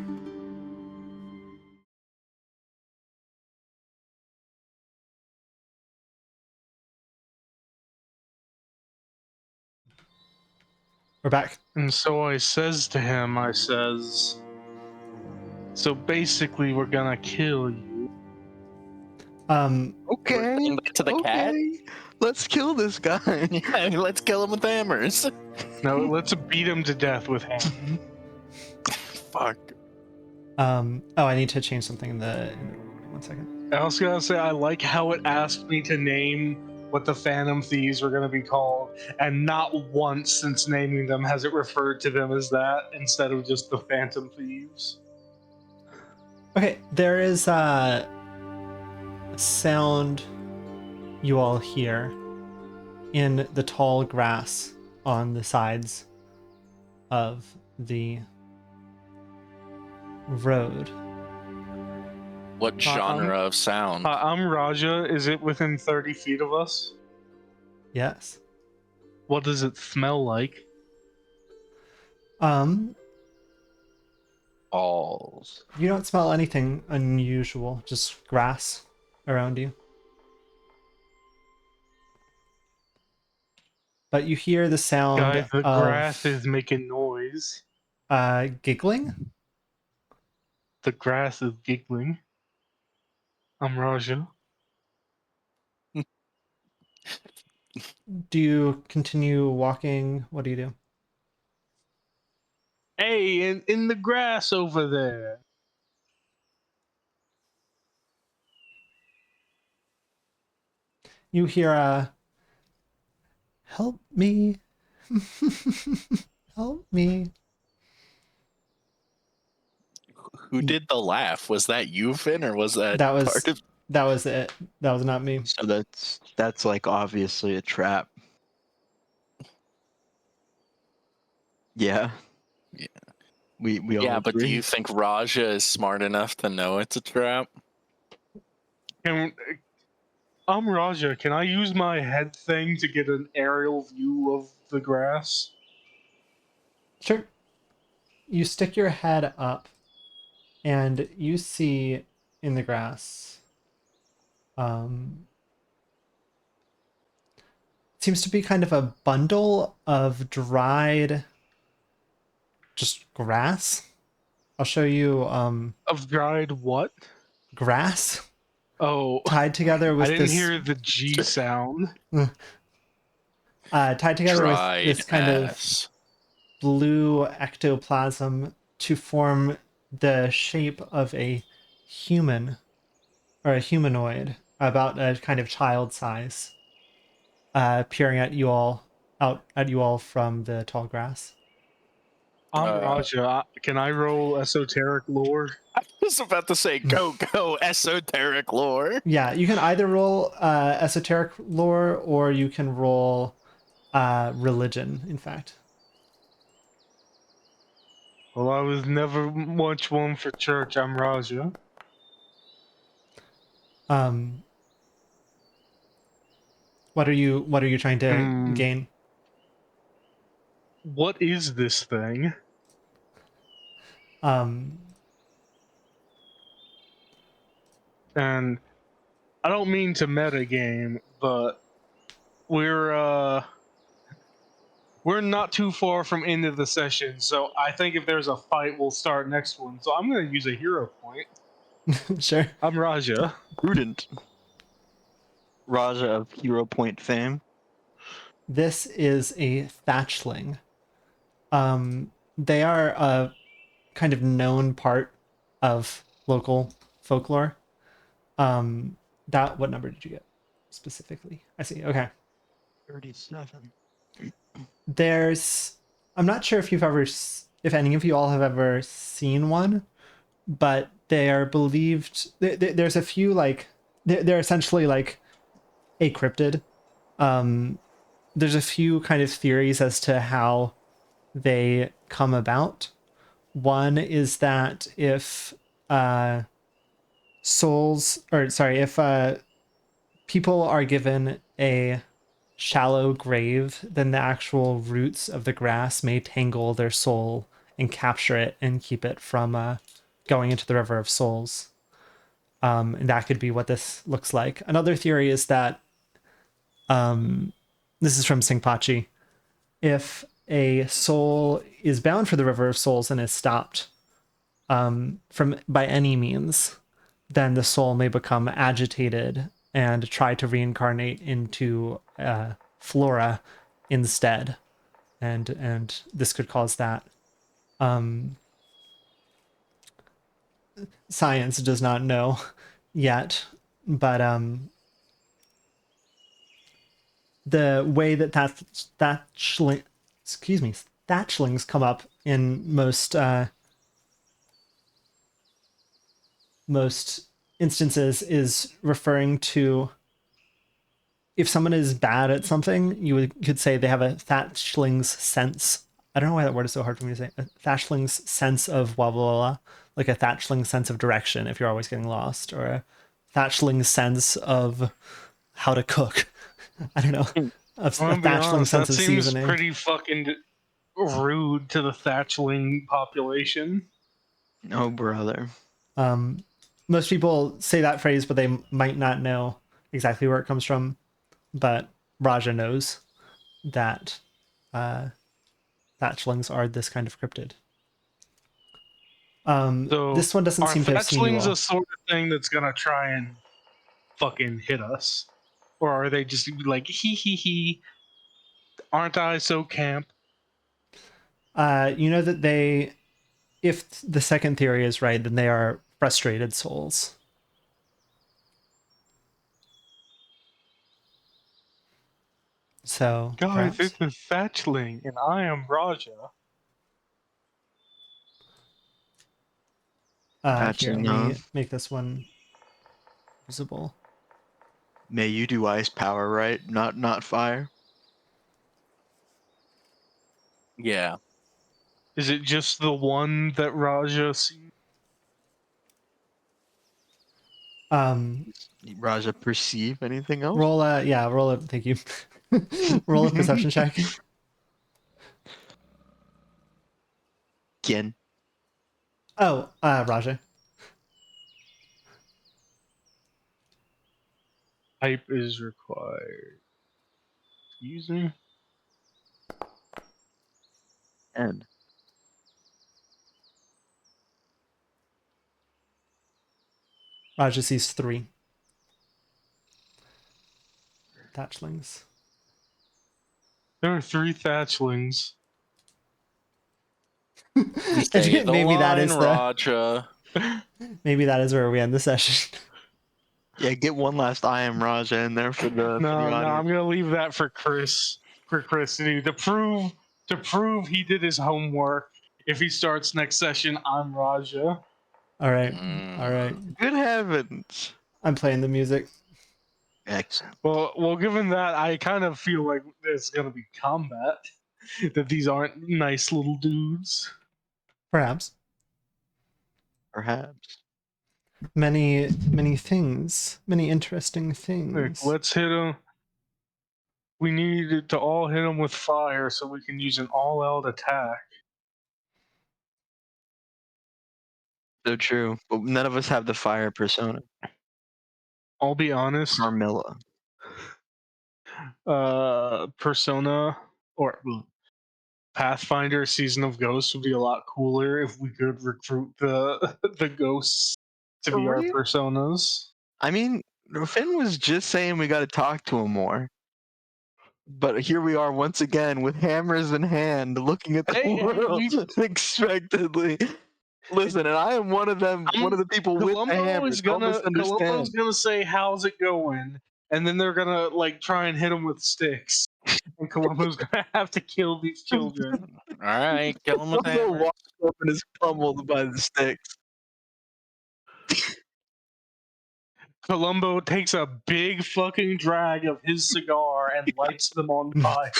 We're back. And so I says to him, so basically we're gonna kill you. Okay. Bring back to the cat? Okay. Let's kill this guy. Yeah, let's kill him with hammers. No, let's beat him to death with him. Fuck. Oh, I need to change something in the recording. 1 second. I was gonna say I like how it asked me to name what the Phantom Thieves were gonna be called, and not once since naming them has it referred to them as that instead of just the Phantom Thieves. Okay, there is a sound you all hear in the tall grass on the sides of the road. What genre of sound? I'm Raja. Is it within 30 feet of us? Yes. What does it smell like? Balls. You don't smell anything unusual, just grass around you. But you hear the sound Guys, the of grass is making noise. giggling. The grass is giggling. I'm Raja. Do you continue walking? What do you do? Hey, in the grass over there. You hear a help me. Help me. Who did the laugh? Was that you, Finn, or was that That was part of... that was it. That was not me. So that's like obviously a trap. Yeah. Yeah. We all Yeah, but do agree. you think Raja is smart enough to know it's a trap? I'm Raja. Can I use my head thing to get an aerial view of the grass? Sure. You stick your head up and you see in the grass Seems to be kind of a bundle of dried just grass. I'll show you Of dried what? grass Oh, tied together I with didn't this hear the G sound. tied together with Dried this kind of ass. blue ectoplasm to form the shape of a human or a humanoid about a kind of child size, peering at you all out at you all from the tall grass. I'm Uh, Raja. Can I roll esoteric lore? I was about to say, go, esoteric lore. Yeah, you can either roll esoteric lore or you can roll religion, in fact. Well, I was never much one for church. I'm Raja. Um, what are you trying to Hmm. gain? What is this thing? Um, And I don't mean to metagame, but we're we're not too far from end of the session, so I think if there's a fight, we'll start next one. So I'm gonna use a hero point. sure. I'm Raja. Prudent. Raja of Hero Point fame. This is a thatchling. They are a kind of known part of local folklore. That what number did you get specifically? I see. Okay. 37. There's I'm not sure if if any of you all have ever seen one, but they are believed there's a few like they're essentially like a cryptid. Um there's a few kind of theories as to how they come about. One is that if if people are given a shallow grave, then the actual roots of the grass may tangle their soul and capture it and keep it from going into the river of souls. And that could be what this looks like. Another theory is that this is from Singpachi. If a soul is bound for the river of souls and is stopped from by any means, then the soul may become agitated and try to reincarnate into flora instead, and this could cause that. Um, Science does not know yet, but the way thatchlings come up in most instances is referring to if someone is bad at something, could say they have a thatchling's sense. I don't know why that word is so hard for me to say. A thatchling's sense of blah blah blah, like a thatchling's sense of direction if you're always getting lost, or a thatchling's sense of how to cook. I don't know. A I'm gonna be thatchling's honest. sense That of seems seasoning. pretty fucking rude to the thatchling population. Oh, brother. Um, Most people say that phrase, but they might not know exactly where it comes from. But Raja knows that uh, thatchlings are this kind of cryptid. So This one doesn't are seem to have seen you thatchlings a all. sort of thing that's gonna try and fucking hit us? Or are they just like hee hee hee, aren't I so camp? You know that if the second theory is right, then they are frustrated souls. So Guys, perhaps it's a thatchling and I am Raja. here, let Patching me on. make this one visible. May you do ice power, right? Not fire. Yeah. Is it just the one that Raja sees? Um, Raja perceive anything else? roll a thank you. Roll a perception check. Again. Oh, Raja. Type is required. Excuse me. And Raja sees 3 thatchlings. There are 3 thatchlings. Say the Maybe that line, is the Raja. maybe that is where we end the session. yeah, get one last I am Raja in there for the No, I'm audience. gonna leave that for Chris. For Chris to do to prove he did his homework. If he starts next session, I'm Raja. All right. Mm. All right. Good heavens! I'm playing the music. Excellent. Well, given that, I kind of feel like there's gonna be combat. That these aren't nice little dudes. Perhaps. Perhaps. Many things. Many interesting Like, things. let's hit them. We need to all hit them with fire so we can use an all-out attack. So true. But none of us have the fire persona. I'll be honest. Carmilla. Persona or Pathfinder Season of Ghosts would be a lot cooler if we could recruit the the ghosts to be our Really? personas. I mean, Finn was just saying we got to talk to him more. But here we are once again with hammers in hand, looking at the Hey, world unexpectedly. Listen, and I am one of them, one of the people with the hammers. Don't Columbo's misunderstand. gonna say how's it going, and then they're gonna like try and hit him with sticks, and Columbo's gonna have to kill these children. All right, kill him with the Columbo hammer. walks up and is pummeled by the sticks. Columbo takes a big fucking drag of his cigar and lights them on fire.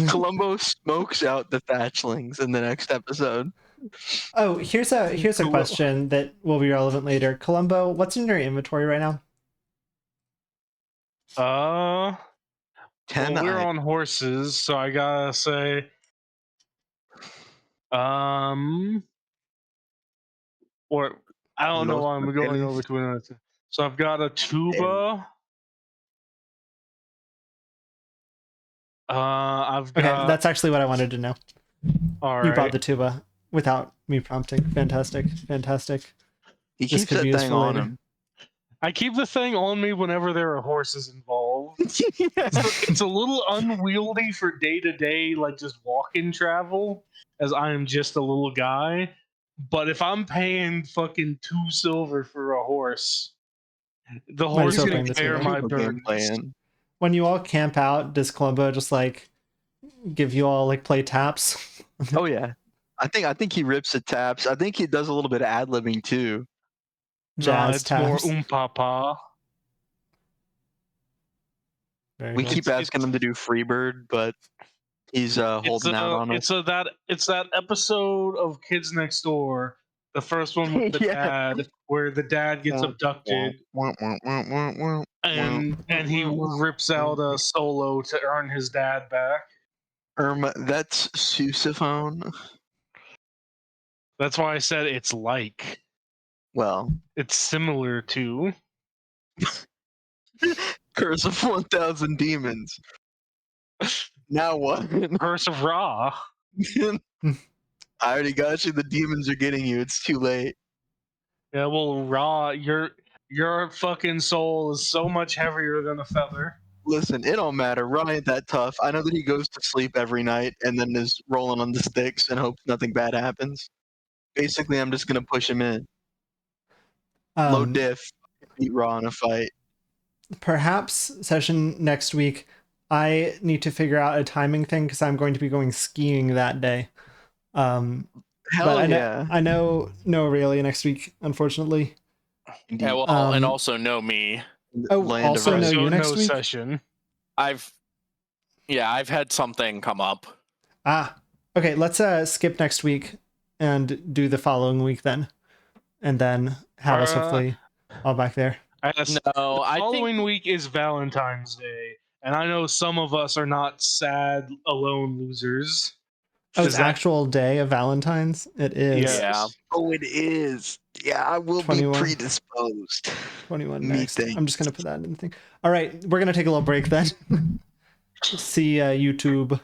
Columbo smokes out the thatchlings in the next episode. Oh, here's a Cool. question that will be relevant later. Columbo, what's in your inventory right now? Ten Well, we're items. on horses, so I gotta say, or I don't know Los why I'm going papeles. over to another. So I've got a tuba. I've Okay, got. that's actually what I wanted to know. All You right. brought the tuba without me prompting. Fantastic. Fantastic. He This keeps could that be thing useful on later. him. I keep the thing on me whenever there are horses involved. Yeah. It's a little unwieldy for day to day, like just walking travel, as I am just a little guy. But if I'm paying fucking 2 silver for a horse, the Might as horse well can bring the bear tuba. my Tuba burdens. gameplay in. When you all camp out, does Columbo just like give you all like play taps? Oh yeah. I think he rips the taps. I think he does a little bit of ad libbing too. Nah, Jazz it's more taps. papa. Very We cool. keep asking him to do Freebird, but he's holding out on us. It's that episode of Kids Next Door, the first one with the Yeah. dad, where the dad gets abducted and he rips out a solo to earn his dad back. That's sousaphone. That's why I said it's like. Well, It's similar to. Curse of 1,000 Demons. Now what? Curse of Ra. I already got you. The demons are getting you. It's too late. Yeah, well, Ra, your fucking soul is so much heavier than a feather. Listen, it don't matter. Ron ain't that tough. I know that he goes to sleep every night and then is rolling on the sticks and hopes nothing bad happens. Basically, I'm just gonna push him in. Low diff, beat Raw in a fight. Perhaps session next week, I need to figure out a timing thing because I'm going to be going skiing that day. Hell But yeah. I know no Aurelia next week, unfortunately. Yeah, well, and also know me. Oh, Land also of know Ice. you next no week? session. I've had something come up. Okay, let's skip next week and do the following week then. And then have us hopefully all back there. No, the following week is Valentine's Day, and I know some of us are not sad, alone losers. Oh, it's Is that actual day of Valentine's? It is. yes? Yeah. Oh, it is. Yeah, I will be 21. predisposed. 21 Me next. I'm just thinks. gonna put that in the thing. All right, we're gonna take a little break then. See YouTube.